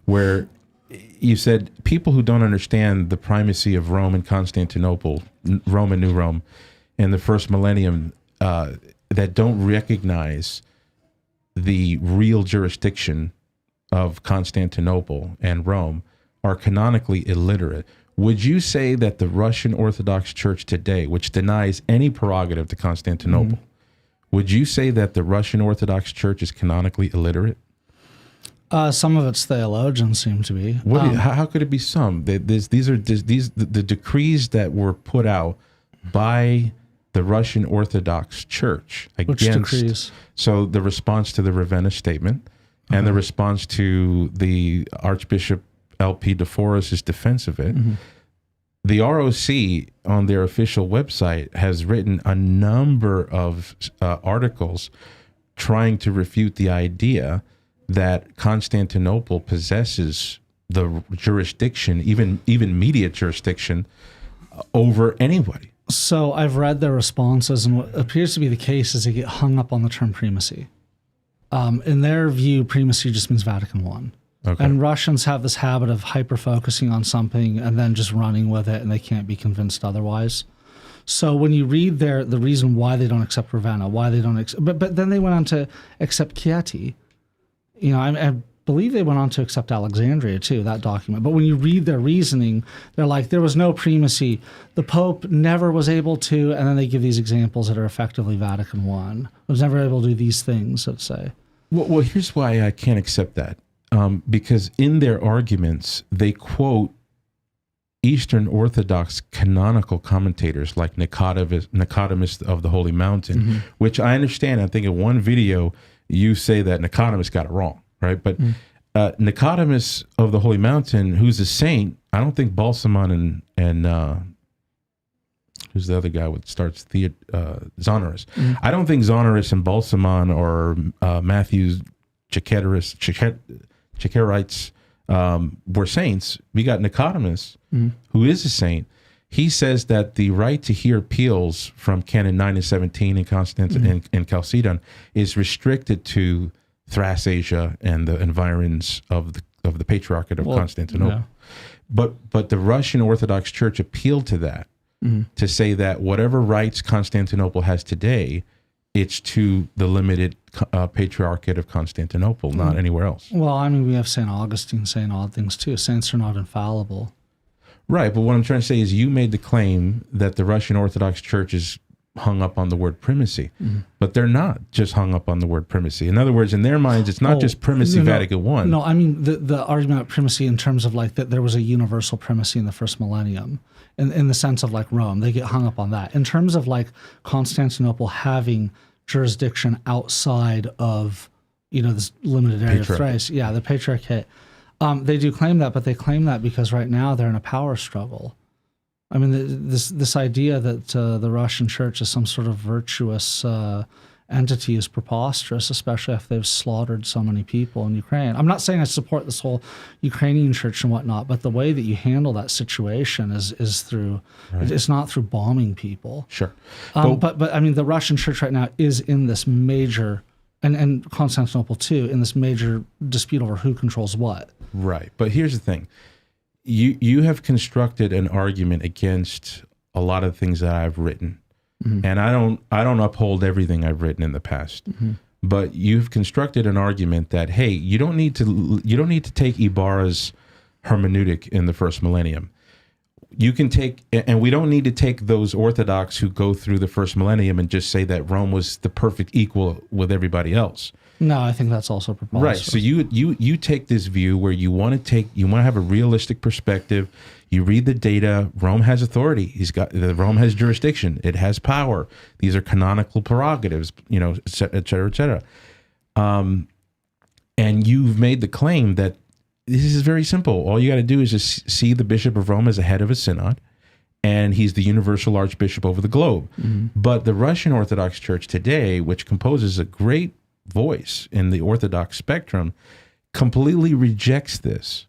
where you said people who don't understand the primacy of Rome and Constantinople, Rome and New Rome, in the first millennium, that don't recognize the real jurisdiction of Constantinople and Rome are canonically illiterate. Would you say that the Russian Orthodox Church today, which denies any prerogative to Constantinople, would you say that the Russian Orthodox Church is canonically illiterate? Some of its theologians seem to be. How could it be some? The decrees that were put out by the Russian Orthodox Church against... Which decrees? So the response to the Ravenna Statement and the response to the Archbishop L.P. de Forest's defense of it. The ROC on their official website has written a number of articles trying to refute the idea that Constantinople possesses the jurisdiction, even immediate jurisdiction, over anybody. So I've read their responses, and what appears to be the case is they get hung up on the term primacy. In their view, primacy just means Vatican I. Okay. And Russians have this habit of hyper-focusing on something and then just running with it, and they can't be convinced otherwise. So when you read the reason why they don't accept Ravenna, why they don't accept... But then they went on to accept Chieti. I believe they went on to accept Alexandria too, that document. But when you read their reasoning, they're like, there was no primacy. The Pope never was able to, and then they give these examples that are effectively Vatican I. Was never able to do these things, let's say. Well, here's why I can't accept that. Because in their arguments, they quote Eastern Orthodox canonical commentators like Nicodemus of the Holy Mountain, which I understand. I think in one video, you say that Nicodemus got it wrong, right? But Nicodemus of the Holy Mountain, who's a saint, I don't think Balsamon and who's the other guy that starts Zonorus. I don't think Zonorus and Balsamon or Matthew Chekerites were saints. We got Nicodemus, who is a saint. He says that the right to hear appeals from Canon 9 and 17 in Constantinople and Chalcedon is restricted to Thrace-Asia and the environs of the Patriarchate of Constantinople. Yeah. But the Russian Orthodox Church appealed to that to say that whatever rights Constantinople has today it's to the limited Patriarchate of Constantinople, not anywhere else. Well, I mean, we have St. Augustine saying odd things too. Saints are not infallible. Right, but what I'm trying to say is you made the claim that the Russian Orthodox Church is hung up on the word primacy, but they're not just hung up on the word primacy. In other words, in their minds, it's not just primacy Vatican I. No, I mean, the argument of primacy in terms of like that there was a universal primacy in the first millennium, in the sense of like Rome, they get hung up on that. In terms of like Constantinople having jurisdiction outside of, this limited area of Thrace, the Patriarchate, they do claim that, but they claim that because right now they're in a power struggle. I mean, this idea that the Russian Church is some sort of virtuous entity is preposterous, especially if they've slaughtered so many people in Ukraine. I'm not saying I support this whole Ukrainian church and whatnot, but the way that you handle that situation is through, it's not through bombing people. Sure. But I mean, the Russian Church right now is in this major, and Constantinople too, in this major dispute over who controls what. Right. But here's the thing. You have constructed an argument against a lot of things that I've written, and I don't uphold everything I've written in the past. But you've constructed an argument that hey, you don't need to take Ybarra's hermeneutic in the first millennium. You can take, and we don't need to take those Orthodox who go through the first millennium and just say that Rome was the perfect equal with everybody else. No, I think that's also preposterous. Right. So you take this view where you want to have a realistic perspective. You read the data. Rome has authority. Rome has jurisdiction. It has power. These are canonical prerogatives. Et cetera, et cetera. And you've made the claim that this is very simple. All you got to do is just see the Bishop of Rome as a head of a synod, and he's the universal archbishop over the globe. But the Russian Orthodox Church today, which composes a great voice in the Orthodox spectrum, completely rejects this.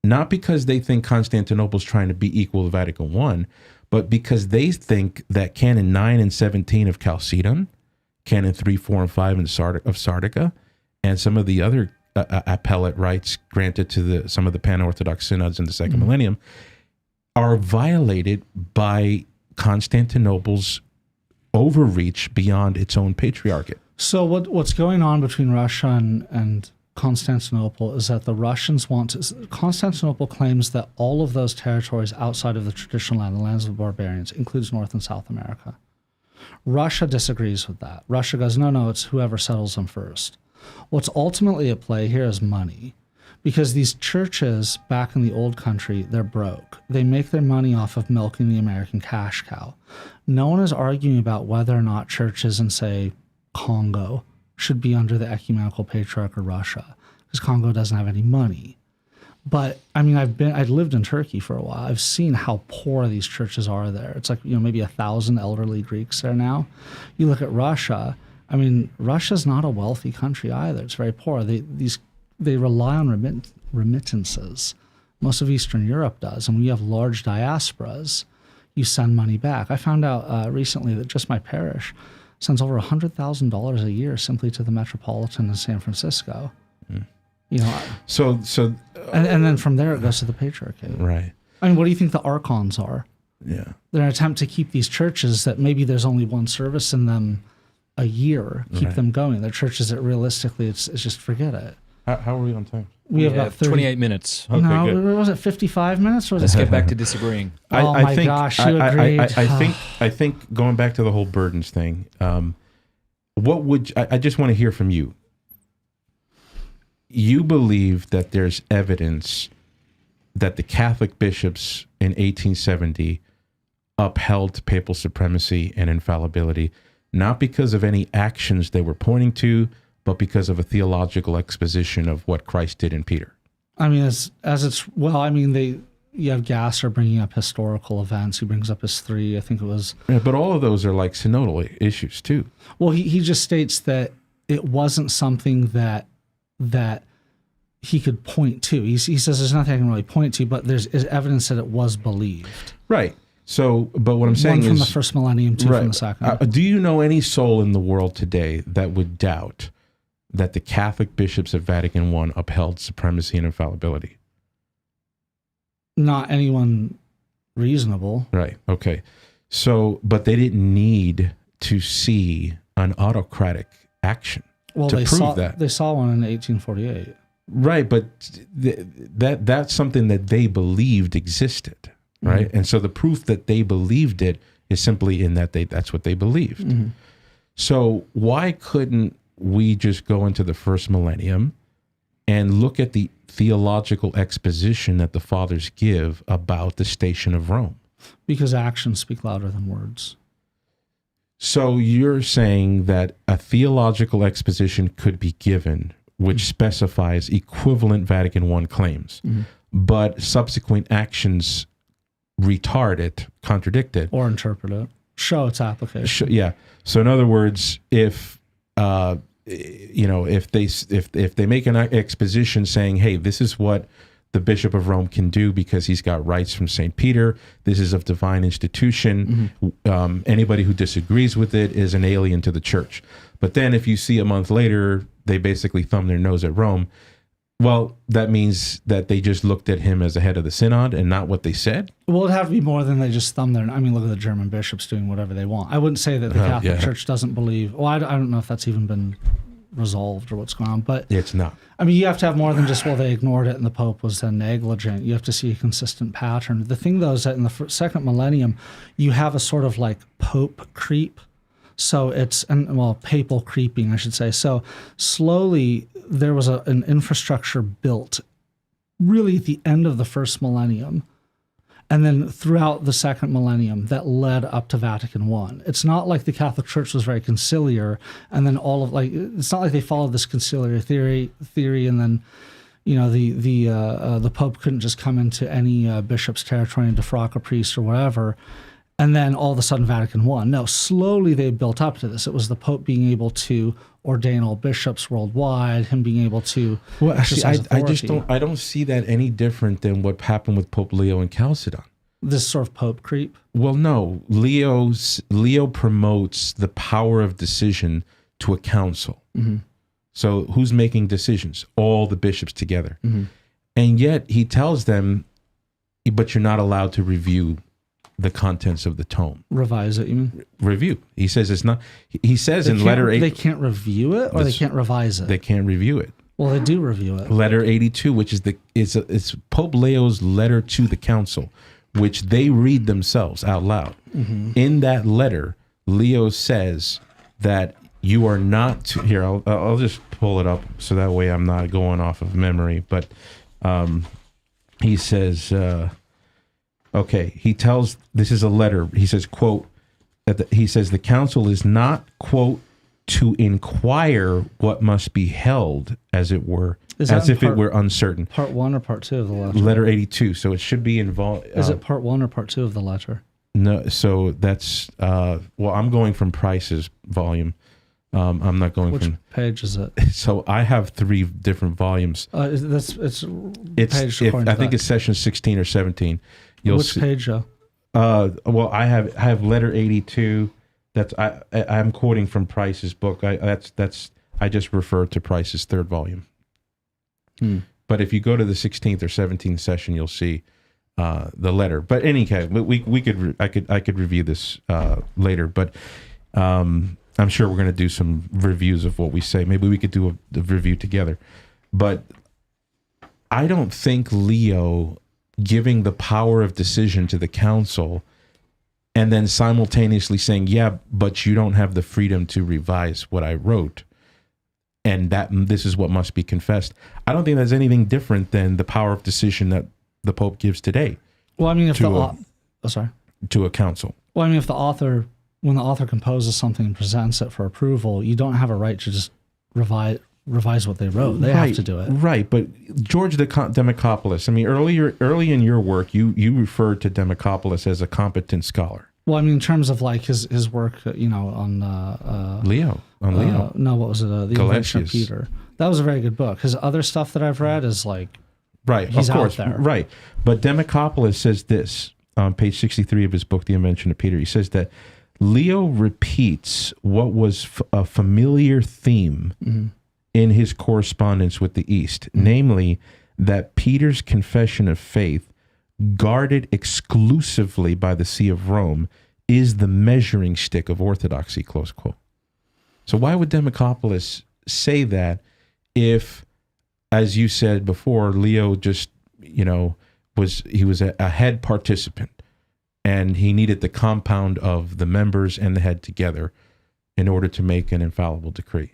Not because they think Constantinople's trying to be equal to Vatican I, but because they think that Canon 9 and 17 of Chalcedon, Canon 3, 4, and 5 of Sardica, and some of the other appellate rights granted to some of the pan-Orthodox synods in the second millennium are violated by Constantinople's overreach beyond its own patriarchate. So what's going on between Russia and Constantinople is that the Russians Constantinople claims that all of those territories outside of the traditional land, the lands of the barbarians, includes North and South America. Russia disagrees with that. Russia goes, no, it's whoever settles them first. What's ultimately at play here is money, because these churches back in the old country, they're broke. They make their money off of milking the American cash cow. No one is arguing about whether or not churches in, say, Congo should be under the ecumenical patriarch of Russia, because Congo doesn't have any money. But I mean, I've lived in Turkey for a while. I've seen how poor these churches are there. It's like, maybe 1,000 elderly Greeks there now. You look at Russia. I mean, Russia's not a wealthy country either. It's very poor. They rely on remittances. Most of Eastern Europe does. And when you have large diasporas, you send money back. I found out recently that just my parish sends over $100,000 a year simply to the Metropolitan in San Francisco. So and then from there it goes to the Patriarchate. Right. I mean, what do you think the archons are? Yeah. They're an attempt to keep these churches that maybe there's only one service in them a year, keep them going. They're churches that realistically, it's just forget it. How are we on time? We have about 28 minutes. Okay, no, good. Was it 55 minutes? Or was Let's it get back to disagreeing. my gosh, you agreed. I think going back to the whole burdens thing, what would I just want to hear from you? You believe that there's evidence that the Catholic bishops in 1870 upheld papal supremacy and infallibility, not because of any actions they were pointing to, but because of a theological exposition of what Christ did in Peter. I mean, you have Gasser bringing up historical events. He brings up his 3, I think it was. Yeah, but all of those are like synodal issues too. Well, he just states that it wasn't something that he could point to. He says there's nothing I can really point to, but there's evidence that it was believed. Right. So, but what I'm saying is... One from the first millennium, 2 from the second. Do you know any soul in the world today that would doubt that the Catholic bishops of Vatican I upheld supremacy and infallibility? Not anyone reasonable. Right. Okay. So, but they didn't need to see an autocratic action Well, to they prove saw that. they saw one in 1848. Right, but that's something that they believed existed, right? And so the proof that they believed it is simply in that that's what they believed. So why couldn't we just go into the first millennium and look at the theological exposition that the fathers give about the station of Rome? Because actions speak louder than words. So you're saying that a theological exposition could be given which specifies equivalent Vatican I claims, but subsequent actions retard it, contradict it, Or interpret it. Show its application. Yeah. So in other words, if if they make an exposition saying, "Hey, this is what the Bishop of Rome can do because he's got rights from St. Peter. This is of divine institution. Anybody who disagrees with it is an alien to the church." But then if you see a month later, they basically thumb their nose at Rome. Well, that means that they just looked at him as the head of the synod and not what they said? Well, it'd have to be more than they just thumb their... I mean, look at the German bishops doing whatever they want. I wouldn't say that the Catholic Church doesn't believe... Well, I don't know if that's even been resolved or what's going on, but... It's not. I mean, you have to have more than just, well, they ignored it and the Pope was then negligent. You have to see a consistent pattern. The thing, though, is that in the second millennium, you have a sort of like Pope creep. So it's, papal creeping, I should say. So slowly there was an infrastructure built really at the end of the first millennium and then throughout the second millennium that led up to Vatican I. It's not like the Catholic Church was very conciliar and then it's not like they followed this conciliar theory and then, the Pope couldn't just come into any bishop's territory and defrock a priest or whatever. And then all of a sudden Vatican I. No, slowly they built up to this. It was the Pope being able to ordain all bishops worldwide, him being able to exercise authority. I don't see that any different than what happened with Pope Leo and Chalcedon. This sort of Pope creep? Well, no. Leo promotes the power of decision to a council. So who's making decisions? All the bishops together. And yet he tells them, but you're not allowed to review the contents of the tome. Revise it, you mean? Review. He says it's not. He says in letter 8. They can't review it, or they can't revise it. They can't review it. Well, they do review it. Letter 82, which is it's Pope Leo's letter to the council, which they read themselves out loud. In that letter, Leo says that you are not to, here. I'll just pull it up so that way I'm not going off of memory. But he says. Okay, he tells, this is a letter, he says, quote, he says the council is not, quote, to inquire what must be held, as it were, as if it were uncertain. Part 1 or part 2 of the letter? Letter 82, so it should be involved. Is it part 1 or part 2 of the letter? No, so that's, I'm going from Price's volume. I'm not going Which from... Which page is it? So I have 3 different volumes. It's page I think it's session 16 or 17. Which page, Joe? Well, I have letter 82. That's I'm quoting from Price's book. I just referred to Price's 3rd volume. But if you go to the 16th or 17th session, you'll see the letter. But in any case, I could review this later. But I'm sure we're going to do some reviews of what we say. Maybe we could do a review together. But I don't think Leo giving the power of decision to the council and then simultaneously saying, yeah, but you don't have the freedom to revise what I wrote, and that this is what must be confessed. I don't think that's anything different than the power of decision that the Pope gives today. Well, I mean, if to a council. Well, I mean, when the author composes something and presents it for approval, you don't have a right to just revise what they wrote. They have to do it. Right, but George Demacopoulos, I mean, early in your work, you referred to Demacopoulos as a competent scholar. Well, I mean, in terms of like his work, on Leo. No, what was it? The Invention of Peter. That was a very good book. His other stuff that I've read is like, right, he's of course, out there. Right. But Demacopoulos says this on page 63 of his book, The Invention of Peter. He says that Leo repeats what was a familiar theme in his correspondence with the East, namely that Peter's confession of faith, guarded exclusively by the See of Rome, is the measuring stick of orthodoxy, close quote. So why would Democopoulos say that if, as you said before, Leo just, was a head participant and he needed the compound of the members and the head together in order to make an infallible decree?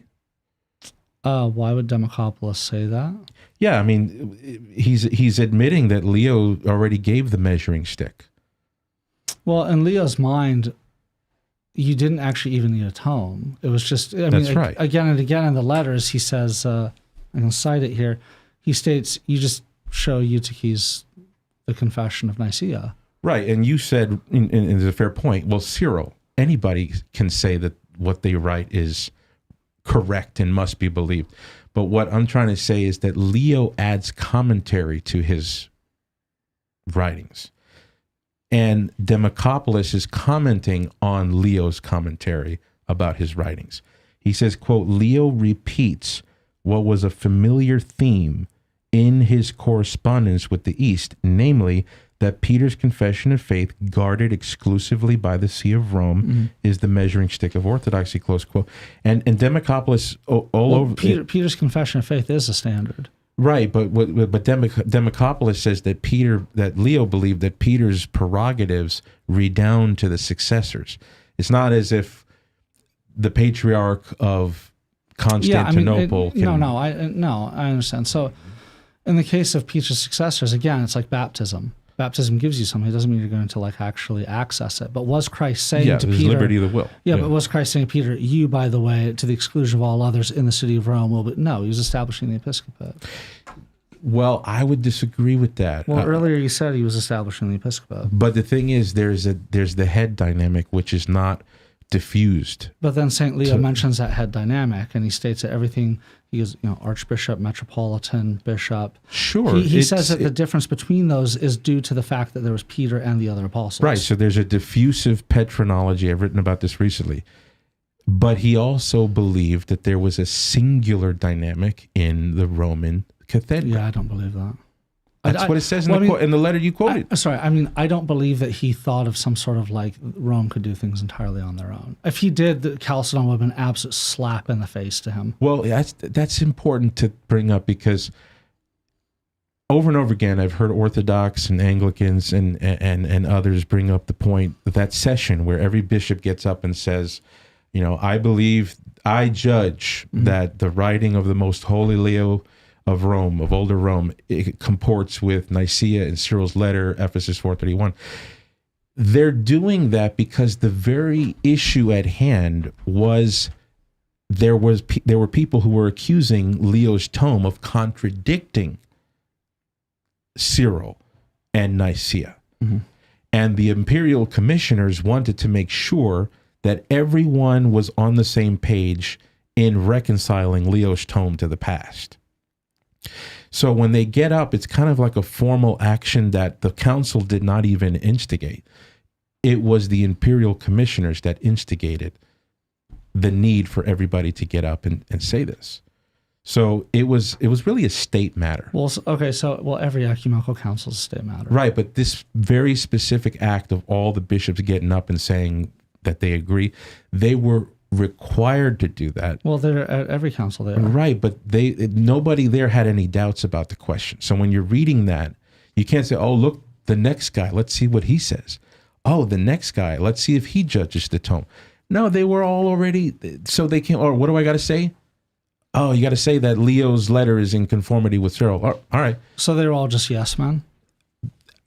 Why would Democopoulos say that? Yeah, I mean, he's admitting that Leo already gave the measuring stick. Well, in Leo's mind, you didn't actually even need a tome. It was just, That's right. Again and again in the letters, he says, I can cite it here, he states, you just show Eutyches the Confession of Nicaea. Right, and you said, and it's a fair point, well, Cyril, anybody can say that what they write is correct and must be believed. But what I'm trying to say is that Leo adds commentary to his writings. And Democopoulos is commenting on Leo's commentary about his writings. He says, quote, Leo repeats what was a familiar theme in his correspondence with the East, namely that Peter's confession of faith, guarded exclusively by the See of Rome, is the measuring stick of orthodoxy, close quote. And Democopoulos over... Peter's confession of faith is a standard. Right, but Democopoulos says that Leo believed that Peter's prerogatives redound to the successors. It's not as if the Patriarch of Constantinople can... I understand. So in the case of Peter's successors, again, it's like baptism. Baptism gives you something. It doesn't mean you're going to actually access it. But was Christ saying to Peter... liberty of the will. Yeah, but was Christ saying to Peter, you, by the way, to the exclusion of all others in the city of Rome, will be... No, he was establishing the episcopate. Well, I would disagree with that. Well, earlier you said he was establishing the episcopate. But the thing is, there's the head dynamic, which is not diffused. But then St. Leo mentions that head dynamic, and he states that everything... He is, archbishop, metropolitan, bishop. Sure. He says that the difference between those is due to the fact that there was Peter and the other apostles. Right. So there's a diffusive patronology. I've written about this recently. But he also believed that there was a singular dynamic in the Roman cathedral. Yeah, I don't believe that. That's what it says in the letter you quoted. I don't believe that he thought of some sort of Rome could do things entirely on their own. If he did, the Chalcedon would have been an absolute slap in the face to him. Well, that's important to bring up because over and over again, I've heard Orthodox and Anglicans and others bring up the point of that session where every bishop gets up and says, I judge that the writing of the most holy Leo of Rome, of older Rome, it comports with Nicaea and Cyril's letter, Ephesus 4:31. They're doing that because the very issue at hand was there were people who were accusing Leo's tome of contradicting Cyril and Nicaea. Mm-hmm. And the imperial commissioners wanted to make sure that everyone was on the same page in reconciling Leo's tome to the past. So when they get up, it's kind of like a formal action that the council did not even instigate. It was the imperial commissioners that instigated the need for everybody to get up and say this. So it was really a state matter. Well, every ecumenical council is a state matter. Right, but this very specific act of all the bishops getting up and saying that they agree, they were required to do that. Well, they're at every council there. Right, but nobody there had any doubts about the question. So when you're reading that, you can't say, oh, look, the next guy, let's see what he says. Oh, the next guy, let's see if he judges the tome. No, they were all already, so they can't, or what do I got to say? Oh, you got to say that Leo's letter is in conformity with Cyril. All right. So they were all just yes men?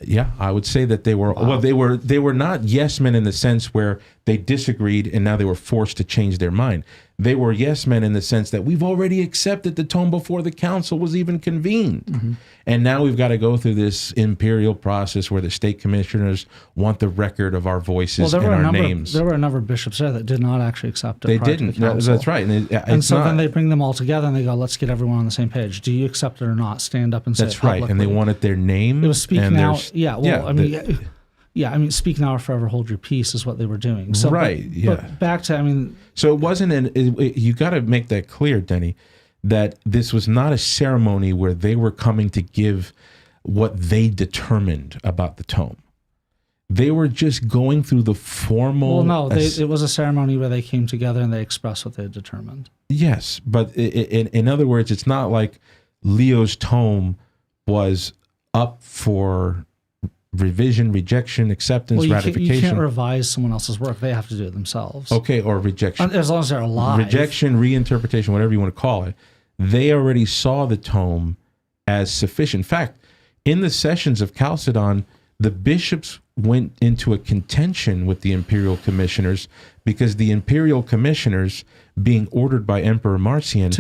Yeah, I would say that they were. Wow. Well, they were not yes men in the sense where they disagreed and now they were forced to change their mind. They were yes men in the sense that we've already accepted the tome before the council was even convened, and now we've got to go through this imperial process where the state commissioners want the record of our voices and our names. There were a number of bishops there that did not actually accept it. They didn't. That's right, and so then they bring them all together and they go, "Let's get everyone on the same page. Do you accept it or not? Stand up and say." That's right, and they wanted their name. It was speak now. Yeah. Well, I mean, speak now or forever hold your peace is what they were doing. So, right. But back to, So it wasn't you got to make that clear, Denny, that this was not a ceremony where they were coming to give what they determined about the tome. They were just going through the formal... Well, no, it was a ceremony where they came together and they expressed what they had determined. Yes, but in other words, it's not like Leo's tome was up for revision, rejection, acceptance, ratification. You can't revise someone else's work. They have to do it themselves. Okay, or rejection. As long as they're alive. Rejection, reinterpretation, whatever you want to call it. They already saw the tome as sufficient. In fact, in the sessions of Chalcedon, the bishops went into a contention with the imperial commissioners because the imperial commissioners, being ordered by Emperor Marcian,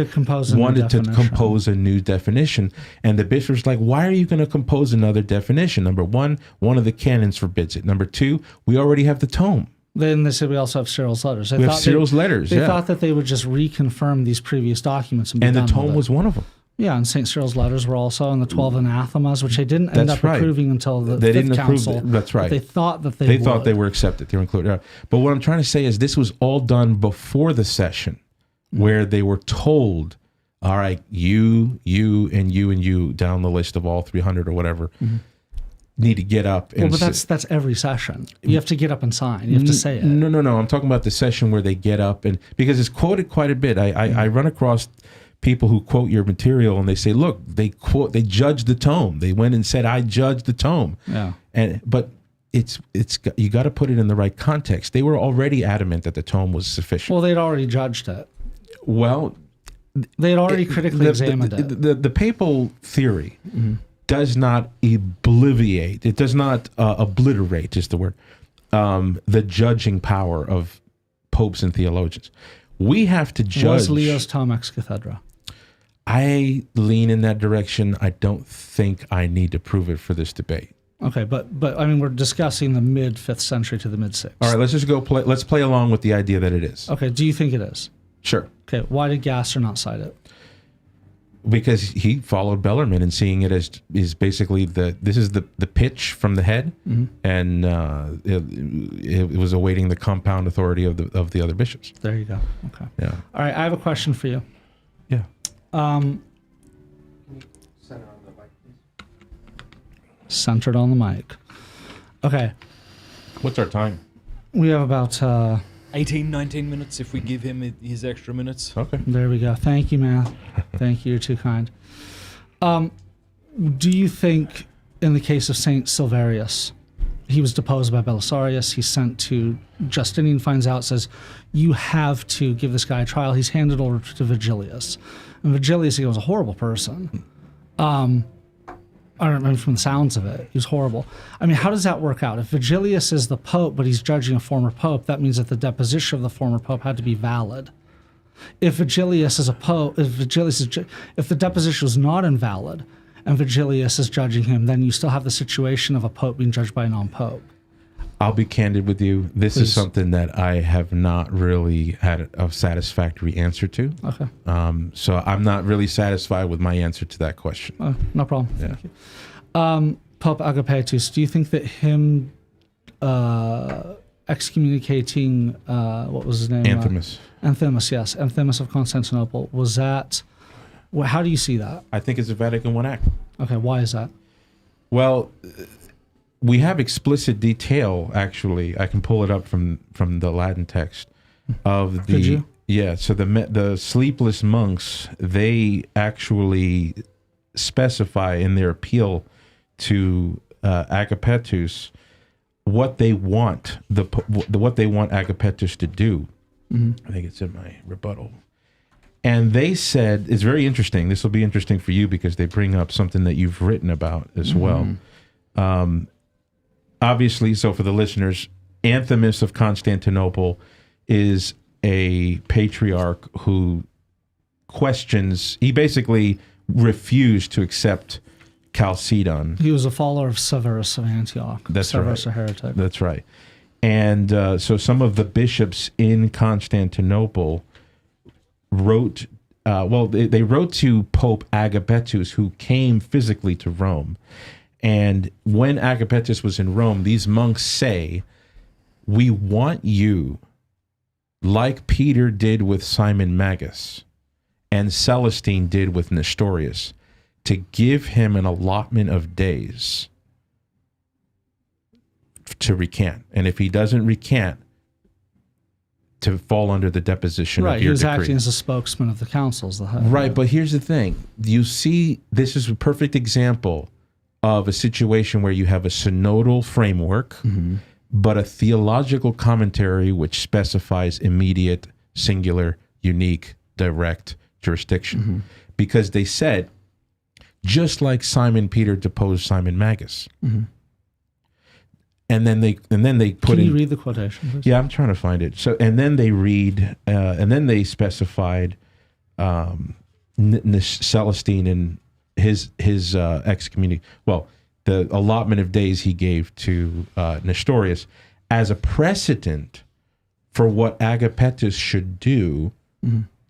wanted to compose a new definition. And the bishops were like, why are you going to compose another definition? Number one of the canons forbids it. Number two, we already have the tome. Then they said we also have Cyril's letters. We have Cyril's letters, They thought that they would just reconfirm these previous documents. And the tome was one of them. Yeah, and St. Cyril's letters were also in the 12 anathemas, which they didn't end up approving until the Fifth Council. That's right. They thought that they thought they were accepted. They were included. But what I'm trying to say is this was all done before the session, where they were told, all right, you, and you down the list of all 300 or whatever, need to get up. And but that's every session. You have to get up and sign. You have to say it. No. I'm talking about the session where they get up, and because it's quoted quite a bit. I run across people who quote your material and they say, look, they judged the tome. They went and said, I judged the tome. Yeah. But it's you got to put it in the right context. They were already adamant that the tome was sufficient. Well, they'd already judged it. Well, they'd already critically examined it. The papal theory does not obliterate. It does not obliterate, is the word, the judging power of popes and theologians. We have to judge. Was Leo's tome ex cathedra? I lean in that direction. I don't think I need to prove it for this debate. Okay, but I mean, we're discussing the mid 5th century to the mid 6th. All right, let's just go play. Let's play along with the idea that it is. Okay, do you think it is? Sure. Okay, why did Gasser not cite it? Because he followed Bellarmine and seeing it as is basically this is the pitch from the head, and it was awaiting the compound authority of the other bishops. There you go. Okay. Yeah. All right, I have a question for you. Yeah. Centered on the mic. Okay. What's our time? We have about 18, 19 minutes if we give him his extra minutes. Okay. There we go. Thank you, Matt. Thank you. You're too kind. Do you think, in the case of Saint Silverius, he was deposed by Belisarius, he's sent to Justinian, finds out, says, you have to give this guy a trial. He's handed over to Vigilius. And Vigilius, he was a horrible person. I don't remember from the sounds of it. He was horrible. I mean, how does that work out? If Vigilius is the pope, but he's judging a former pope, that means that the deposition of the former pope had to be valid. If Vigilius is a pope, if the deposition was not invalid, and Vigilius is judging him, then you still have the situation of a pope being judged by a non-pope. I'll be candid with you. This is something that I have not really had a satisfactory answer to. Okay. So I'm not really satisfied with my answer to that question. No problem. Yeah. Thank you. Pope Agapetus, do you think that him excommunicating, what was his name? Anthimus. Yes. Anthimus of Constantinople. Was that, how do you see that? I think it's a Vatican I act. Okay, why is that? Well, we have explicit detail, actually. I can pull it up from the Latin text of the... Could you? Yeah, so the sleepless monks, they actually specify in their appeal to Agapetus what they want what they want Agapetus to do. I think it's in my rebuttal. And they said, it's very interesting. This will be interesting for you because they bring up something that you've written about as well. Obviously, so for the listeners, Anthimus of Constantinople is a patriarch who questions, he basically refused to accept Chalcedon. He was a follower of Severus of Antioch. That's Severus right. a heretic. That's right. And so some of the bishops in Constantinople wrote, they wrote to Pope Agapetus, who came physically to Rome. And when Agapetus was in Rome, these monks say, we want you, like Peter did with Simon Magus and Celestine did with Nestorius, to give him an allotment of days to recant. And if he doesn't recant, to fall under the deposition Right, of your he was decree. acting as a spokesman of the councils. Right, but here's the thing. You see, this is a perfect example of a situation where you have a synodal framework, but a theological commentary which specifies immediate, singular, unique, direct jurisdiction. Because they said, just like Simon Peter deposed Simon Magus. And then they put Can in. you read the quotation, please? Yeah, I'm trying to find it. So, and then they read, and then they specified Celestine and his excommunication. Well, the allotment of days he gave to Nestorius as a precedent for what Agapetus should do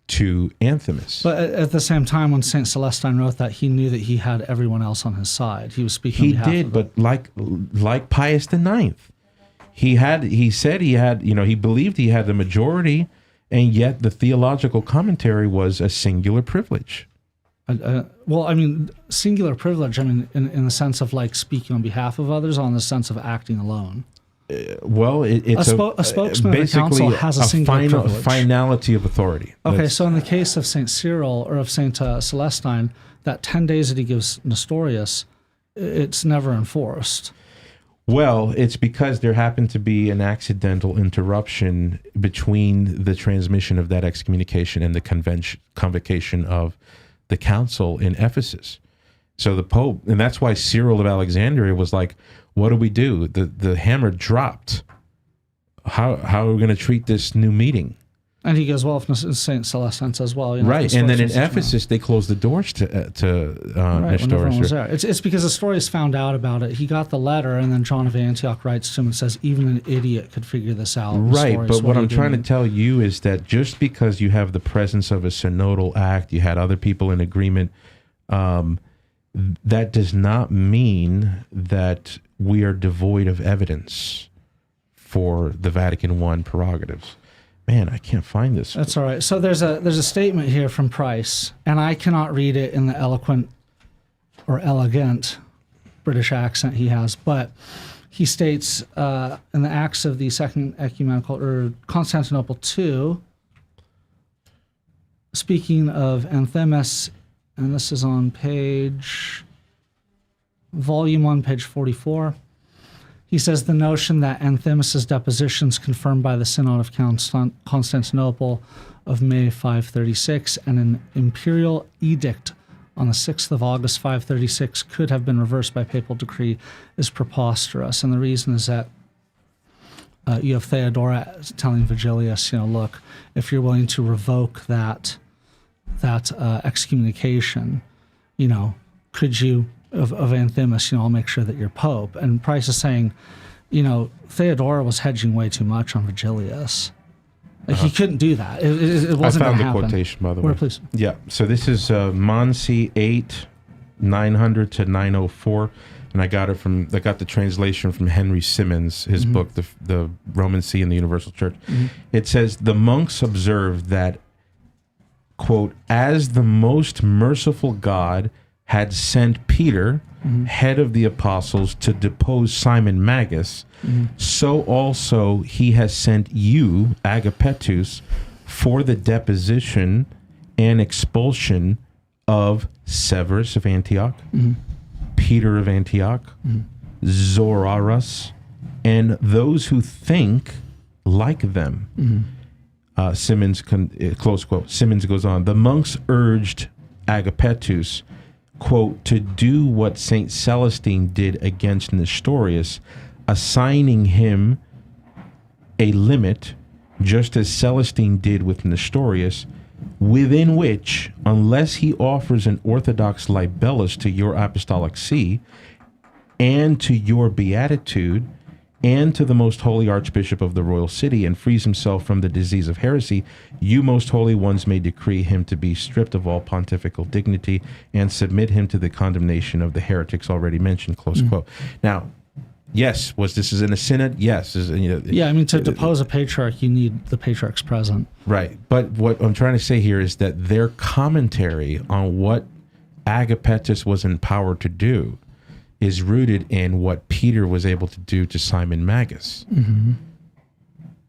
to Anthimus. But at the same time, when Saint Celestine wrote that, he knew that he had everyone else on his side. He was speaking. He on behalf did, of but like Pius IX, he said he had, he believed he had the majority, and yet the theological commentary was a singular privilege. Well, I mean, singular privilege. I mean, in the sense of like speaking on behalf of others, on the sense of acting alone. Well, it's a spokesman of the council has a singular privilege. Finality of authority. Okay, so in the case of Saint Cyril or of Saint Celestine, that 10 days that he gives Nestorius, it's never enforced. Well, it's because there happened to be an accidental interruption between the transmission of that excommunication and the convocation of the council in Ephesus. So the Pope, and that's why Cyril of Alexandria was like, what do we do? The hammer dropped. How are we going to treat this new meeting? And he goes, well, if Saint Celestine says, well, right. And then in Ephesus, they closed the doors to right, Nestorius. Was there. It's because Nestorius found out about it. He got the letter, and then John of Antioch writes to him and says, even an idiot could figure this out. Right, Nestorius, but what I'm trying to tell you is that just because you have the presence of a synodal act, you had other people in agreement, that does not mean that we are devoid of evidence for the Vatican I prerogatives. Man, I can't find this. That's all right. So there's a statement here from Price, and I cannot read it in the eloquent or elegant British accent he has, but he states in the Acts of the Second Ecumenical, or Constantinople II, speaking of Anthimus, and this is on volume 1, page 44. He says the notion that Anthimus's depositions confirmed by the Synod of Constantinople of May 536 and an imperial edict on the 6th of August 536 could have been reversed by papal decree is preposterous. And the reason is that you have Theodora telling Vigilius, look, if you're willing to revoke that excommunication, could you, of Anthimus, I'll make sure that you're Pope. And Price is saying, Theodora was hedging way too much on Vigilius. He couldn't do that. It wasn't going to happen. I found the quotation, by the way. Where, please? Yeah, so this is Monsi 8, 900 to 904, and I got the translation from Henry Simmons, his book, the Roman See and the Universal Church. It says, the monks observed that, quote, as the most merciful God had sent Peter, head of the apostles, to depose Simon Magus, so also he has sent you, Agapetus, for the deposition and expulsion of Severus of Antioch, Peter of Antioch, Zoraras, and those who think like them. Simmons, close quote. Simmons goes on, the monks urged Agapetus, quote, to do what St. Celestine did against Nestorius, assigning him a limit, just as Celestine did with Nestorius, within which, unless he offers an Orthodox libellus to your apostolic see, and to your beatitude, and to the most holy Archbishop of the royal city, and frees himself from the disease of heresy, you most holy ones may decree him to be stripped of all pontifical dignity and submit him to the condemnation of the heretics already mentioned, close quote. Now, yes, this is in a synod? Yes. Yeah, I mean, to depose a patriarch, you need the patriarchs present. Right. But what I'm trying to say here is that their commentary on what Agapetus was empowered to do is rooted in what Peter was able to do to Simon Magus. Mm-hmm.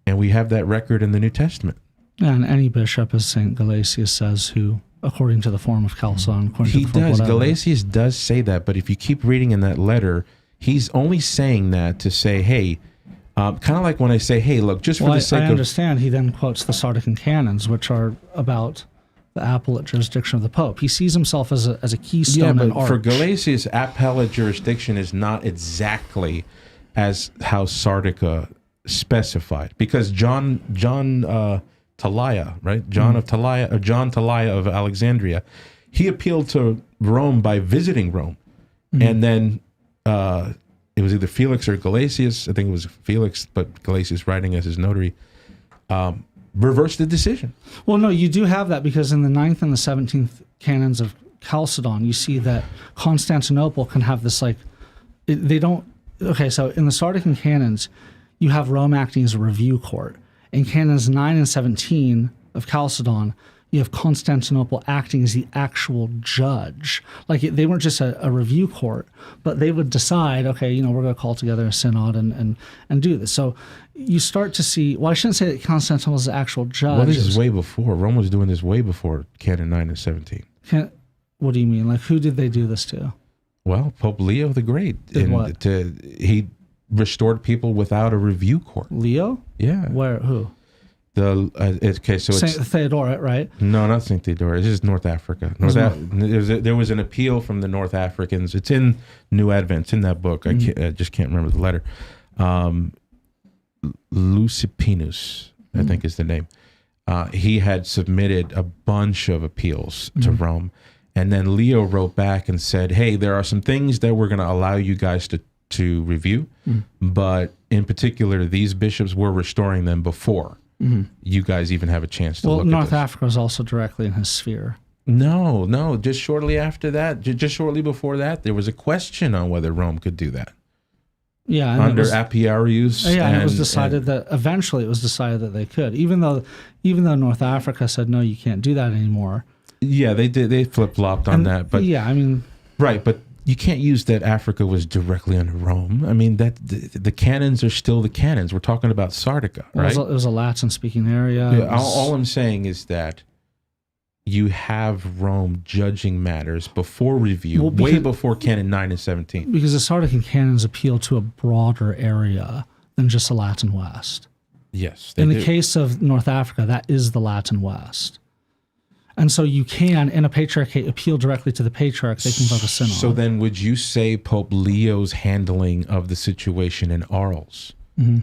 And we have that record in the New Testament. Yeah, and any bishop, as St. Galasius says, who, according to the form of Chalcedon, according He to the form of does. whatever, Galasius does say that, but if you keep reading in that letter, he's only saying that to say, hey, kind of like when I say, hey, look, just for the sake I of... understand he then quotes the Sardican canons, which are about the appellate jurisdiction of the Pope. He sees himself as a keystone and arch. For Galasius, appellate jurisdiction is not exactly as how Sardica specified, because John Talia, right? John Talia of Alexandria, he appealed to Rome by visiting Rome, and then it was either Felix or Galasius. I think it was Felix, but Galasius writing as his notary. Reverse the decision. Well, no, you do have that, because in the 9th and the 17th canons of Chalcedon, you see that Constantinople can have this, like, they don't, okay, so in the Sardican canons, you have Rome acting as a review court. In canons 9 and 17 of Chalcedon, you have Constantinople acting as the actual judge. Like, they weren't just a review court, but they would decide, okay, we're going to call together a synod and do this. So you start to see, well, I shouldn't say that Constantinople is the actual judge. Well, this is way before. Rome was doing this way before Canon 9 and 17. What do you mean? Like, who did they do this to? Well, Pope Leo the Great. Did what? He restored people without a review court. Leo? Yeah. Where? Who? Okay, so Saint it's Theodora, right? no, not Saint Theodora. This is North Africa. There was an appeal from the North Africans. It's in New Advent. It's in that book. I just can't remember the letter. Lucipinus, I think is the name. He had submitted a bunch of appeals to Rome, and then Leo wrote back and said, "Hey, there are some things that we're going to allow you guys to review, but in particular, these bishops were restoring them before you guys even have a chance to look at this." North Africa was also directly in his sphere. No. Just shortly after that, just shortly before that, there was a question on whether Rome could do that. Yeah, under Appiarius. And it was decided that eventually it was decided that they could, even though North Africa said no, you can't do that anymore. Yeah, they did. They flip flopped on that, but yeah, I mean, right, but you can't use that Africa was directly under Rome. I mean, that the canons are still the canons. We're talking about Sardica, right? It was a Latin-speaking area. Yeah, all I'm saying is that you have Rome judging matters before review, way before Canon 9 and 17. Because the Sardican canons appeal to a broader area than just the Latin West. Yes. In the case of North Africa, that is the Latin West. And so you can, in a patriarchate, appeal directly to the patriarch. They can vote a synod. So then would you say Pope Leo's handling of the situation in Arles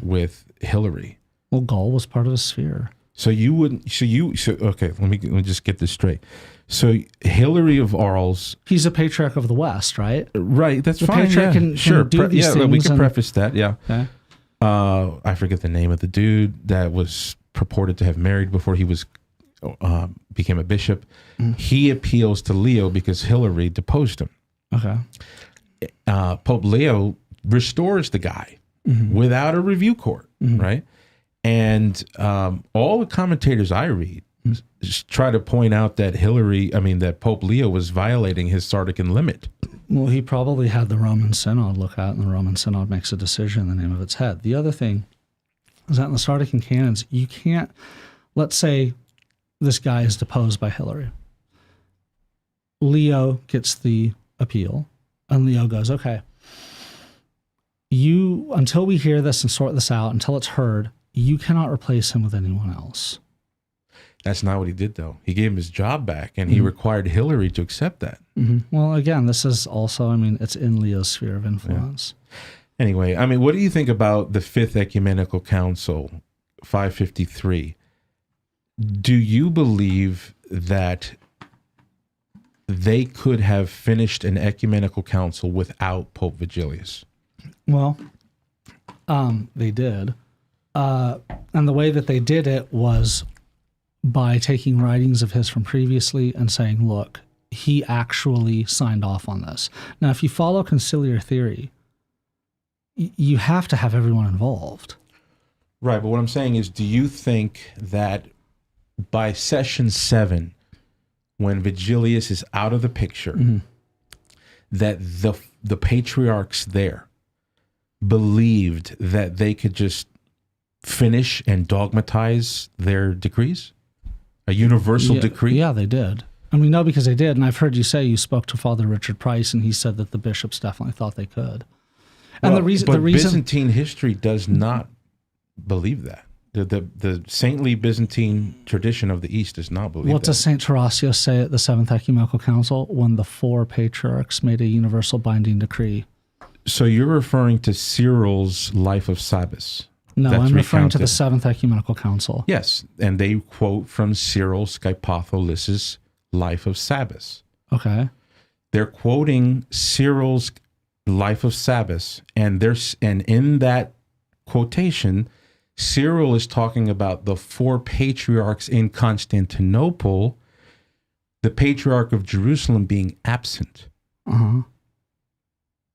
with Hilary? Well, Gaul was part of the sphere. So you wouldn't, okay, let me just get this straight. So Hilary of Arles. He's a patriarch of the West, right? Right, that's the fine. Patriarch can do these things. We can preface that, yeah. Okay. I forget the name of the dude that was purported to have married before he was became a bishop. He appeals to Leo because Hilary deposed him. Okay. Pope Leo restores the guy without a review court, right? And all the commentators I read try to point out that that Pope Leo was violating his Sardican limit. Well, he probably had the Roman Synod look at, and the Roman Synod makes a decision in the name of its head. The other thing is that in the Sardican canons, you can't, let's say this guy is deposed by Hilary. Leo gets the appeal, and Leo goes, okay, until we hear this and sort this out, until it's heard, you cannot replace him with anyone else. That's not what he did, though. He gave him his job back, and he required Hilary to accept that. Well, again, this is also, it's in Leo's sphere of influence. Yeah. Anyway, what do you think about the Fifth Ecumenical Council, 553? Do you believe that they could have finished an ecumenical council without Pope Vigilius? Well, they did. And the way that they did it was by taking writings of his from previously and saying, look, he actually signed off on this. Now, if you follow conciliar theory, you have to have everyone involved. Right, but what I'm saying is, do you think that by session 7, when Vigilius is out of the picture, that the patriarchs there believed that they could just finish and dogmatize their decrees? A universal decree? Yeah, they did. And we know because they did. And I've heard you say you spoke to Father Richard Price, and he said that the bishops definitely thought they could. And well, the reason Byzantine history does not believe that. The saintly Byzantine tradition of the East does not believe that. What does St. Tarasius say at the Seventh Ecumenical Council when the 4 patriarchs made a universal binding decree? So you're referring to Cyril's Life of Sabbath? No, I'm referring to the Seventh Ecumenical Council. Yes, and they quote from Cyril Skypatholis's Life of Sabbath. Okay. They're quoting Cyril's Life of Sabbath, and in that quotation, Cyril is talking about the 4 patriarchs in Constantinople, the Patriarch of Jerusalem being absent. Uh-huh.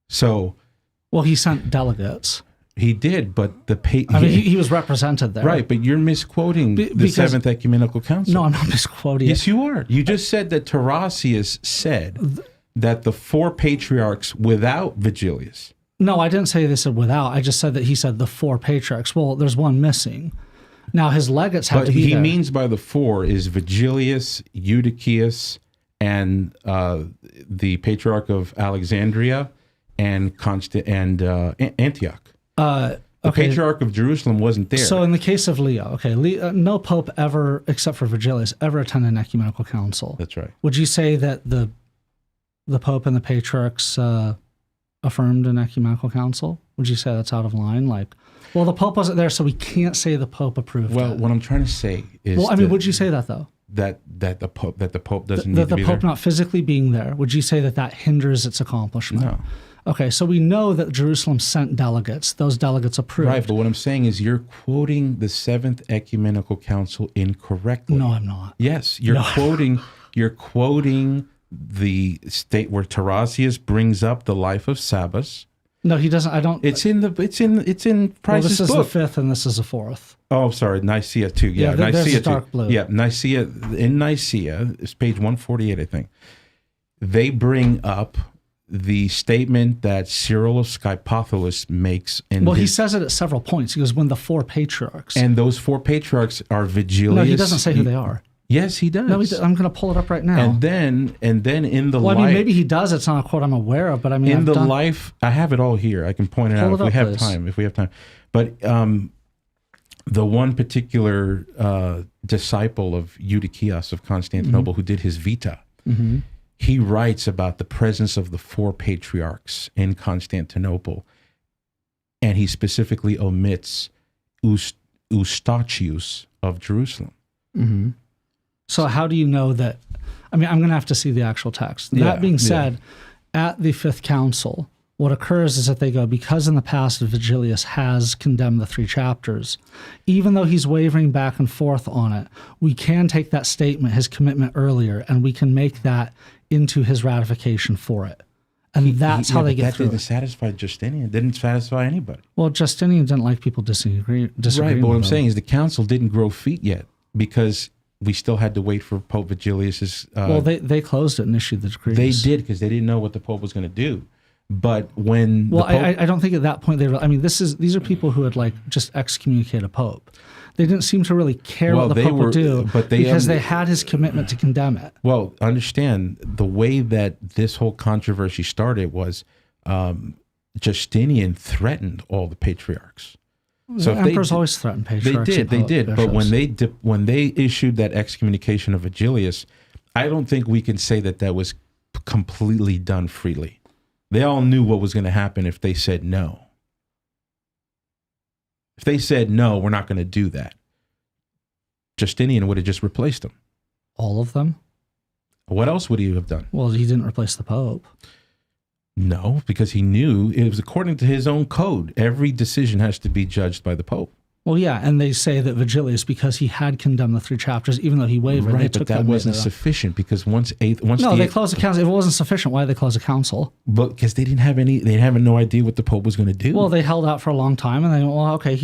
So, well, he sent delegates. He did, but he was represented there. Right, but you're misquoting the Seventh Ecumenical Council. No, I'm not misquoting. Yes, you are. You just said that Tarasius said that the 4 patriarchs without Vigilius. No, I didn't say they said without. I just said that he said the 4 patriarchs. Well, there's one missing. Now, his legates have to be there. But he means by the 4 is Vigilius, Eutychius, and the Patriarch of Alexandria and Antioch. The Patriarch of Jerusalem wasn't there. So in the case of Leo, no pope ever, except for Vigilius, ever attended an ecumenical council. That's right. Would you say that the pope and the patriarchs affirmed an ecumenical council? Would you say that's out of line? Like, well, the pope wasn't there, so we can't say the pope approved it. Well, what I'm trying to say is, well, I mean, would you say that though? That the pope doesn't need that to the be pope there? not physically being there, would you say that hinders its accomplishment? No. Okay, so we know that Jerusalem sent delegates. Those delegates approved. Right, but what I'm saying is you're quoting the Seventh Ecumenical Council incorrectly. No, I'm not. Yes, you're quoting the state where Tarasius brings up the Life of Sabbath. No, he doesn't. I don't. It's in Price's well, this is book. the 5th and this is the 4th. Oh, sorry, Nicaea too. Yeah, there's Nicaea a dark blue. Yeah, Nicaea. In Nicaea, it's page 148, I think. They bring up the statement that Cyril of Skypatholis makes. He says it at several points. He goes, when the 4 patriarchs. And those 4 patriarchs are Vigilius. No, he doesn't say who they are. Yes, he does. No, I'm going to pull it up right now. And then in the life. I mean, maybe he does. It's not a quote I'm aware of, but I mean, life, I have it all here. I can point it out if we have time. But the one particular disciple of Eutychius of Constantinople who did his Vita, he writes about the presence of the 4 patriarchs in Constantinople, and he specifically omits Eustachius of Jerusalem. Mm-hmm. So how do you know that? I mean, I'm going to have to see the actual text. That being said, at the 5th Council, what occurs is that they go, because in the past Vigilius has condemned the 3 chapters, even though he's wavering back and forth on it, we can take that statement, his commitment earlier, and we can make that into his ratification for it. And that's how they get through. That didn't satisfy Justinian. It didn't satisfy anybody. Well, Justinian didn't like people disagreeing. Right, but what I'm saying is the council didn't grow feet yet because we still had to wait for Pope Vigilius's... well, they closed it and issued the decrees. They did because they didn't know what the Pope was going to do. But when... Well, I don't think at that point they were... I mean, these are people who had just excommunicated a Pope. They didn't seem to really care what the Pope would do because they had his commitment to condemn it. Well, understand, the way that this whole controversy started was Justinian threatened all the patriarchs. So emperors always threaten patriarchs. They did. But when they issued that excommunication of Vigilius, I don't think we can say that was completely done freely. They all knew what was going to happen if they said no. If they said, no, we're not going to do that, Justinian would have just replaced them. All of them? What else would he have done? Well, he didn't replace the Pope. No, because he knew it was according to his own code. Every decision has to be judged by the Pope. Well, yeah, and they say that Vigilius, because he had condemned the 3 chapters, even though he wavered, right, they but took that wasn't sufficient because they closed the council. If it wasn't sufficient, why did they close the council? But because they had no idea what the Pope was going to do. Well, they held out for a long time, and they went, well, okay,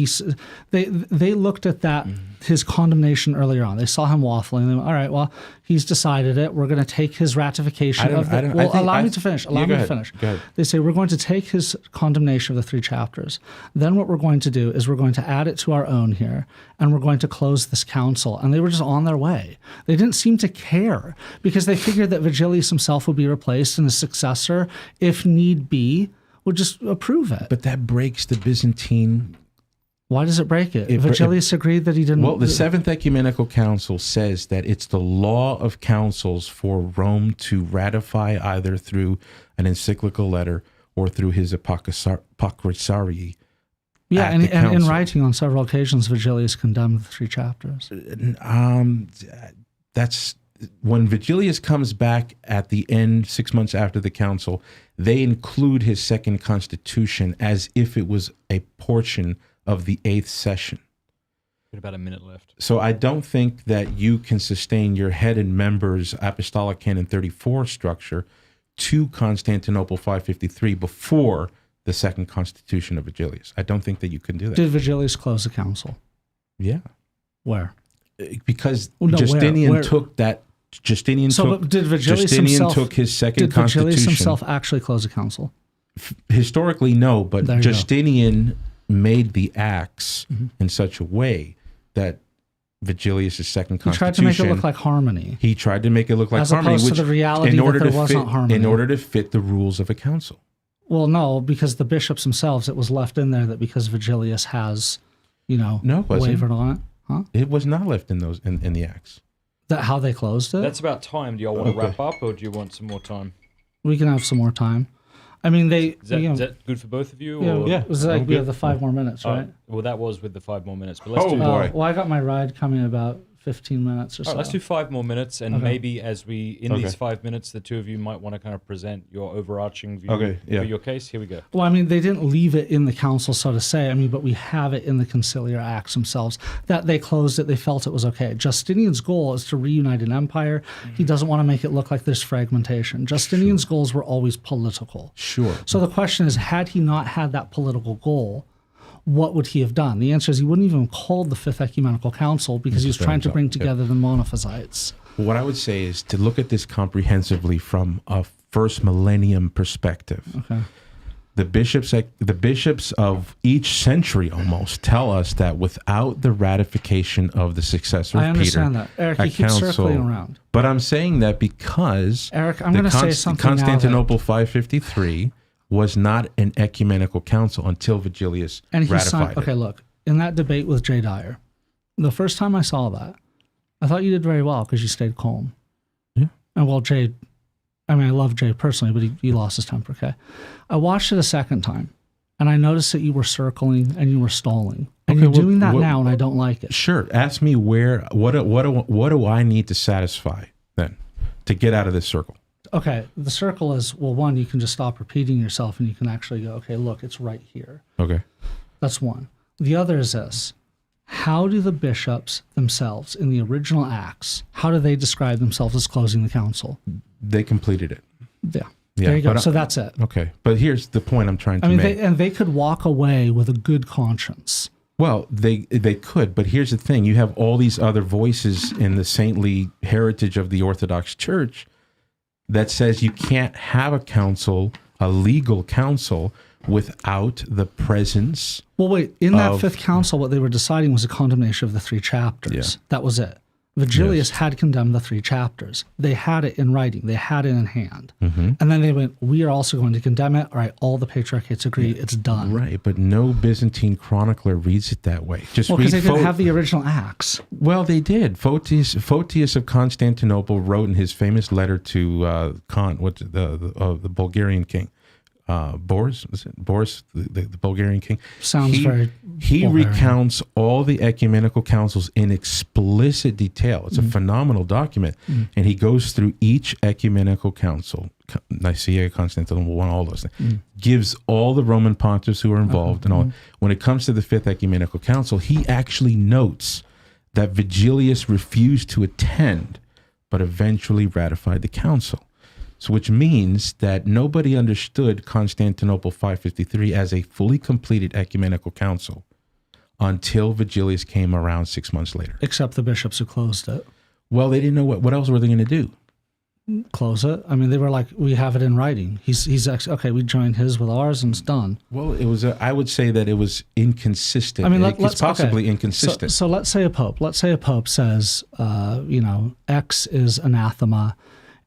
they looked at that his condemnation earlier on. They saw him waffling. They went, all right, well, he's decided it. We're going to take his ratification of the... Well, allow me to finish. Allow me to finish. Go ahead. They say, we're going to take his condemnation of the 3 chapters. Then what we're going to do is we're going to add it to our own here, and we're going to close this council. And they were just on their way. They didn't seem to care because they figured that Vigilius himself would be replaced and his successor, if need be, would just approve it. But that breaks the Byzantine... Why does it break it? Vigilius agreed that he didn't... Well, the Seventh Ecumenical Council says that it's the law of councils for Rome to ratify either through an encyclical letter or through his Apocrisarii. Yeah, and in writing on several occasions, Vigilius condemned the 3 chapters. That's... When Vigilius comes back at the end, 6 months after the council, they include his second constitution as if it was a portion of the 8th session. Got about a minute left. So I don't think that you can sustain your head and members Apostolic Canon 34 structure to Constantinople 553 before the second constitution of Vigilius. I don't think that you can do that. Did Vigilius close the council? Yeah. Where? Because Justinian took that... Justinian did Vigilius himself took his second constitution. Did Vigilius himself actually close a council? Historically, no, but Justinian made the acts in such a way that Vigilius' second constitution... He tried to make it look like harmony. He tried to make it look like harmony, as opposed to the reality that there wasn't harmony. In order to fit the rules of a council. Well, no, because the bishops themselves, it was left in there that because Vigilius has, wavered on it. Huh? It was not left in those in the acts. That how they closed it? That's about time. Do y'all want to wrap up, or do you want some more time? We can have some more time. I mean, Is that good for both of you? Yeah. It was like we have the 5 more minutes, right? Well, that was with the 5 more minutes. But let's do. Boy. Well, I got my ride coming in about 15 minutes or so. Let's do 5 more minutes, and maybe as these 5 minutes, the 2 of you might want to kind of present your overarching view for your case. Here we go. Well, I mean, they didn't leave it in the council, so to say. I mean, but we have it in the conciliar acts themselves that they closed it. They felt it was okay. Justinian's goal is to reunite an empire. He doesn't want to make it look like there's fragmentation. Justinian's goals were always political. Sure. So the question is, had he not had that political goal, what would he have done? The answer is he wouldn't even have called the 5th Ecumenical Council because he was trying to bring together the monophysites. What I would say is to look at this comprehensively from a first millennium perspective. Okay. The bishops of each century almost tell us that without the ratification of the successor of Peter, I understand that. Eric, you keep circling around. But I'm saying that because Eric, I'm going to say something Constantinople 553 was not an ecumenical council until Vigilius ratified it. Okay, look, in that debate with Jay Dyer, the first time I saw that, I thought you did very well because you stayed calm. Yeah. And well, Jay, I mean, I love Jay personally, but he lost his temper, okay? I watched it a second time, and I noticed that you were circling and you were stalling. And you're doing that now, and I don't like it. Sure. Ask me what do I need to satisfy then to get out of this circle? Okay, the circle is, well, one, you can just stop repeating yourself and you can actually go, okay, look, it's right here. Okay. That's one. The other is this. How do the bishops themselves in the original Acts, how do they describe themselves as closing the council? They completed it. Yeah. There you go. So that's it. Okay. But here's the point I'm trying to make. They could walk away with a good conscience. Well, they could, but here's the thing. You have all these other voices in the saintly heritage of the Orthodox Church that says you can't have a council, a legal council, without the presence. Well, wait, in that 5th council, what they were deciding was a condemnation of the 3 chapters. Yeah. That was it. Vigilius had condemned the 3 chapters. They had it in writing. They had it in hand. And then they went, we are also going to condemn it. All right, all the patriarchates agree, it's done. Right, but no Byzantine chronicler reads it that way. Because they didn't have the original Acts. Well, they did. Photius of Constantinople wrote in his famous letter to the Bulgarian king. Boris, the Bulgarian king. He recounts all the ecumenical councils in explicit detail. It's a phenomenal document. And he goes through each ecumenical council, Nicaea, Constantinople, all those things, gives all the Roman pontiffs who are involved and all. When it comes to the 5th ecumenical council, he actually notes that Vigilius refused to attend, but eventually ratified the council. So which means that nobody understood Constantinople 553 as a fully completed ecumenical council until Vigilius came around 6 months later. Except the bishops who closed it. Well, they didn't know what else were they going to do. Close it. I mean, they were like, we have it in writing. He's actually, okay, we joined his with ours and it's done. Well, it was. I would say that it was inconsistent. I mean, it's possibly inconsistent. So let's say a pope says, X is anathema,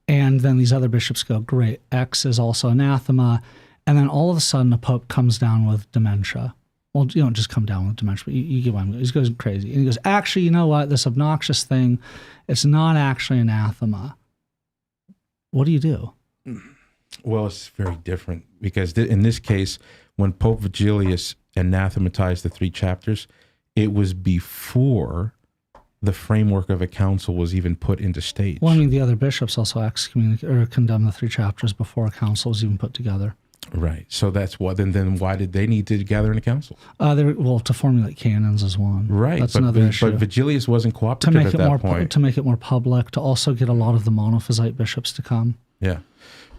and then these other bishops go, great, X is also anathema, and then all of a sudden a pope comes down with dementia. Well, you don't just come down with dementia, but you get what I'm. He goes crazy, and he goes, actually, you know what? This obnoxious thing, it's not actually anathema. What do you do? Well, it's very different because in this case, when Pope Vigilius anathematized the 3 chapters, it was before the framework of a council was even put into stage. Well, I mean, the other bishops also condemned the 3 chapters before a council was even put together. Right. So that's what. Then why did they need to gather in a council? To formulate canons as one. Right. That's another issue. But Vigilius wasn't cooperative at that point. To make it more public, to also get a lot of the monophysite bishops to come. Yeah.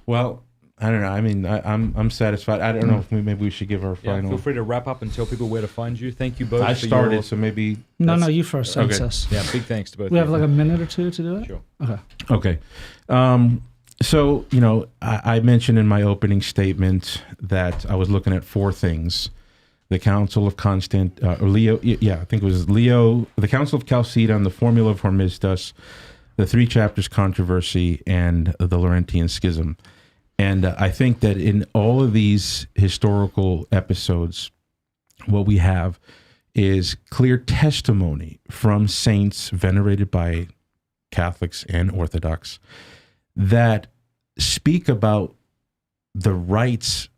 Well, I don't know. I mean, I'm satisfied. I don't know if maybe we should give our final. Feel free to wrap up and tell people where to find you. Thank you both. I started, so maybe. No, you first. Okay. Yeah, big thanks to both. We have like a minute or two to do it. Sure. Okay. So, I mentioned in my opening statement that I was looking at 4 things. The Council of Leo, I think it was Leo, the Council of Chalcedon, the Formula of Hormisdas, the 3 chapters controversy, and the Laurentian Schism. And I think that in all of these historical episodes, what we have is clear testimony from saints venerated by Catholics and Orthodox that speak about the rights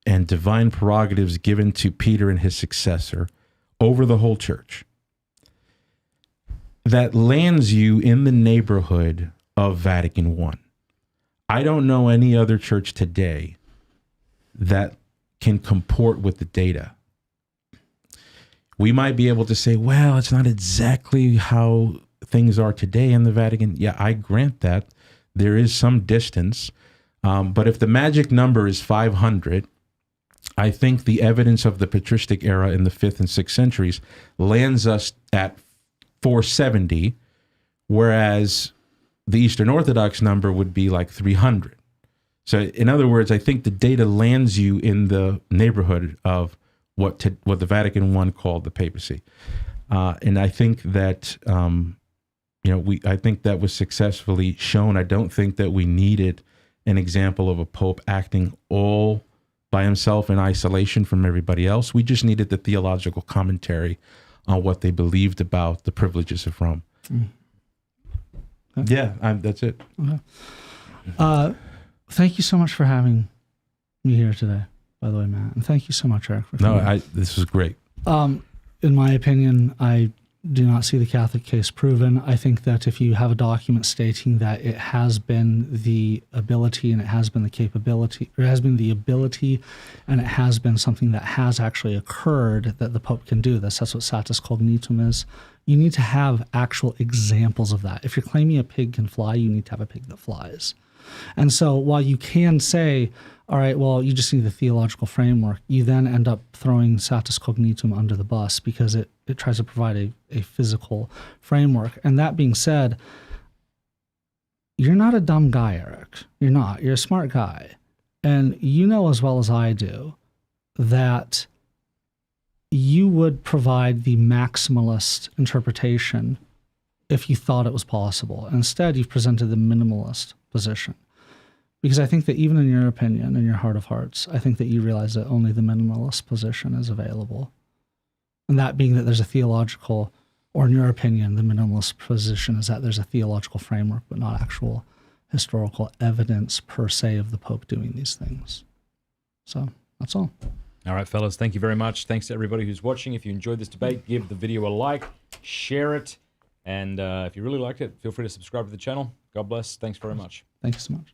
and divine prerogatives given to Peter and his successor over the whole church. That lands you in the neighborhood of Vatican I. I don't know any other church today that can comport with the data. We might be able to say, well, it's not exactly how things are today in the Vatican. Yeah, I grant that. There is some distance. But if the magic number is 500, I think the evidence of the patristic era in the 5th and 6th centuries lands us at 470, whereas the Eastern Orthodox number would be like 300. So in other words, I think the data lands you in the neighborhood of what the Vatican I called the papacy. And I think that, I think that was successfully shown. I don't think that we needed an example of a pope acting all by himself in isolation from everybody else. We just needed the theological commentary on what they believed about the privileges of Rome. Okay. Yeah, that's it. Okay. Thank you so much for having me here today, by the way, Matt. And thank you so much, Eric, for coming. This was great. In my opinion, I do not see the Catholic case proven. I think that if you have a document stating that it has been the ability and it has been the capability, or it has been the ability and it has been something that has actually occurred that the Pope can do this, that's what satis cognitum is. You need to have actual examples of that. If you're claiming a pig can fly, you need to have a pig that flies. And so while you can say, all right, well, you just need the theological framework, you then end up throwing satis cognitum under the bus because it tries to provide a physical framework. And that being said, you're not a dumb guy, Eric. You're not. You're a smart guy. And you know as well as I do that you would provide the maximalist interpretation if you thought it was possible. Instead, you've presented the minimalist position. Because I think that even in your opinion, in your heart of hearts, I think that you realize that only the minimalist position is available. And that being that there's a theological, or in your opinion, the minimalist position is that there's a theological framework, but not actual historical evidence per se of the Pope doing these things. So that's all. All right, fellas, thank you very much. Thanks to everybody who's watching. If you enjoyed this debate, give the video a like, share it, and if you really liked it, feel free to subscribe to the channel. God bless. Thanks very much. Thank you so much.